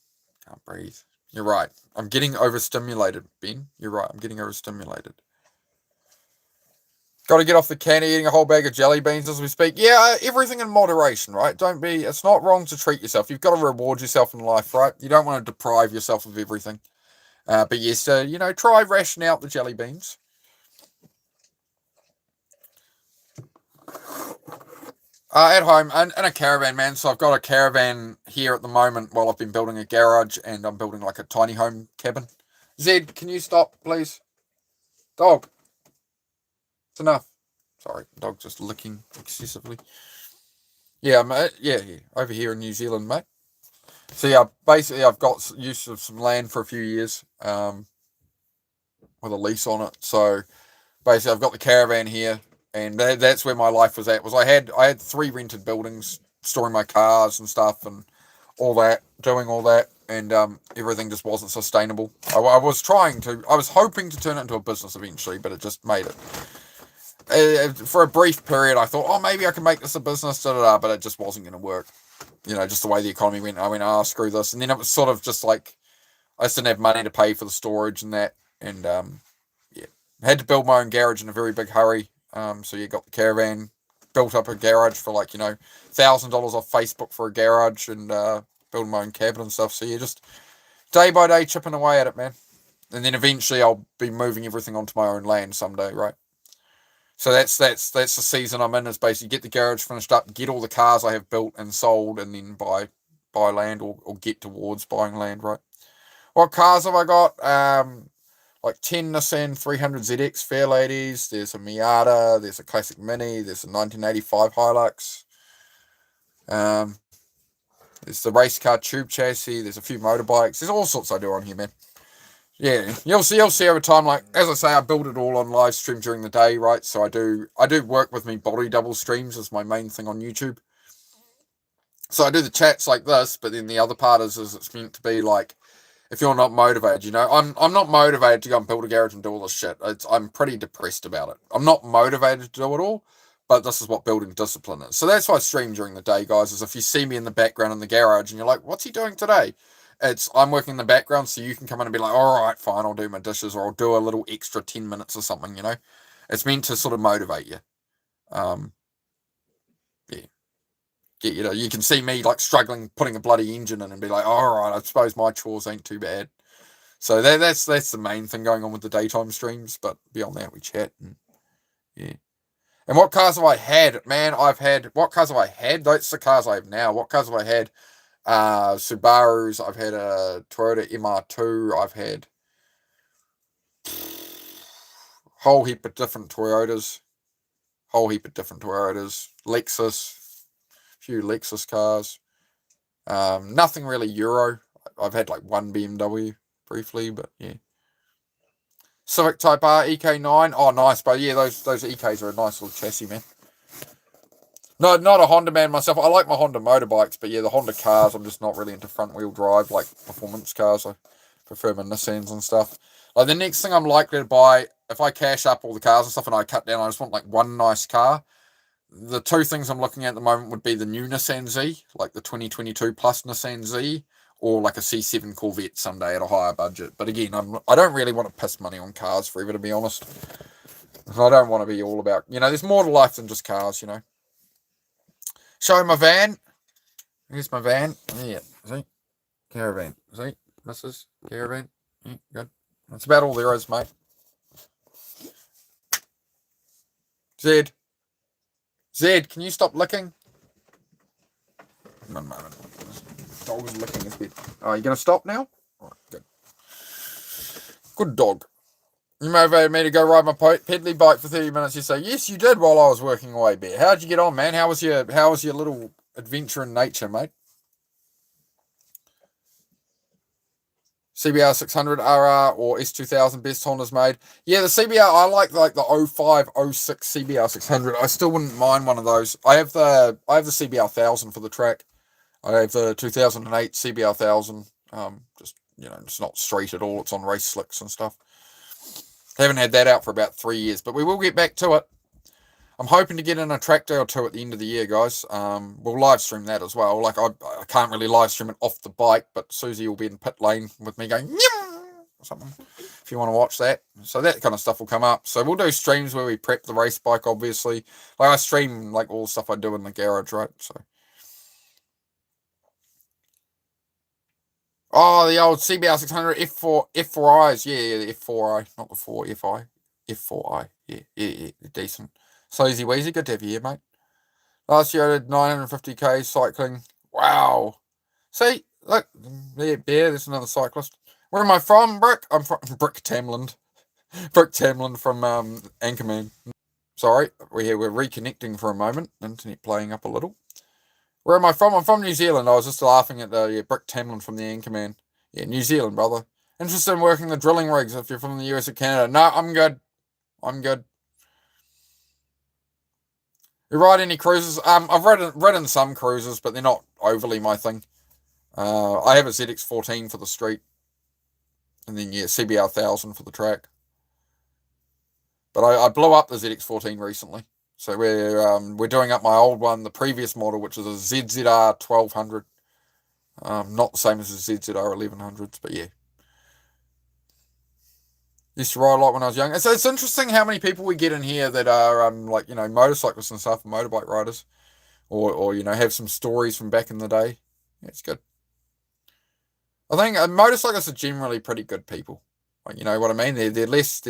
Can't breathe. You're right. I'm getting overstimulated, Ben. You're right. I'm getting overstimulated. Got to get off the candy, eating a whole bag of jelly beans as we speak. Yeah, everything in moderation, right? It's not wrong to treat yourself. You've got to reward yourself in life, right? You don't want to deprive yourself of everything. But yes, try ration out the jelly beans. At home, in a caravan, man. So I've got a caravan here at the moment while I've been building a garage, and I'm building like a tiny home cabin. Zed, can you stop, please? Dog. It's enough. Sorry, dog just licking excessively. Yeah, mate. Yeah, over here in New Zealand, mate. So yeah, basically I've got use of some land for a few years, with a lease on it. So basically I've got the caravan here, and that's where my life was at. I had 3 rented buildings, storing my cars and stuff, and all that, doing all that, and everything just wasn't sustainable. I was hoping to turn it into a business eventually, but it just made it. For a brief period, I thought, oh, maybe I can make this a business, but it just wasn't going to work. Just the way the economy went. I went, screw this. And then it was sort of just like, I just didn't have money to pay for the storage and that. And, I had to build my own garage in a very big hurry. So you got the caravan, built up a garage for $1,000 off Facebook for a garage, and building my own cabin and stuff. So you just day by day chipping away at it, man. And then eventually I'll be moving everything onto my own land someday, right? So that's the season I'm in, is basically get the garage finished up, get all the cars I have built and sold, and then buy land or get towards buying land, right? What cars have I got? Like 10 Nissan 300 ZX Fairladies, there's a Miata, there's a Classic Mini, there's a 1985 Hilux, there's the race car tube chassis, there's a few motorbikes, there's all sorts I do on here, man. Yeah, you'll see over time. Like, as I say, I build it all on live stream during the day, right? So I do work with me body double streams as my main thing on YouTube. So I do the chats like this, but then the other part is it's meant to be like, if you're not motivated, I'm not motivated to go and build a garage and do all this shit. I'm pretty depressed about it. I'm not motivated to do it all, but this is what building discipline is. So that's why I stream during the day, guys, is if you see me in the background in the garage and you're like, what's he doing today? I'm working in the background, so you can come in and be like, all right, fine, I'll do my dishes, or I'll do a little extra 10 minutes or something, It's meant to sort of motivate you. Yeah. You can see me, like, struggling, putting a bloody engine in and be like, all right, I suppose my chores ain't too bad. So that's the main thing going on with the daytime streams. But beyond that, we chat and yeah. And what cars have I had? Man, what cars have I had? That's the cars I have now. What cars have I had? Subarus. I've had a Toyota MR2. I've had whole heap of different Toyotas. Lexus. A few Lexus cars. Nothing really Euro. I've had like one BMW briefly, but yeah. Civic Type R EK9. Oh, nice, but yeah, those EKs are a nice little chassis, man. No, not a Honda man myself. I like my Honda motorbikes, but yeah, the Honda cars, I'm just not really into front wheel drive, like performance cars. I prefer my Nissans and stuff. Like the next thing I'm likely to buy, if I cash up all the cars and stuff and I cut down, I just want like one nice car. The two things I'm looking at the moment would be the new Nissan Z, like the 2022 plus Nissan Z, or like a C7 Corvette someday at a higher budget. But again, I don't really want to piss money on cars forever, to be honest. I don't want to be all about, there's more to life than just cars, Show my van. Here's my van. Yeah, see? Caravan. See? This is caravan. Yeah, good. That's about all there is, mate. Zed, can you stop licking? One moment. Dog is licking his bed. Oh, you going to stop now? All right, good. Good dog. You motivated me to go ride my pedally bike for 30 minutes. You say, yes, you did while I was working away, Bear. How'd you get on, man? How was your little adventure in nature, mate? CBR 600 RR or S2000 best Hondas made. Yeah, the CBR, I like the 05, 06 CBR 600. I still wouldn't mind one of those. I have the CBR 1000 for the track. I have the 2008 CBR 1000. Just, it's not straight at all. It's on race slicks and stuff. Haven't had that out for about 3 years, but we will get back to it. I'm hoping to get in a track day or two at the end of the year, guys. We'll live stream that as well. Like, I can't really live stream it off the bike, but Susie will be in pit lane with me going, or something, if you want to watch that. So that kind of stuff will come up. So we'll do streams where we prep the race bike, obviously. Like, I stream, like, all the stuff I do in the garage, right? So. Oh, the old CBR 600 F4Is. Yeah, the F4i, not the 4FI. F4i. Yeah, decent. So easy weezy, good to have you here, mate. Last year I did 950k cycling. Wow. See, look, there, Bear, there's another cyclist. Where am I from, Brick? I'm from Brick Tamland. Brick Tamland from Anchorman. Sorry, we're reconnecting for a moment. Internet playing up a little. Where am I from? I'm from New Zealand. I was just laughing at the Brick Tamland from the Anchorman. Yeah, New Zealand, brother. Interested in working the drilling rigs if you're from the US or Canada? No, I'm good. You ride any cruisers? I've ridden some cruisers, but they're not overly my thing. I have a ZX14 for the street, and then CBR 1000 for the track. But I blew up the ZX14 recently, so we're doing up my old one, the previous model, which is a ZZR 1200. Not the same as the ZZR 1100s, but yeah. Used to ride a lot when I was young. So it's interesting how many people we get in here that are motorcyclists and stuff, motorbike riders, or have some stories from back in the day. Yeah, it's good. I think motorcyclists are generally pretty good people. Like, you know what I mean? They're less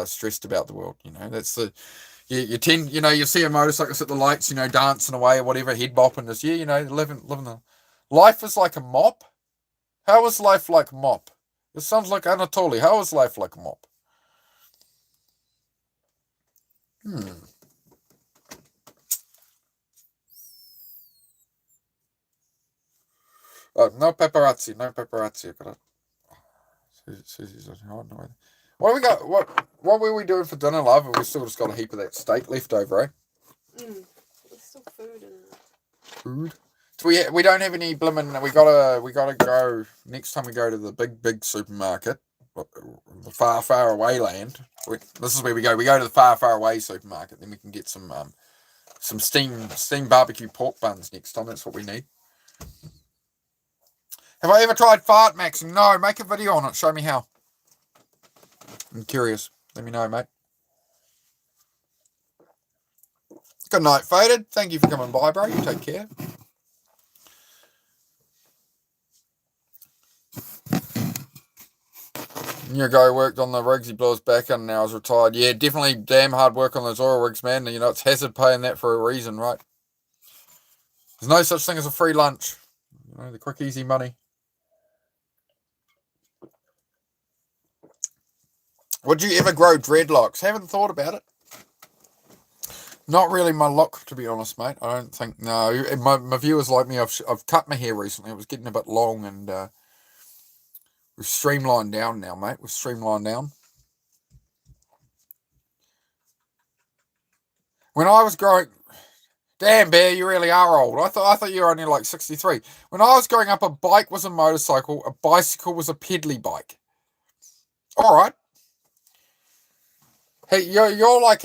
stressed about the world. That's the you tend you see a motorcyclist at the lights, dancing away or whatever, head bopping, just living the life is like a mop. How is life like a mop? This sounds like Anatoly. How is life like a mop? No paparazzi. Susie's on the way. What we got? What were we doing for dinner, love? We still just got a heap of that steak left over, eh? There's still food in it. Food? So we don't have any blimmin'. We gotta go next time we go to the big supermarket, the far away land. This is where we go. We go to the far away supermarket. Then we can get some steamed barbecue pork buns next time. That's what we need. Have I ever tried fart maxing? No. Make a video on it. Show me how. I'm curious. Let me know, mate. Good night, Faded. Thank you for coming by, bro. You take care. Year ago, worked on the rigs. He blew his back in and now he's retired. Yeah, definitely damn hard work on those oil rigs, man. You know, it's hazard pay and that for a reason, right? There's no such thing as a free lunch. You know, the quick, easy money. Would you ever grow dreadlocks? Haven't thought about it. Not really my look, to be honest, mate. I don't think, no. My viewers like me, I've cut my hair recently. It was getting a bit long and we've streamlined down now, mate. We've streamlined down. When I was growing... Damn, Bear, you really are old. I thought you were only like 63. When I was growing up, a bike was a motorcycle, a bicycle was a pedally bike. All right. Hey, you're like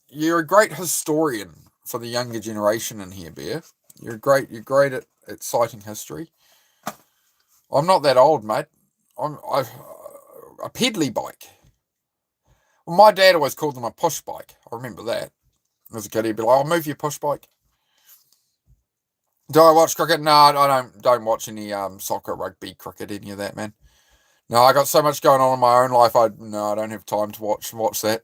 you're a great historian for the younger generation in here, Bear. You're great at citing history. I'm not that old, mate. A pedally bike. Well, my dad always called them a push bike. I remember that. As a kid, he'd be like, "I'll move your push bike." Do I watch cricket? No, I don't watch any soccer, rugby, cricket, any of that, man. No, I got so much going on in my own life. I don't have time to watch that.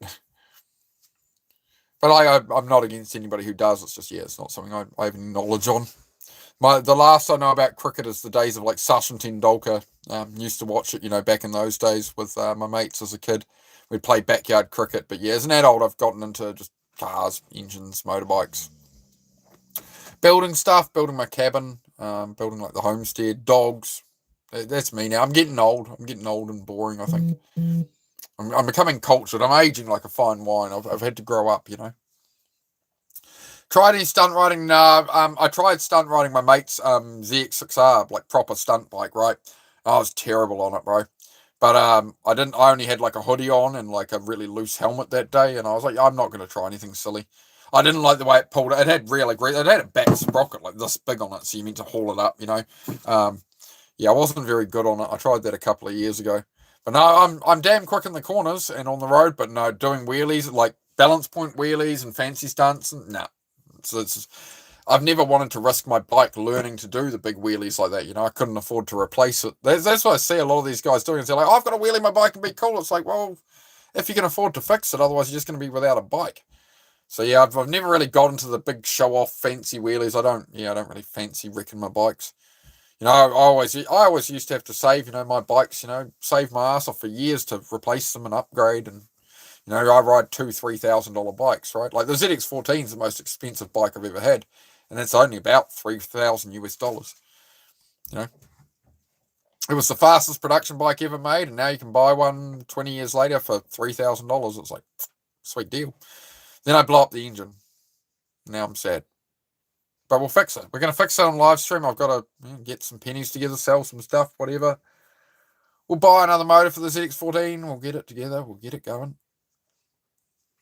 But I'm not against anybody who does. It's just, it's not something I have any knowledge on. The last I know about cricket is the days of like Sachin Tendulkar. Used to watch it, back in those days with my mates as a kid. We'd play backyard cricket. But yeah, as an adult, I've gotten into just cars, engines, motorbikes. Building stuff, building my cabin, building like the homestead, dogs. That's me now. I'm getting old. I'm getting old and boring, I think. I'm becoming cultured. I'm aging like a fine wine. I've had to grow up, Tried any stunt riding? No. I tried stunt riding my mate's ZX6R, like proper stunt bike, right? I was terrible on it, bro. But I didn't. I only had like a hoodie on and like a really loose helmet that day, and I was like, I'm not going to try anything silly. I didn't like the way it pulled. It had really great. It had a back sprocket like this big on it, so you meant to haul it up, I wasn't very good on it. I tried that a couple of years ago, but no, I'm damn quick in the corners and on the road. But no, doing wheelies like balance point wheelies and fancy stunts, nah. So I've never wanted to risk my bike learning to do the big wheelies like that. I couldn't afford to replace it. That's what I see a lot of these guys doing. They're like, I've got to wheelie my bike and be cool. It's like, well, if you can afford to fix it, otherwise you're just going to be without a bike. So yeah, I've never really got into the big show off fancy wheelies. I don't really fancy wrecking my bikes. I always used to have to save, my bikes, save my ass off for years to replace them and upgrade. And, I ride $2,000-$3,000 bikes, right? Like the ZX14 is the most expensive bike I've ever had. And it's only about $3,000 US. It was the fastest production bike ever made. And now you can buy one 20 years later for $3,000. It's like, sweet deal. Then I blow up the engine. Now I'm sad. But we'll fix it. We're going to fix it on live stream. I've got to get some pennies together, sell some stuff, whatever. We'll buy another motor for the ZX14. We'll get it together. We'll get it going.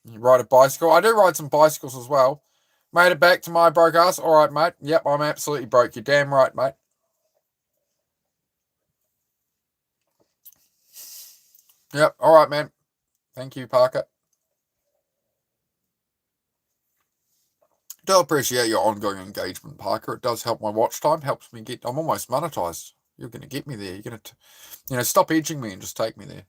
You ride a bicycle. I do ride some bicycles as well. Made it back to my broke ass. All right, mate. Yep, I'm absolutely broke. You're damn right, mate. Yep, all right, man. Thank you, Parker. Do appreciate your ongoing engagement, Parker. It does help my watch time. Helps me get... I'm almost monetized. You're going to get me there. You're going to... stop edging me and just take me there.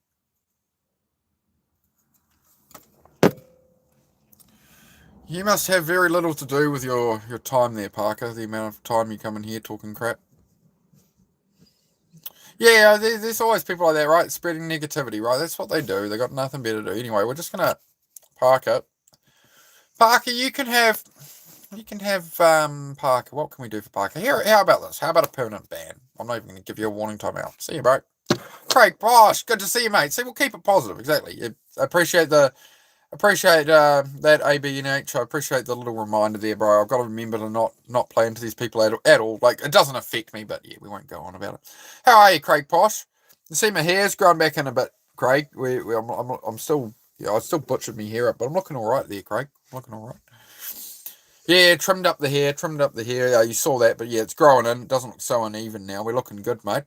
You must have very little to do with your time there, Parker. The amount of time you come in here talking crap. Yeah, there's always people like that, right? Spreading negativity, right? That's what they do. They got nothing better to do. Anyway, we're just going to park it. Parker, you can have Parker. What can we do for Parker? Here, how about this? How about a permanent ban? I'm not even going to give you a warning timeout. See you, bro. Craig Bosch, good to see you, mate. See, we'll keep it positive. Exactly. I appreciate that ABNH. I appreciate the little reminder there, bro. I've got to remember to not play into these people at all. Like, it doesn't affect me, but yeah, we won't go on about it. How are you, Craig Posh? You see my hair's grown back in a bit, Craig. I'm still, I still butchered me hair up, but I'm looking all right there, Craig. I'm looking all right. Yeah, trimmed up the hair. You saw that, but yeah, it's growing in. It doesn't look so uneven now. We're looking good, mate.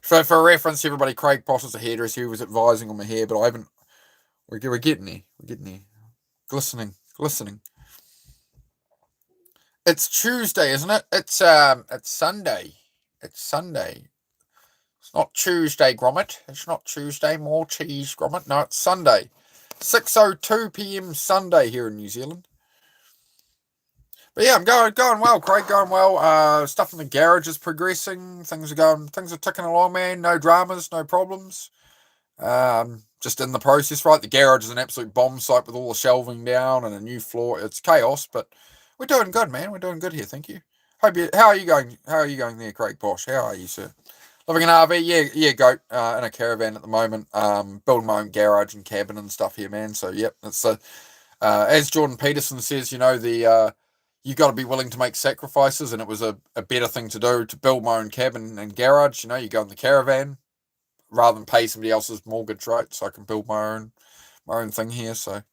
So for reference, everybody, Craig Posh is a hairdresser. He was advising on my hair, but I haven't. We're getting there. We're getting there. Glistening. It's Tuesday, isn't it? It's Sunday. It's Sunday. Not Tuesday, Gromit. It's not Tuesday, more cheese, Gromit. No, it's Sunday. 6:02 p.m. Sunday here in New Zealand. But yeah, I'm going well, Craig, going well. Stuff in the garage is progressing. Things are ticking along, man. No dramas, no problems. Just in the process, right? The garage is an absolute bomb site with all the shelving down and a new floor. It's chaos, but we're doing good, man. We're doing good here. Thank you. How are you going? How are you going there, Craig Bosch? How are you, sir? Living in an RV, yeah, goat. In a caravan at the moment. Building my own garage and cabin and stuff here, man. So yep, it's as Jordan Peterson says, you got to be willing to make sacrifices, and it was a better thing to do to build my own cabin and garage. You go in the caravan rather than pay somebody else's mortgage, right? So I can build my own thing here. So,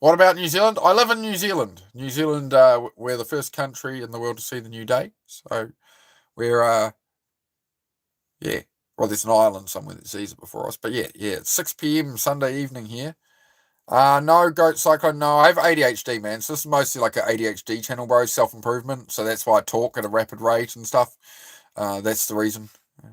what about New Zealand? I live in New Zealand. New Zealand, we're the first country in the world to see the new day. So we're yeah. Well, there's an island somewhere that sees it before us, but yeah. It's 6 p.m. Sunday evening here. No, Goat Cyclone, no, I have ADHD, man, so this is mostly like an ADHD channel, bro, self-improvement, so that's why I talk at a rapid rate and stuff. That's the reason.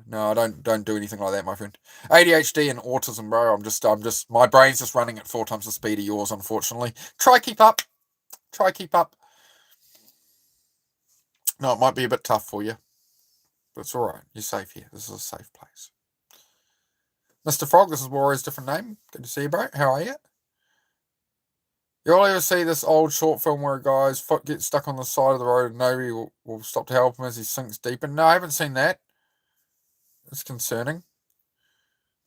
No, I don't do anything like that, my friend. ADHD and autism, bro, I'm just, my brain's just running at 4 times the speed of yours, unfortunately. Try keep up. No, it might be a bit tough for you, but it's alright, you're safe here, this is a safe place. Mr. Frog, this is Warrior's different name, good to see you, bro, how are you? You'll ever see this old short film where a guy's foot gets stuck on the side of the road and nobody will stop to help him as he sinks deeper? No, I haven't seen that. It's concerning.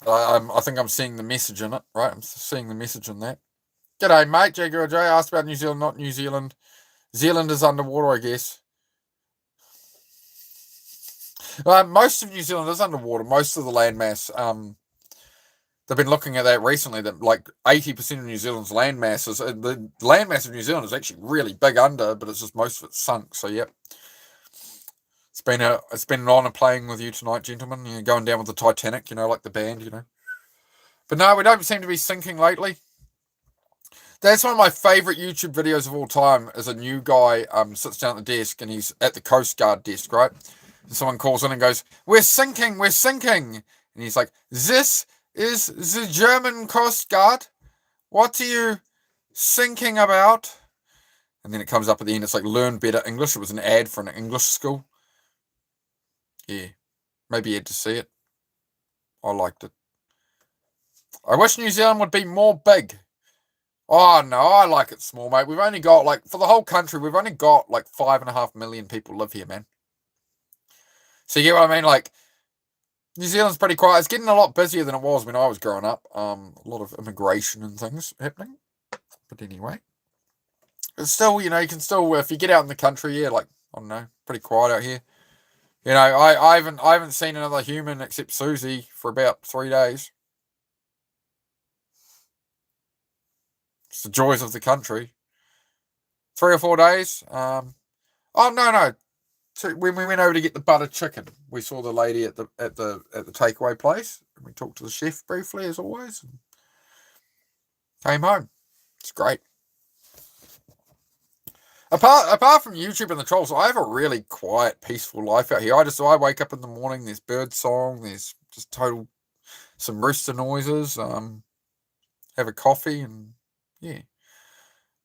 I think I'm seeing the message in it, right? I'm seeing the message in that. G'day, mate. Jaguar J asked about New Zealand, not New Zealand. Zealand is underwater, I guess. Most of New Zealand is underwater. Most of the landmass. They've been looking at that recently, that like 80% of New Zealand's landmass is, the landmass of New Zealand is actually really big under, but it's just most of it sunk. So, yep. It's been an honour playing with you tonight, gentlemen. Going down with the Titanic, like the band, But no, we don't seem to be sinking lately. That's one of my favourite YouTube videos of all time, is a new guy sits down at the desk and he's at the Coast Guard desk, right? And someone calls in and goes, we're sinking. And he's like, this is the German Coast Guard. What are you thinking about? And then it comes up at the end. It's like, learn better English. It was an ad for an English school. Yeah. Maybe you had to see it. I liked it. I wish New Zealand would be more big. Oh, no, I like it small, mate. We've only got, for the whole country, we've only got, 5.5 million people live here, man. So you get what I mean? New Zealand's pretty quiet. It's getting a lot busier than it was when I was growing up. A lot of immigration and things happening. But anyway. It's still, you can still, if you get out in the country, I don't know, pretty quiet out here. I haven't seen another human except Susie for about 3 days. It's the joys of the country. 3 or 4 days. Oh, no. When we went over to get the butter chicken, we saw the lady at the takeaway place. And we talked to the chef briefly, as always. And came home. It's great. Apart from YouTube and the trolls, I have a really quiet, peaceful life out here. I wake up in the morning. There's bird song. There's just some rooster noises. Have a coffee and yeah.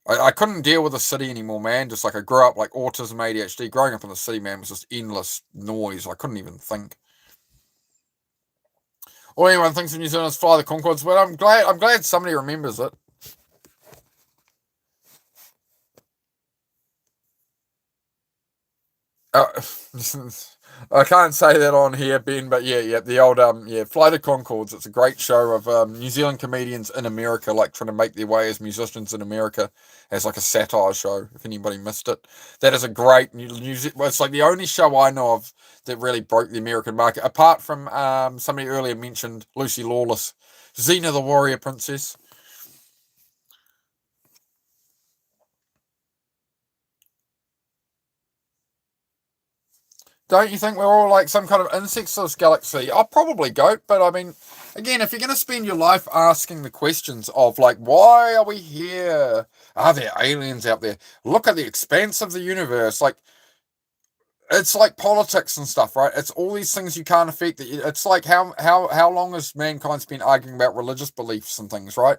I couldn't deal with the city anymore, man. Just I grew up autism, ADHD. Growing up in the city, man, was just endless noise. I couldn't even think. All anyone thinks of New Zealand is Fly the Concords, but I'm glad somebody remembers it. I can't say that on here, Ben, but yeah, the old Fly the Concords. It's a great show of New Zealand comedians in America, trying to make their way as musicians in America, as a satire show. If anybody missed it, that is a great it's the only show I know of that really broke the American market, apart from somebody earlier mentioned Lucy Lawless, Xena the Warrior Princess. Don't you think we're all some kind of insects of this galaxy? I'll probably go, but I mean, again, if you're going to spend your life asking the questions of why are we here? Are there aliens out there? Look at the expanse of the universe. It's like politics and stuff, right? It's all these things you can't affect. It's like how long has mankind spent arguing about religious beliefs and things, right?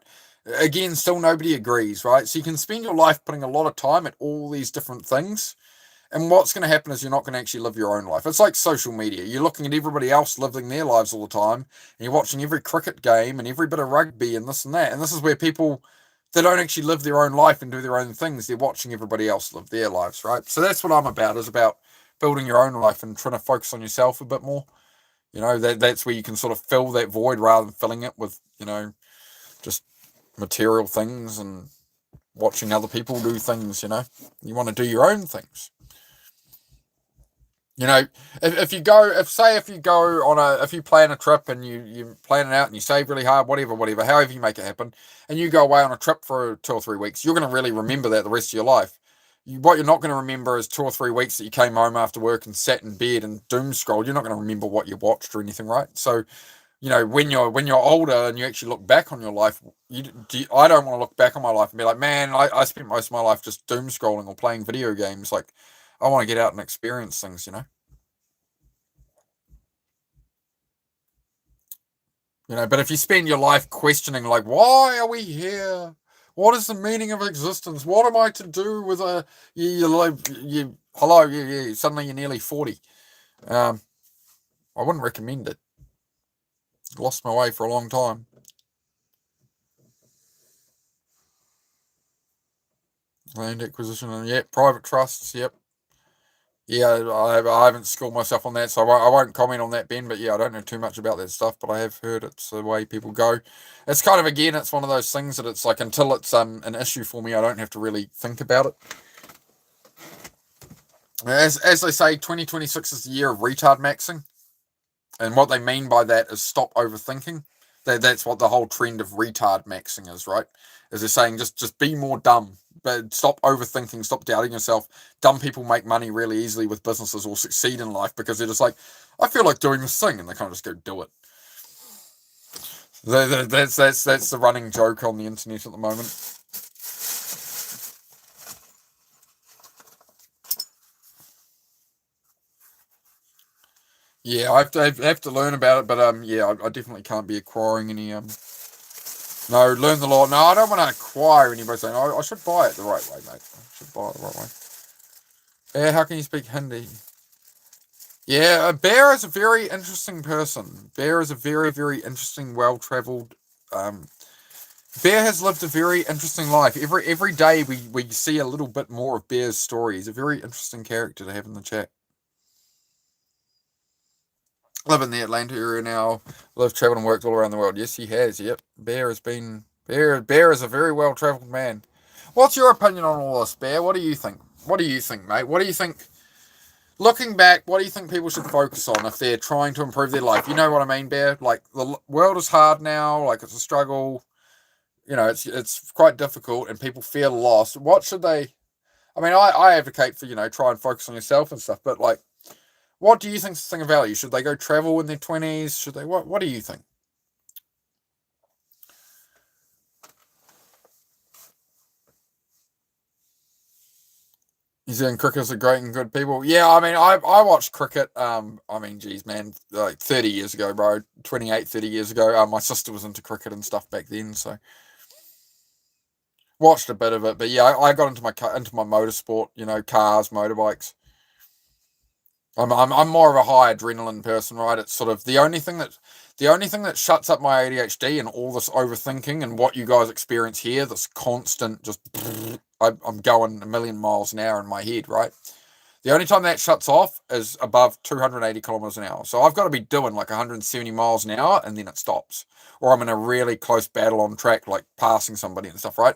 Again, still nobody agrees, right? So you can spend your life putting a lot of time at all these different things, and what's going to happen is you're not going to actually live your own life. It's like social media. You're looking at everybody else living their lives all the time, and you're watching every cricket game and every bit of rugby and this and that. And this is where people, they don't actually live their own life and do their own things. They're watching everybody else live their lives, right? So that's what I'm about, is about building your own life and trying to focus on yourself a bit more. That's where you can sort of fill that void rather than filling it with, just material things and watching other people do things. You want to do your own things. If you plan a trip and you plan it out and you save really hard, whatever, however you make it happen, and you go away on a trip for 2 or 3 weeks, you're going to really remember that the rest of your life. What you're not going to remember is 2 or 3 weeks that you came home after work and sat in bed and doom scrolled. You're not going to remember what you watched or anything, right? So, when you're older and you actually look back on your life, I don't want to look back on my life and be like, man, I spent most of my life just doom scrolling or playing video games. Like, I want to get out and experience things, But if you spend your life questioning, like, why are we here? What is the meaning of existence? What am I to do with suddenly you're nearly 40. I wouldn't recommend it. Lost my way for a long time. Land acquisition and private trusts, yep. Yeah, I haven't schooled myself on that, so I won't comment on that, Ben. But yeah, I don't know too much about that stuff, but I have heard it's the way people go. It's kind of, again, it's one of those things that it's like, until it's an issue for me, I don't have to really think about it. As they say, 2026 is the year of retard maxing, and what they mean by that is stop overthinking. That's what the whole trend of retard maxing is, right? Is they're saying just be more dumb, but stop overthinking, stop doubting yourself. Dumb people make money really easily with businesses or succeed in life because they're just like, I feel like doing this thing, and they kind of just go do it. That's the running joke on the internet at the moment. Yeah, I have to learn about it, but I definitely can't be acquiring any No, learn the law. No, I don't want to acquire anybody saying, I should buy it the right way, mate. I should buy it the right way. Yeah, how can you speak Hindi? Yeah, Bear is a very interesting person. Bear is a very, very interesting, well-travelled... Bear has lived a very interesting life. Every day we see a little bit more of Bear's story. He's a very interesting character to have in the chat. Live in the Atlanta area now. Lived, travelled, and worked all around the world. Yes, he has. Yep. Bear is a very well-travelled man. What's your opinion on all this, Bear? What do you think? What do you think, mate? What do you think? Looking back, what do you think people should focus on if they're trying to improve their life? You know what I mean, Bear? Like, the world is hard now. Like, it's a struggle. It's quite difficult, and people feel lost. What should they... I mean, I advocate for, try and focus on yourself and stuff, but, like, what do you think is the thing of value? Should they go travel in their 20s? Should they... What do you think? New Zealand cricketers are great and good people. Yeah, I mean, I watched cricket, geez, man, like 30 years ago, bro. 28, 30 years ago. My sister was into cricket and stuff back then, so... Watched a bit of it, but yeah, I got into my motorsport, cars, motorbikes. I'm more of a high adrenaline person, right? It's sort of the only thing that shuts up my ADHD and all this overthinking and what you guys experience here, this constant just I'm going a million miles an hour in my head, right? The only time that shuts off is above 280 kilometers an hour. So I've got to be doing like 170 miles an hour and then it stops. Or I'm in a really close battle on track, like passing somebody and stuff, right?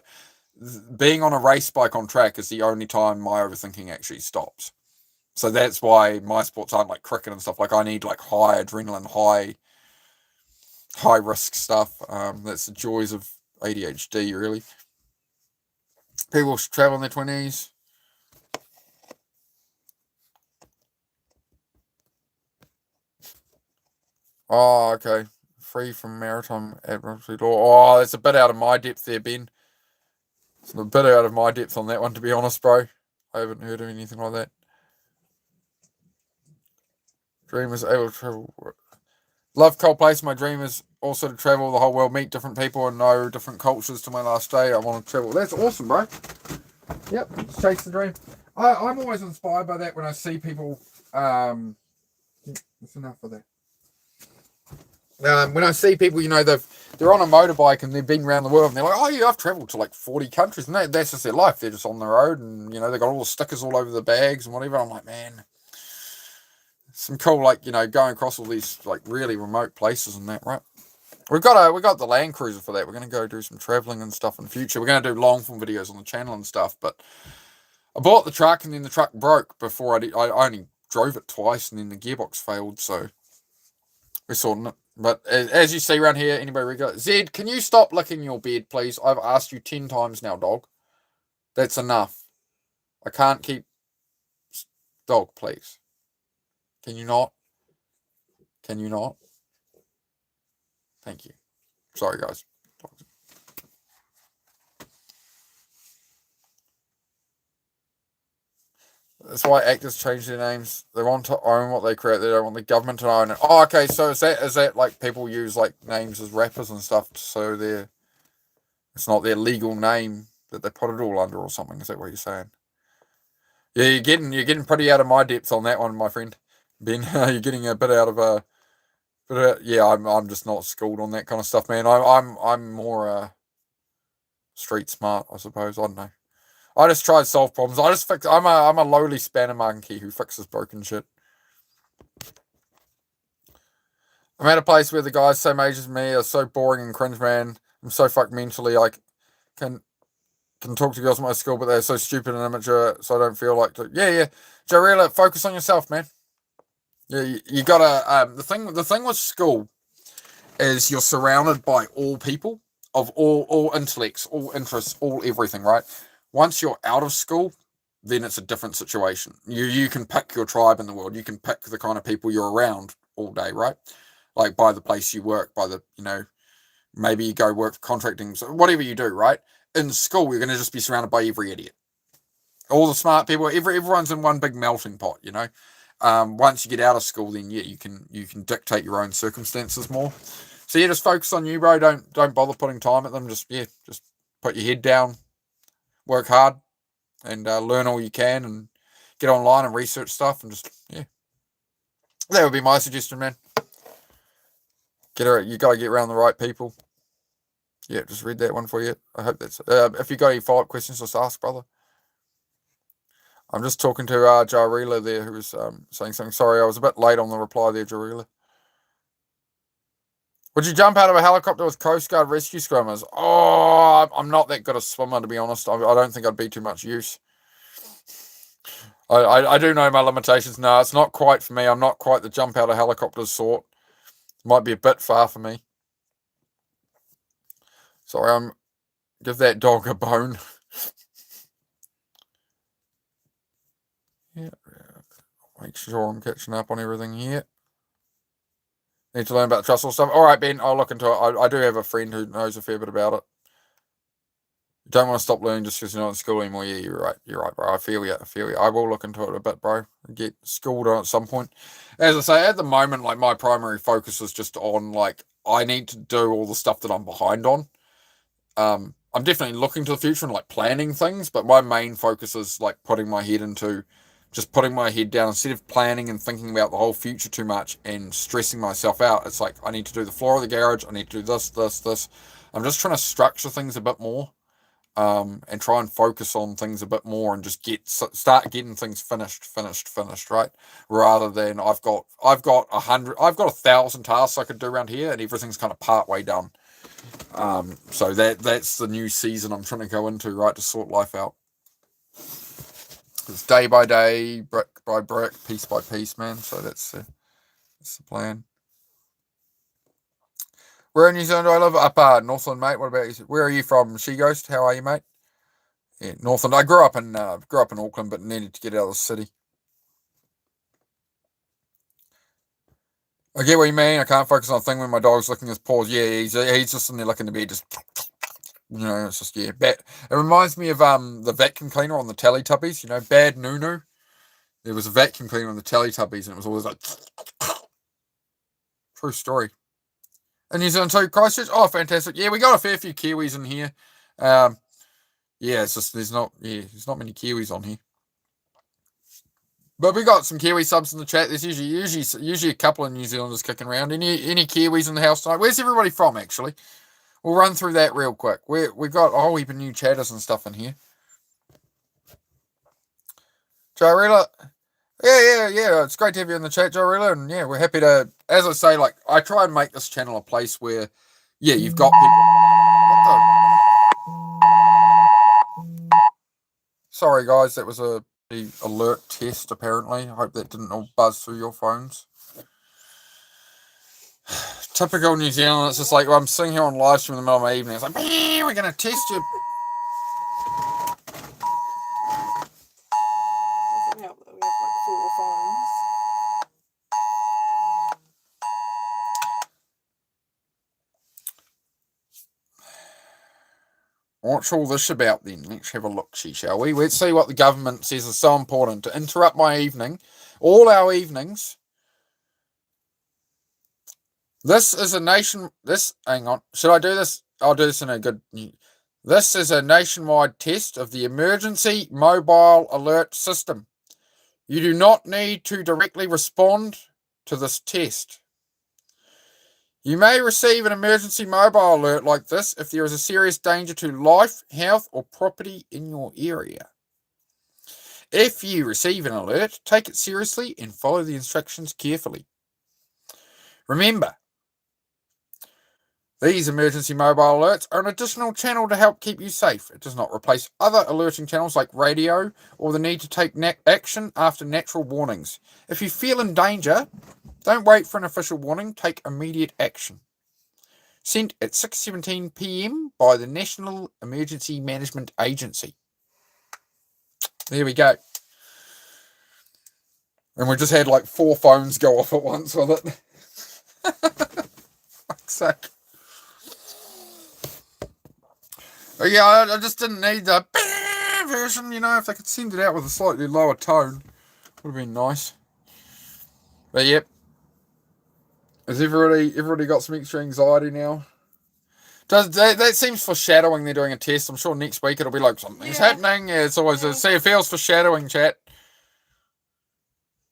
Being on a race bike on track is the only time my overthinking actually stops. So that's why my sports aren't like cricket and stuff. Like, I need like high adrenaline, high risk stuff. That's the joys of ADHD, really. People should travel in their 20s. Oh, okay. Free from maritime admiralty law. Oh, that's a bit out of my depth there, Ben. It's a bit out of my depth on that one, to be honest, bro. I haven't heard of anything like that. Dream is able to travel. Love cold place. My dream is also to travel the whole world, meet different people, and know different cultures to my last day. I want to travel. That's awesome, bro. Yep, chase the dream. I'm always inspired by that when I see people. That's enough of that. When I see people, they're on a motorbike and they've been around the world and they're like, oh yeah, I've travelled to like 40 countries, and that's just their life. They're just on the road and they got all the stickers all over the bags and whatever. I'm like, man, some cool, going across all these like really remote places and that, right? We got the Land Cruiser for that. We're gonna go do some travelling and stuff in the future. We're gonna do long form videos on the channel and stuff. But I bought the truck and then the truck broke before I only drove it twice and then the gearbox failed, so we're sorting it. But as you see around here, anybody regular, Zed, can you stop licking your beard, please? I've asked you 10 times now, dog. That's enough. I can't keep... Dog, please. Can you not? Can you not? Thank you. Sorry, guys. That's why actors change their names. They want to own what they create. They don't want the government to own it. Oh, okay. So is that like people use like names as rappers and stuff, so it's not their legal name that they put it all under or something? Is that what you're saying? Yeah, you're getting pretty out of my depth on that one, my friend Ben. You're getting a bit out of yeah. I'm just not schooled on that kind of stuff, man. I'm more street smart, I suppose. I don't know. I just try to solve problems. I'm a lowly spanner monkey who fixes broken shit. I'm at a place where the guys same age as me are so boring and cringe, man. I'm so fucked mentally. I can talk to girls at my school, but they're so stupid and immature, so I don't feel like to. Yeah. Jarela, focus on yourself, man. Yeah, you gotta. The thing with school is you're surrounded by all people of all intellects, all interests, all everything, right? Once you're out of school, then it's a different situation. You can pick your tribe in the world. You can pick the kind of people you're around all day, right? Like by the place you work, by the, maybe you go work for contracting, so whatever you do, right? In school, you're going to just be surrounded by every idiot. All the smart people, everyone's in one big melting pot, Once you get out of school, then yeah, you can dictate your own circumstances more. So yeah, just focus on you, bro. Don't bother putting time at them. Just put your head down. Work hard and learn all you can and get online and research stuff and just, yeah. That would be my suggestion, man. You got to get around the right people. Yeah, just read that one for you. I hope that's... if you got any follow-up questions, just ask, brother. I'm just talking to Jarila there, who was saying something. Sorry, I was a bit late on the reply there, Jarila. Would you jump out of a helicopter with Coast Guard rescue swimmers? Oh, I'm not that good a swimmer, to be honest. I don't think I'd be too much use. I do know my limitations. No, it's not quite for me. I'm not quite the jump out of helicopters sort. Might be a bit far for me. Sorry, give that dog a bone. Yeah. Make sure I'm catching up on everything here. Need to learn about the trustful stuff. All right, Ben, I'll look into it. I do have a friend who knows a fair bit about it. You don't want to stop learning just because you're not in school anymore. Yeah, you're right, bro. I feel you. I will look into it a bit, bro. Get schooled on at some point. As I say, at the moment, like, my primary focus is just on, like, I need to do all the stuff that I'm behind on. I'm definitely looking to the future and, like, planning things, but my main focus is, like, putting my head down instead of planning and thinking about the whole future too much and stressing myself out. It's like, I need to do the floor of the garage. I need to do this. I'm just trying to structure things a bit more, and try and focus on things a bit more and just start getting things finished, right? Rather than I've got 1,000 tasks I could do around here and everything's kind of part way done. So that's the new season I'm trying to go into, right, to sort life out. It's day by day, brick by brick, piece by piece, man. So that's the plan. Where in New Zealand do I live? Up Northland, mate. What about you? Where are you from? She Ghost. How are you, mate? Yeah, Northland. I grew up in Auckland, but needed to get out of the city. I get what you mean. I can't focus on a thing when my dog's licking his paws. Yeah, he's just in there licking the bed, just. It's just, yeah. It reminds me of the vacuum cleaner on the Teletubbies, Bad Nunu. there was a vacuum cleaner on the Teletubbies, and it was always like, true story. In New Zealand too, Christchurch. Oh, fantastic! Yeah, we got a fair few Kiwis in here. Yeah, it's just there's not many Kiwis on here. But we got some Kiwi subs in the chat. There's usually a couple of New Zealanders kicking around. Any Kiwis in the house tonight? Where's everybody from, actually? We'll run through that real quick. We've got a whole heap of new chatters and stuff in here. Joe Rilla. Yeah. It's great to have you in the chat, Joe Rilla. And yeah, we're happy to, as I say, like, I try and make this channel a place where, yeah, you've got people. Sorry, guys, that was the alert test, apparently. I hope that didn't all buzz through your phones. Typical New Zealand. It's just like, well, I'm sitting here on live stream in the middle of my evening. It's like, we're going to test you. Doesn't help that we have like 4 phones. What's all this about then? Let's have a look-see, shall we? Let's see what the government says is so important to interrupt my evening. All our evenings. This is a nation... Hang on. Should I do this? I'll do this in a good... This is a nationwide test of the emergency mobile alert system. You do not need to directly respond to this test. You may receive an emergency mobile alert like this if there is a serious danger to life, health, or property in your area. If you receive an alert, take it seriously and follow the instructions carefully. Remember, these emergency mobile alerts are an additional channel to help keep you safe. It does not replace other alerting channels like radio or the need to take action after natural warnings. If you feel in danger, don't wait for an official warning. Take immediate action. Sent at 6:17 p.m. by the National Emergency Management Agency. There we go. And we just had like 4 phones go off at once with it. Fuck's sake. But yeah, I just didn't need the version, you know. If they could send it out with a slightly lower tone, would have been nice. But yep. Has everybody got some extra anxiety now? That seems foreshadowing they're doing a test. I'm sure next week it'll be like something's happening. Yeah, it's always see, it feels foreshadowing, chat.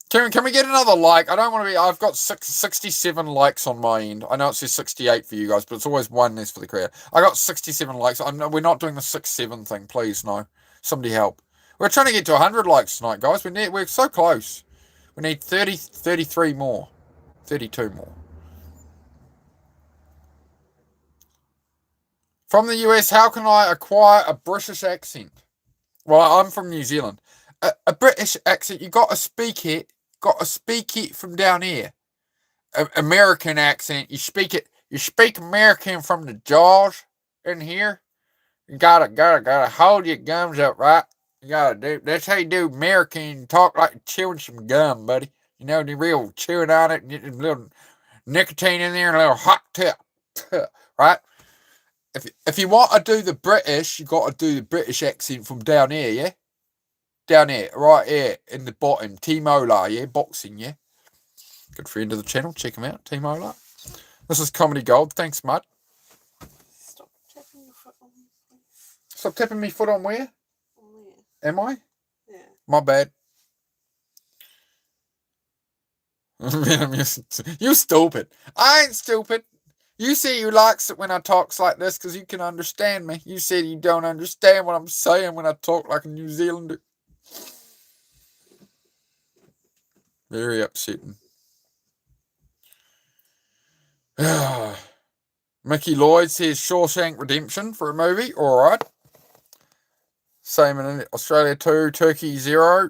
Can we get another like? I don't want to be... I've got 67 likes on my end. I know it says 68 for you guys, but it's always one less for the creator. I got 67 likes. We're not doing the 6-7 thing, please, no. Somebody help. We're trying to get to 100 likes tonight, guys. We're so close. We need 33 more. 32 more. From the US, how can I acquire a British accent? Well, I'm from New Zealand. A British accent, you got to speak it. Got to speak it from down here. American accent, you speak American from the jaws in here. You gotta hold your gums up, right? You gotta do. That's how you do American. Talk like chewing some gum, buddy. You know, the real chewing on it and get a little nicotine in there and a little hot tip, right? If you want to do the British, you got to do the British accent from down here, yeah. Down here, right here, in the bottom. Team Ola, yeah? Boxing, yeah? Good friend of the channel. Check him out, Team Ola. This is Comedy Gold. Thanks, Mud. Stop tapping your foot on me, please. Stop tapping me foot on where? On there. Am I? Yeah. My bad. You stupid. I ain't stupid. You say you likes it when I talks like this because you can understand me. You said you don't understand what I'm saying when I talk like a New Zealander. Very upsetting. Mickey Lloyd says Shawshank Redemption for a movie. All right. Same in Australia 2, Turkey 0.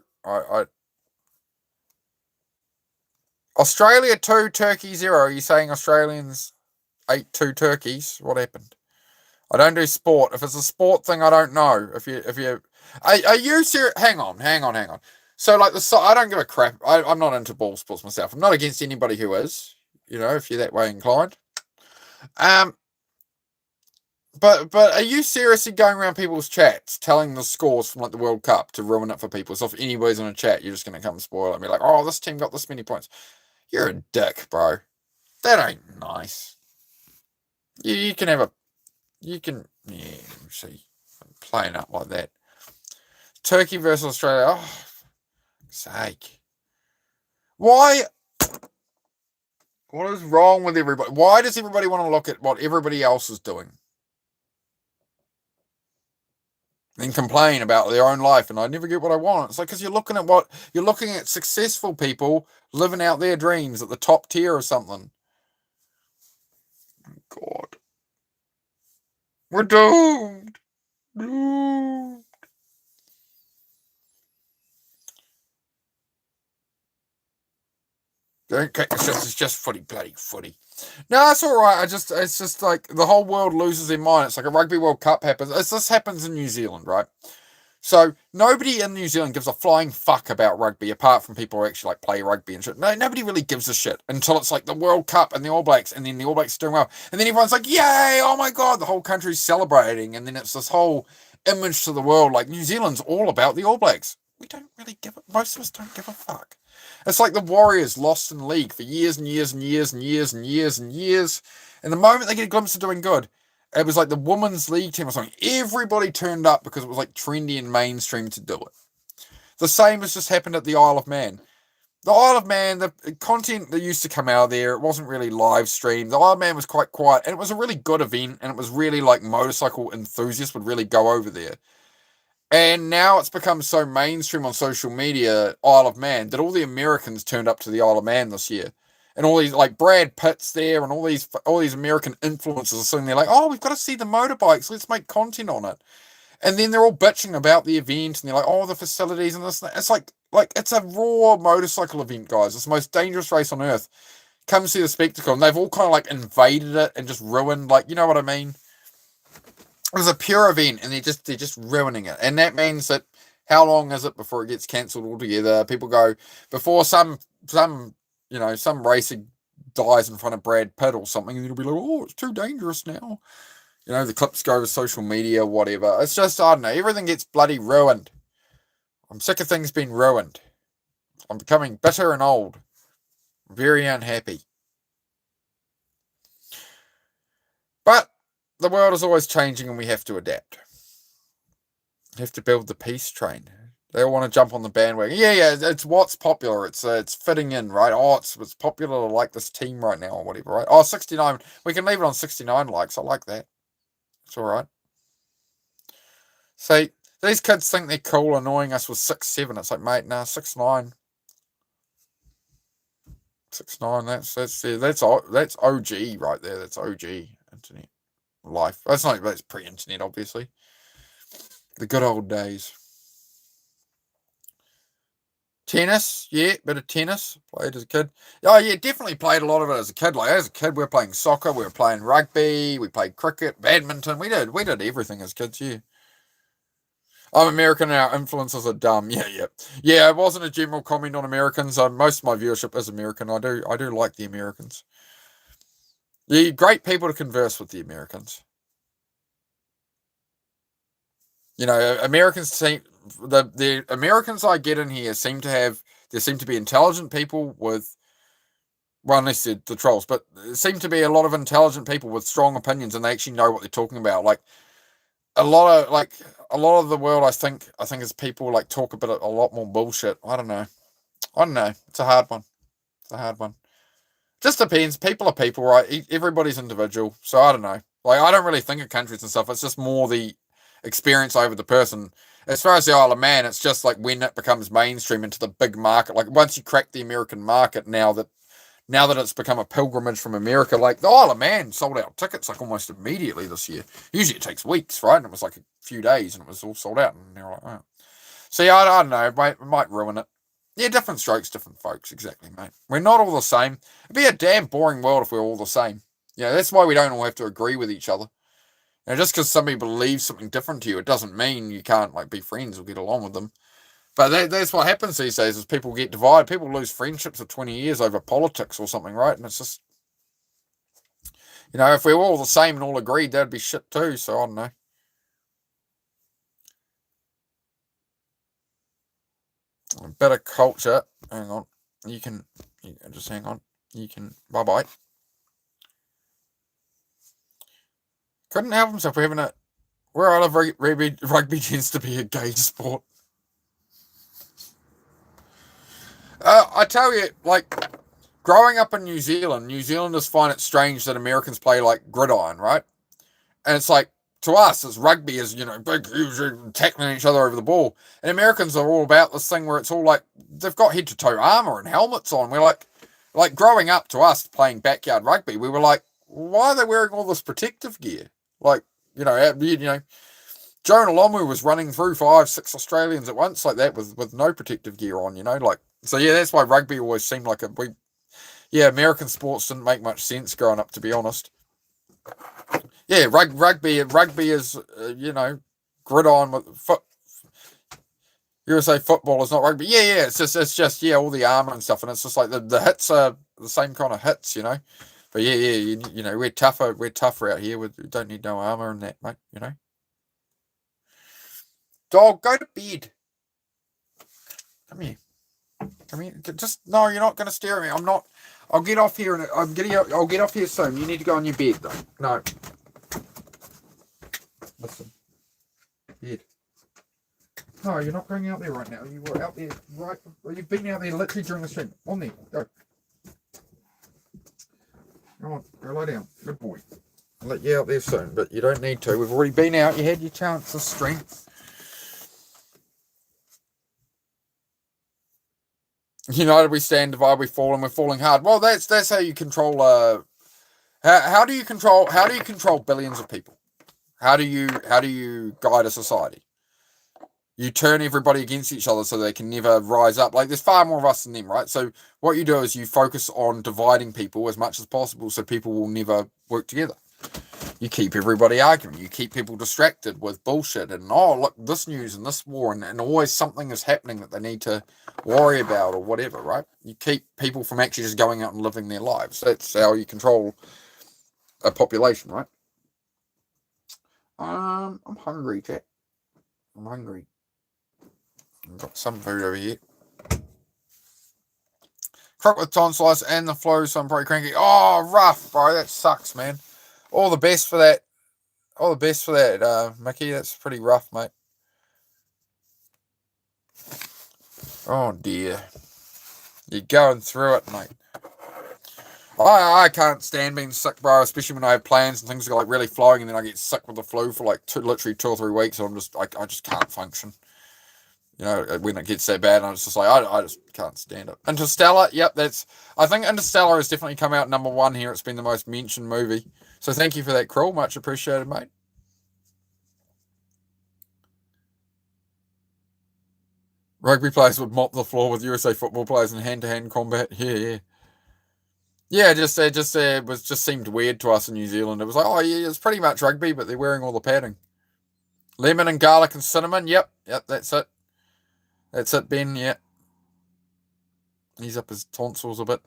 Australia 2, Turkey 0. Are you saying Australians ate 2 turkeys? What happened? I don't do sport. If it's a sport thing, I don't know. If you are you serious? Hang on. So like I don't give a crap. I'm not into ball sports myself. I'm not against anybody who is. You know, if you're that way inclined. But are you seriously going around people's chats telling the scores from like the World Cup to ruin it for people? So if anybody's in a chat, you're just gonna come spoil it and be like, oh, this team got this many points. You're a dick, bro. That ain't nice. You can have a see, playing up like that. Turkey versus Australia. Oh, sake. Why? What is wrong with everybody? Why does everybody want to look at what everybody else is doing and complain about their own life? And I never get what I want. It's like, because you're looking at successful people living out their dreams at the top tier or something. God, we're doomed. Doomed. It's just bloody footy. No, it's all right. It's just like the whole world loses their mind. It's like a Rugby World Cup happens. This happens in New Zealand, right? So nobody in New Zealand gives a flying fuck about rugby, apart from people who actually like play rugby and shit. No, nobody really gives a shit until it's like the World Cup and the All Blacks, and then the All Blacks are doing well, and then everyone's like, "Yay! Oh my god!" The whole country's celebrating, and then it's this whole image to the world like New Zealand's all about the All Blacks. We don't really give it. Most of us don't give a fuck. It's like the Warriors lost in the league for years and years and years and years and years and years. And the moment they get a glimpse of doing good, it was like the women's league team or something. Everybody turned up because it was like trendy and mainstream to do it. The same has just happened at the Isle of Man. The Isle of Man, the content that used to come out of there, it wasn't really live streamed. The Isle of Man was quite quiet, and it was a really good event, and it was really like motorcycle enthusiasts would really go over there. And now it's become so mainstream on social media, Isle of Man, that all the Americans turned up to the Isle of Man this year. And all these, like Brad Pitt's there, and all these American influencers are sitting there like, oh, we've got to see the motorbikes, let's make content on it. And then they're all bitching about the event, and they're like, oh, the facilities and this and that. It's like it's a raw motorcycle event, guys. It's the most dangerous race on earth. Come see the spectacle. And they've all kind of like invaded it and just ruined, like, you know what I mean? It was a pure event, and they're just ruining it. And that means that how long is it before it gets cancelled altogether? People go before some racer dies in front of Brad Pitt or something, and it'll be like, oh, it's too dangerous now. You know, the clips go over social media, whatever. It's just, I don't know, everything gets bloody ruined. I'm sick of things being ruined. I'm becoming bitter and old. Very unhappy. But the world is always changing, and we have to adapt. We have to build the peace train. They all want to jump on the bandwagon. Yeah, it's what's popular. It's fitting in, right? Oh, it's popular to like this team right now or whatever, right? Oh, 69. We can leave it on 69 likes. I like that. It's all right. See, these kids think they're cool annoying us with 6-7. It's like, mate, nah, 6-9. 6-9, that's OG right there. That's OG internet life. That's pre-internet, obviously. The good old days. Tennis, yeah, bit of tennis. Played as a kid. Oh, yeah, definitely played a lot of it as a kid. Like, as a kid, we were playing soccer, we were playing rugby, we played cricket, badminton. We did everything as kids, yeah. I'm American and our influences are dumb. Yeah. It wasn't a general comment on Americans. Most of my viewership is American. I do like the Americans. Yeah, great people to converse with the Americans. You know, Americans seem the Americans I get in here seem to be intelligent people with, well, unless they're the trolls, but there seem to be a lot of intelligent people with strong opinions, and they actually know what they're talking about. Like a lot of the world, I think is people like talk a lot more bullshit. I don't know. It's a hard one. Just depends. People are people, right? Everybody's individual. So I don't know. Like, I don't really think of countries and stuff. It's just more the experience over the person. As far as the Isle of Man, it's just like when it becomes mainstream into the big market. Like, once you crack the American market, now that it's become a pilgrimage from America, like the Isle of Man sold out tickets like almost immediately this year. Usually it takes weeks, right? And it was like a few days and it was all sold out. And they're like, oh. So yeah, I don't know. It might ruin it. Yeah, different strokes, different folks. Exactly, mate. We're not all the same. It'd be a damn boring world if we're all the same. Yeah, that's why we don't all have to agree with each other. You know, just because somebody believes something different to you, it doesn't mean you can't like be friends or get along with them. But that's what happens these days is people get divided. People lose friendships for 20 years over politics or something, right? And it's just, You know, if we were all the same and all agreed, that'd be shit too. So I don't know. A bit of culture. Hang on. You can just hang on. You can. Bye bye. Couldn't help himself. We're having a. Where I live, rugby tends to be a gay sport. I tell you, like, growing up in New Zealand, New Zealanders find it strange that Americans play like gridiron, right? And it's like, to us, it's rugby is, you know, big, huge, tackling each other over the ball. And Americans are all about this thing where it's all like, they've got head to toe armor and helmets on. We're like growing up to us playing backyard rugby, we were like, why are they wearing all this protective gear? Like, you know, Jonah Lomu was running through 5-6 Australians at once like that with no protective gear on, you know, like, so yeah, that's why rugby always seemed like American sports didn't make much sense growing up, to be honest. Yeah, rugby is, you know, gridiron with foot. USA football is not rugby. Yeah, it's just all the armor and stuff, and it's just like the hits are the same kind of hits, you know. But yeah, you know, we're tougher out here. We don't need no armor and that, mate. You know. Dog, go to bed. Come here. Just no, you're not going to stare at me. I'm not. I'll get off here and I'll get off here soon. You need to go on your bed though. No. Listen. Bed. No, you're not going out there right now. You were out there right. You've been out there literally during the stream. On there. Go. Come on. Go lie down. Good boy. I'll let you out there soon, but you don't need to. We've already been out. You had your chance of strength. United we stand, divided we fall, and we're falling hard. Well, that's how you control. How do you control billions of people? How do you guide a society? You turn everybody against each other so they can never rise up. Like, there's far more of us than them, right? So what you do is you focus on dividing people as much as possible so people will never work together. You keep everybody arguing. You keep people distracted with bullshit and, oh, look, this news and this war, and always something is happening that they need to worry about or whatever, right? You keep people from actually just going out and living their lives. That's how you control a population, right? I'm hungry, chat. I'm hungry. I've got some food over here. Crook with tonsillitis and the flu, so I'm pretty cranky. Oh, rough, bro. That sucks, man. All the best for that. All the best for that, Mickey. That's pretty rough, mate. Oh, dear. You're going through it, mate. I can't stand being sick, bro, especially when I have plans and things are like really flowing and then I get sick with the flu for like literally 2 or 3 weeks and I just can't function. You know, when it gets that bad, and it's just like, I just can't stand it. Interstellar, yep, I think Interstellar has definitely come out #1 here. It's been the most mentioned movie. So thank you for that, Cruel. Much appreciated, mate. Rugby players would mop the floor with USA football players in hand-to-hand combat. Yeah. Yeah, it just seemed weird to us in New Zealand. It was like, oh yeah, it's pretty much rugby, but they're wearing all the padding. Lemon and garlic and cinnamon, yep, that's it. That's it, Ben, yeah. He's up his tonsils a bit.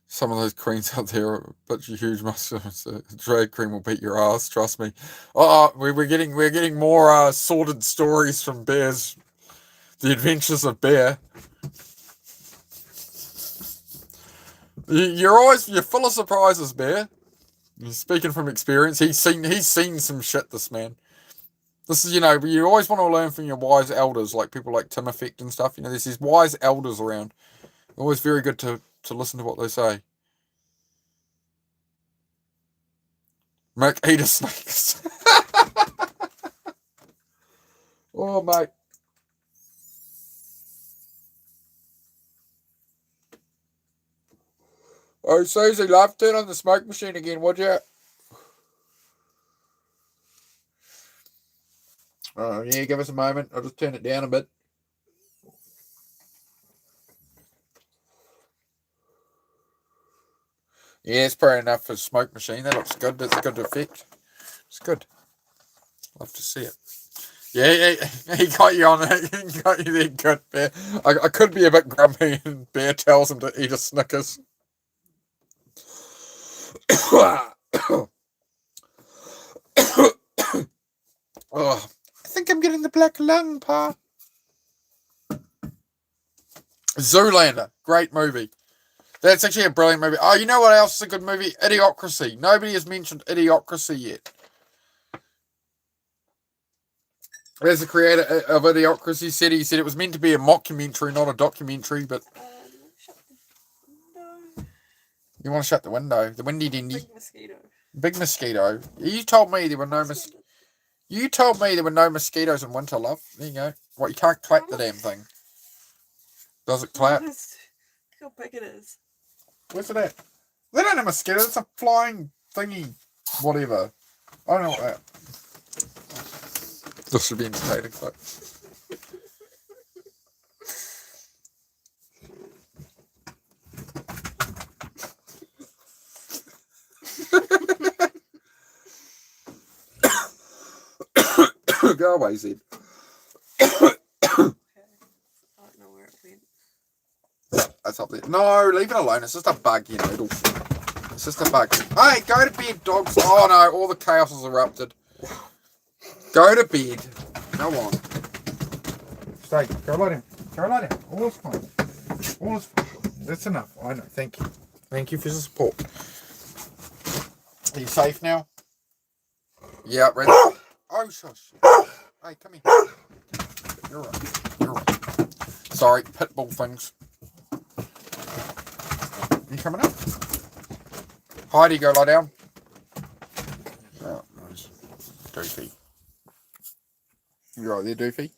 Some of those queens out there are a bunch of huge muscles. Drag cream will beat your ass, trust me. Oh, we're getting more sordid stories from Bears. The Adventures of Bear. You're full of surprises, Bear. Speaking from experience, he's seen some shit, this man. This is, you know, you always want to learn from your wise elders, like people like Tim Effect and stuff. You know, there's these wise elders around. Always very good to listen to what they say. Mick, eat a snakes. Oh, mate. Oh, Susie, love, turn on the smoke machine again, would you? Oh, yeah, give us a moment. I'll just turn it down a bit. Yeah, it's probably enough for a smoke machine. That looks good. That's a good effect. It's good. Love to see it. Yeah, he got you on it. He got you there, good, Bear. I could be a bit grumpy, and Bear tells him to eat a Snickers. Oh, I think I'm getting the black lung, Pa. Zoolander, great movie. That's actually a brilliant movie. Oh, you know what else is a good movie? Idiocracy. Nobody has mentioned Idiocracy yet. There's the creator of Idiocracy said it was meant to be a mockumentary, not a documentary, but you want to shut the window. The windy dindy. Big mosquito. Big mosquito. You told me there were no mosquitoes. You told me there were no mosquitoes in winter, love. There you go. What, you can't clap the damn thing. Does it clap? Look how big it is. Where's it at? They don't have mosquitoes. It's a flying thingy. Whatever. I don't know what that. This should be entertaining, but. Go away, Zed. Okay. I don't know where it went. That's up there. No, leave it alone. It's just a bug, you noodle. It's just a bug. Hey, go to bed, dogs. Oh no, all the chaos has erupted. Go to bed. Go on. Stay. Go lie down. Go lie down. All is fine. All is fine. That's enough. I know. Thank you. Thank you for the support. Are you safe now? Yeah, ready. Oh, shush. Hey, come here. You're right. You're right. Sorry, pitbull things. You coming up? Heidi, go lie down. Oh, nice. Doofy. You right there, Doofy?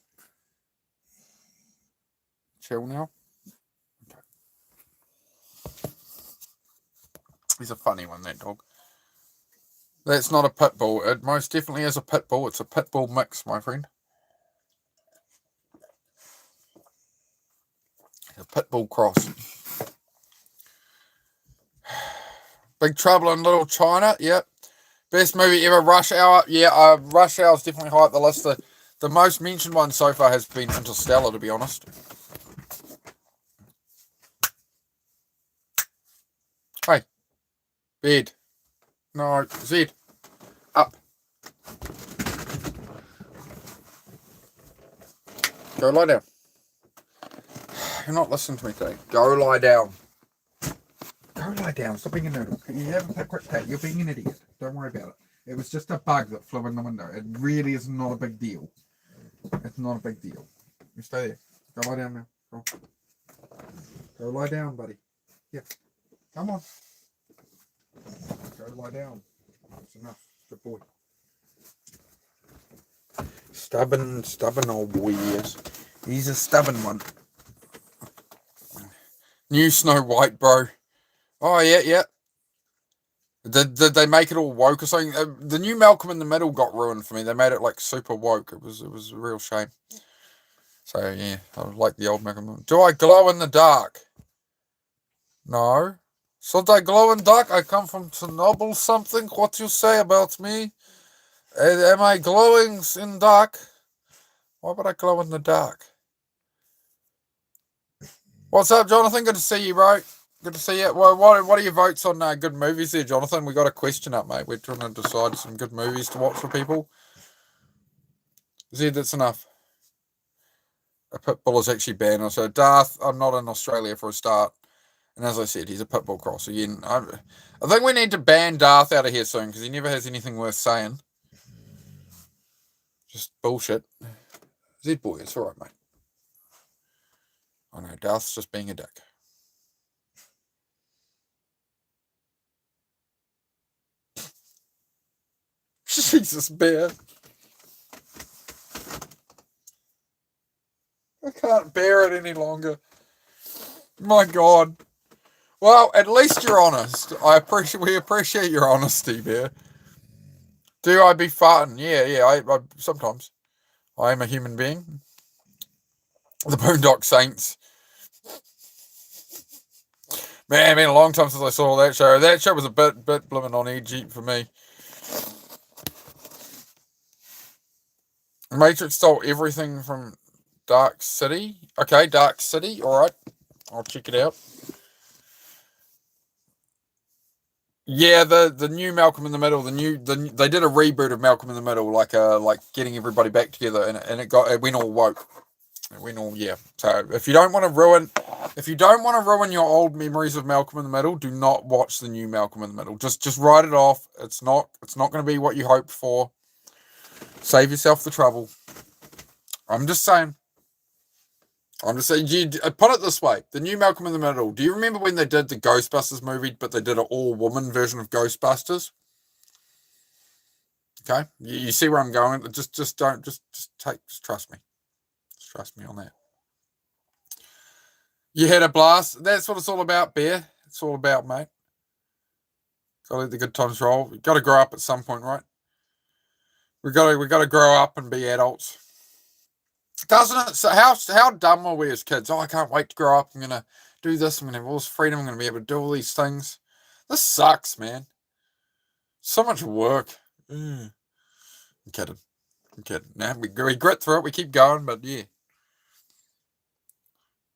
Chill now. Okay. He's a funny one, that dog. That's not a pit bull. It most definitely is a pit bull. It's a pit bull mix, my friend. A pit bull cross. Big Trouble in Little China. Yep. Best movie ever. Rush Hour. Yeah, Rush Hour is definitely high up the list. The most mentioned one so far has been Interstellar, to be honest. Hey. Bed. No, Zed. Up. Go lie down. You're not listening to me today. Go lie down. Go lie down. Stop being a noodle. Can you have a quick pat? You're being an idiot. Don't worry about it. It was just a bug that flew in the window. It really is not a big deal. It's not a big deal. You stay there. Go lie down now. Go. Go lie down, buddy. Yeah. Come on. Go lie down. That's enough. Good boy. Stubborn old boy he is. He's a stubborn one. New Snow White, bro. Oh, yeah. Did they make it all woke or something? The new Malcolm in the Middle got ruined for me. They made it like super woke. It was a real shame. So yeah, I like the old Malcolm. Do I glow in the dark? No. Should I glow in dark? I come from Chernobyl something. What you say about me? Am I glowing in dark? Why would I glow in the dark? What's up, Jonathan? Good to see you, bro. Good to see you. Well, what are your votes on good movies there, Jonathan? We got a question up, mate. We're trying to decide some good movies to watch for people. Zed, that's enough. A pit bull is actually banned. So Darth, I'm not in Australia for a start. And as I said, he's a pit bull cross. Again, I think we need to ban Darth out of here soon because he never has anything worth saying. Just bullshit. Zed boy, it's alright, mate. I know, Darth's just being a dick. Jesus, bear. I can't bear it any longer. My God. Well, at least you're honest. We appreciate your honesty, bear. Do I be farting? Yeah. I sometimes. I am a human being. The Boondock Saints. Man, it's been a long time since I saw that show. That show was a bit blooming on edgy for me. Matrix stole everything from Dark City. Okay, Dark City. All right, I'll check it out. Yeah, the new Malcolm in the Middle, they did a reboot of Malcolm in the Middle, like getting everybody back together, and it went all woke. It went all, yeah. So if you don't want to ruin your old memories of Malcolm in the Middle, do not watch the new Malcolm in the Middle. Just write it off. It's not going to be what you hoped for. Save yourself the trouble. I'm just saying. Put it this way: the new Malcolm in the Middle. Do you remember when they did the Ghostbusters movie, but they did an all-woman version of Ghostbusters? Okay, you see where I'm going. Just trust me. Just trust me on that. You had a blast. That's what it's all about, Bear. It's all about, mate. Gotta let the good times roll. You gotta grow up at some point, right? We gotta grow up and be adults. Doesn't it? So how dumb were we as kids? Oh, I can't wait to grow up. I'm gonna do this. I'm gonna have all this freedom. I'm gonna be able to do all these things. This sucks, man. So much work. I'm kidding. Nah, we grit through it. We keep going, but yeah.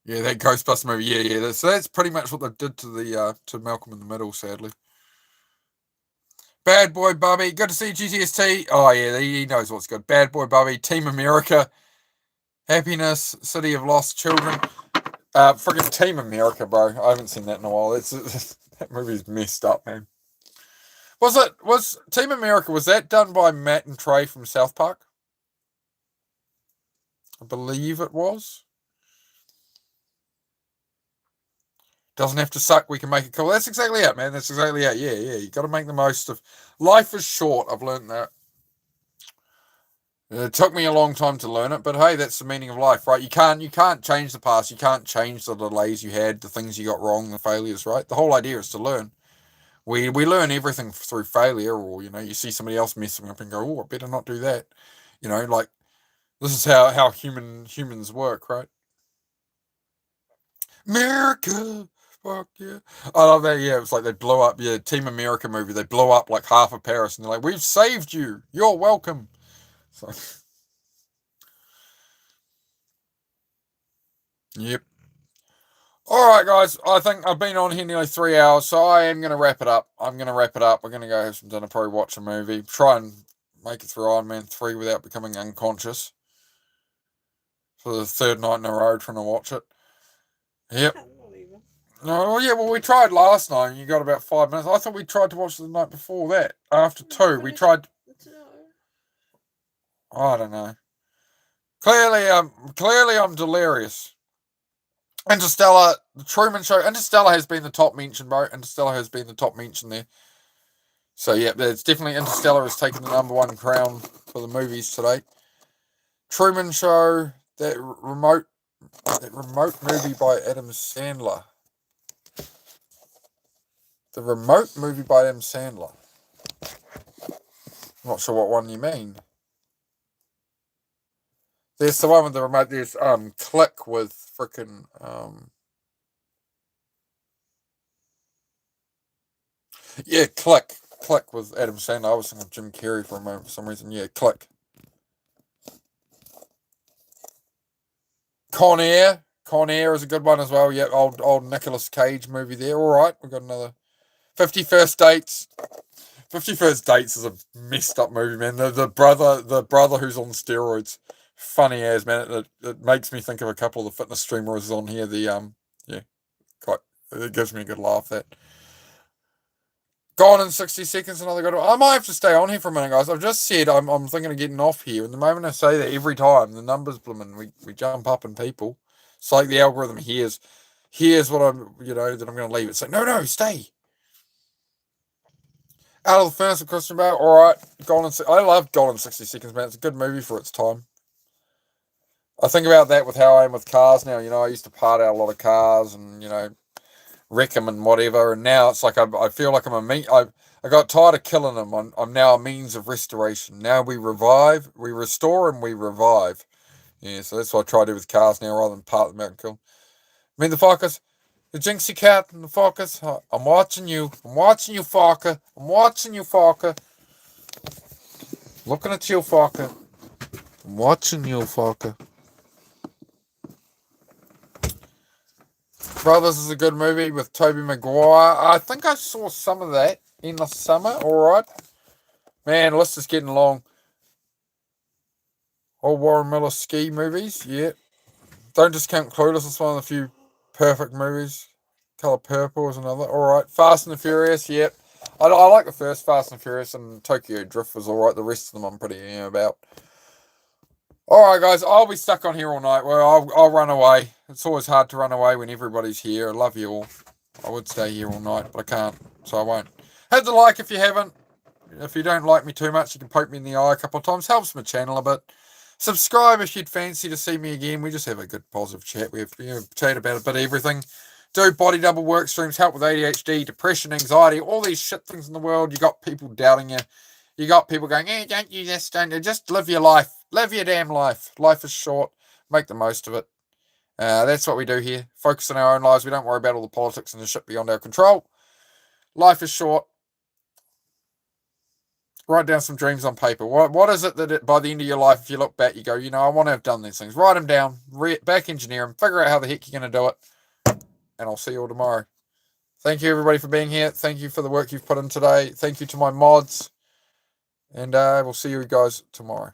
Yeah, that Ghostbuster movie. Yeah. So that's pretty much what they did to Malcolm in the Middle, sadly. Bad Boy Bubby. Good to see you, GTST. Oh, yeah, he knows what's good. Bad Boy Bubby. Team America. Happiness. City of Lost Children. Friggin' Team America, bro. I haven't seen that in a while. That movie's messed up, man. Was Team America, was that done by Matt and Trey from South Park? I believe it was. Doesn't have to suck. We can make it cool. That's exactly it, man. That's exactly it. Yeah. You got to make the most of life. Is short. I've learned that. It took me a long time to learn it, but hey, that's the meaning of life, right? You can't change the past. You can't change the delays you had, the things you got wrong, the failures, right? The whole idea is to learn. We learn everything through failure, or you see somebody else messing up and go, oh, I better not do that. Like this is how humans work, right? America. Fuck yeah. I love that. Yeah, it was like they blew up. Yeah, Team America movie. They blew up like half of Paris and they're like, we've saved you. You're welcome. So, yep. All right, guys. I think I've been on here nearly 3 hours, so I am going to wrap it up. I'm going to wrap it up. We're going to go have some dinner, probably watch a movie, try and make it through Iron Man 3 without becoming unconscious for the third night in a row trying to watch it. Yep. No, yeah, well, we tried last night and you got about 5 minutes. I thought we tried to watch the night before that. After 2, we tried. I don't know. Clearly, I'm delirious. Interstellar, the Truman Show. Interstellar has been the top mention, bro. Interstellar has been the top mention there. So yeah, it's definitely Interstellar has taken the #1 crown for the movies today. Truman Show, that remote movie by Adam Sandler. The remote movie by Adam Sandler. I'm not sure what one you mean. There's the one with the remote. There's Click with frickin' yeah, Click with Adam Sandler. I was thinking of Jim Carrey for a moment for some reason. Yeah, Click. Con Air is a good one as well. Yeah, old Nicolas Cage movie there. All right, we've got another 50 First Dates. 50 First Dates is a messed up movie, man. The brother who's on steroids, funny as, man. It makes me think of a couple of the fitness streamers on here. It gives me a good laugh. That Gone in 60 Seconds, another good one. I might have to stay on here for a minute, guys. I've just said I'm thinking of getting off here, and the moment I say that, every time the numbers blooming, we jump up in people. It's like the algorithm hears what I'm that I'm going to leave. It's like no, stay. Out of the Furnace of Christian Bale. All right, I love Gone in 60 Seconds, man. It's a good movie for its time. I think about that with how I am with cars now. I used to part out a lot of cars and wreck them and whatever, and now it's like I feel like I got tired of killing them. I'm now a means of restoration. Now we restore, and we revive. Yeah, so that's what I try to do with cars now, rather than part them out and kill them. I mean, the fuckers, the Jinxie Cat and the fuckers. I'm watching you, fucker. I'm watching you, fucker. Looking at you, fucker. I'm watching you, fucker. Brothers is a good movie with Tobey Maguire. I think I saw some of that in the summer. Alright. Man, list is getting long. All Warren Miller ski movies, yeah. Don't discount Clueless, it's one of the few perfect movies. Color Purple is another. Alright. Fast and the Furious, yep. I like the first Fast and Furious, and Tokyo Drift was alright. The rest of them I'm pretty about. Alright, guys, I'll be stuck on here all night. Well, I'll run away. It's always hard to run away when everybody's here. I love you all. I would stay here all night, but I can't, so I won't. Hit the like if you haven't. If you don't like me too much, you can poke me in the eye a couple of times. Helps my channel a bit. Subscribe if you'd fancy to see me again. We just have a good positive chat. We have chat about a bit of everything. Do body double work streams, help with ADHD, depression, anxiety, all these shit things in the world. You got people doubting you. You got people going, don't you this, don't you? Just live your life. Live your damn life. Life is short. Make the most of it. That's what we do here. Focus on our own lives. We don't worry about all the politics and the shit beyond our control. Life is short. Write down some dreams on paper. What is it that by the end of your life, if you look back, you go, I want to have done these things. Write them down. Back engineer them. Figure out how the heck you're going to do it. And I'll see you all tomorrow. Thank you, everybody, for being here. Thank you for the work you've put in today. Thank you to my mods. And we'll see you guys tomorrow.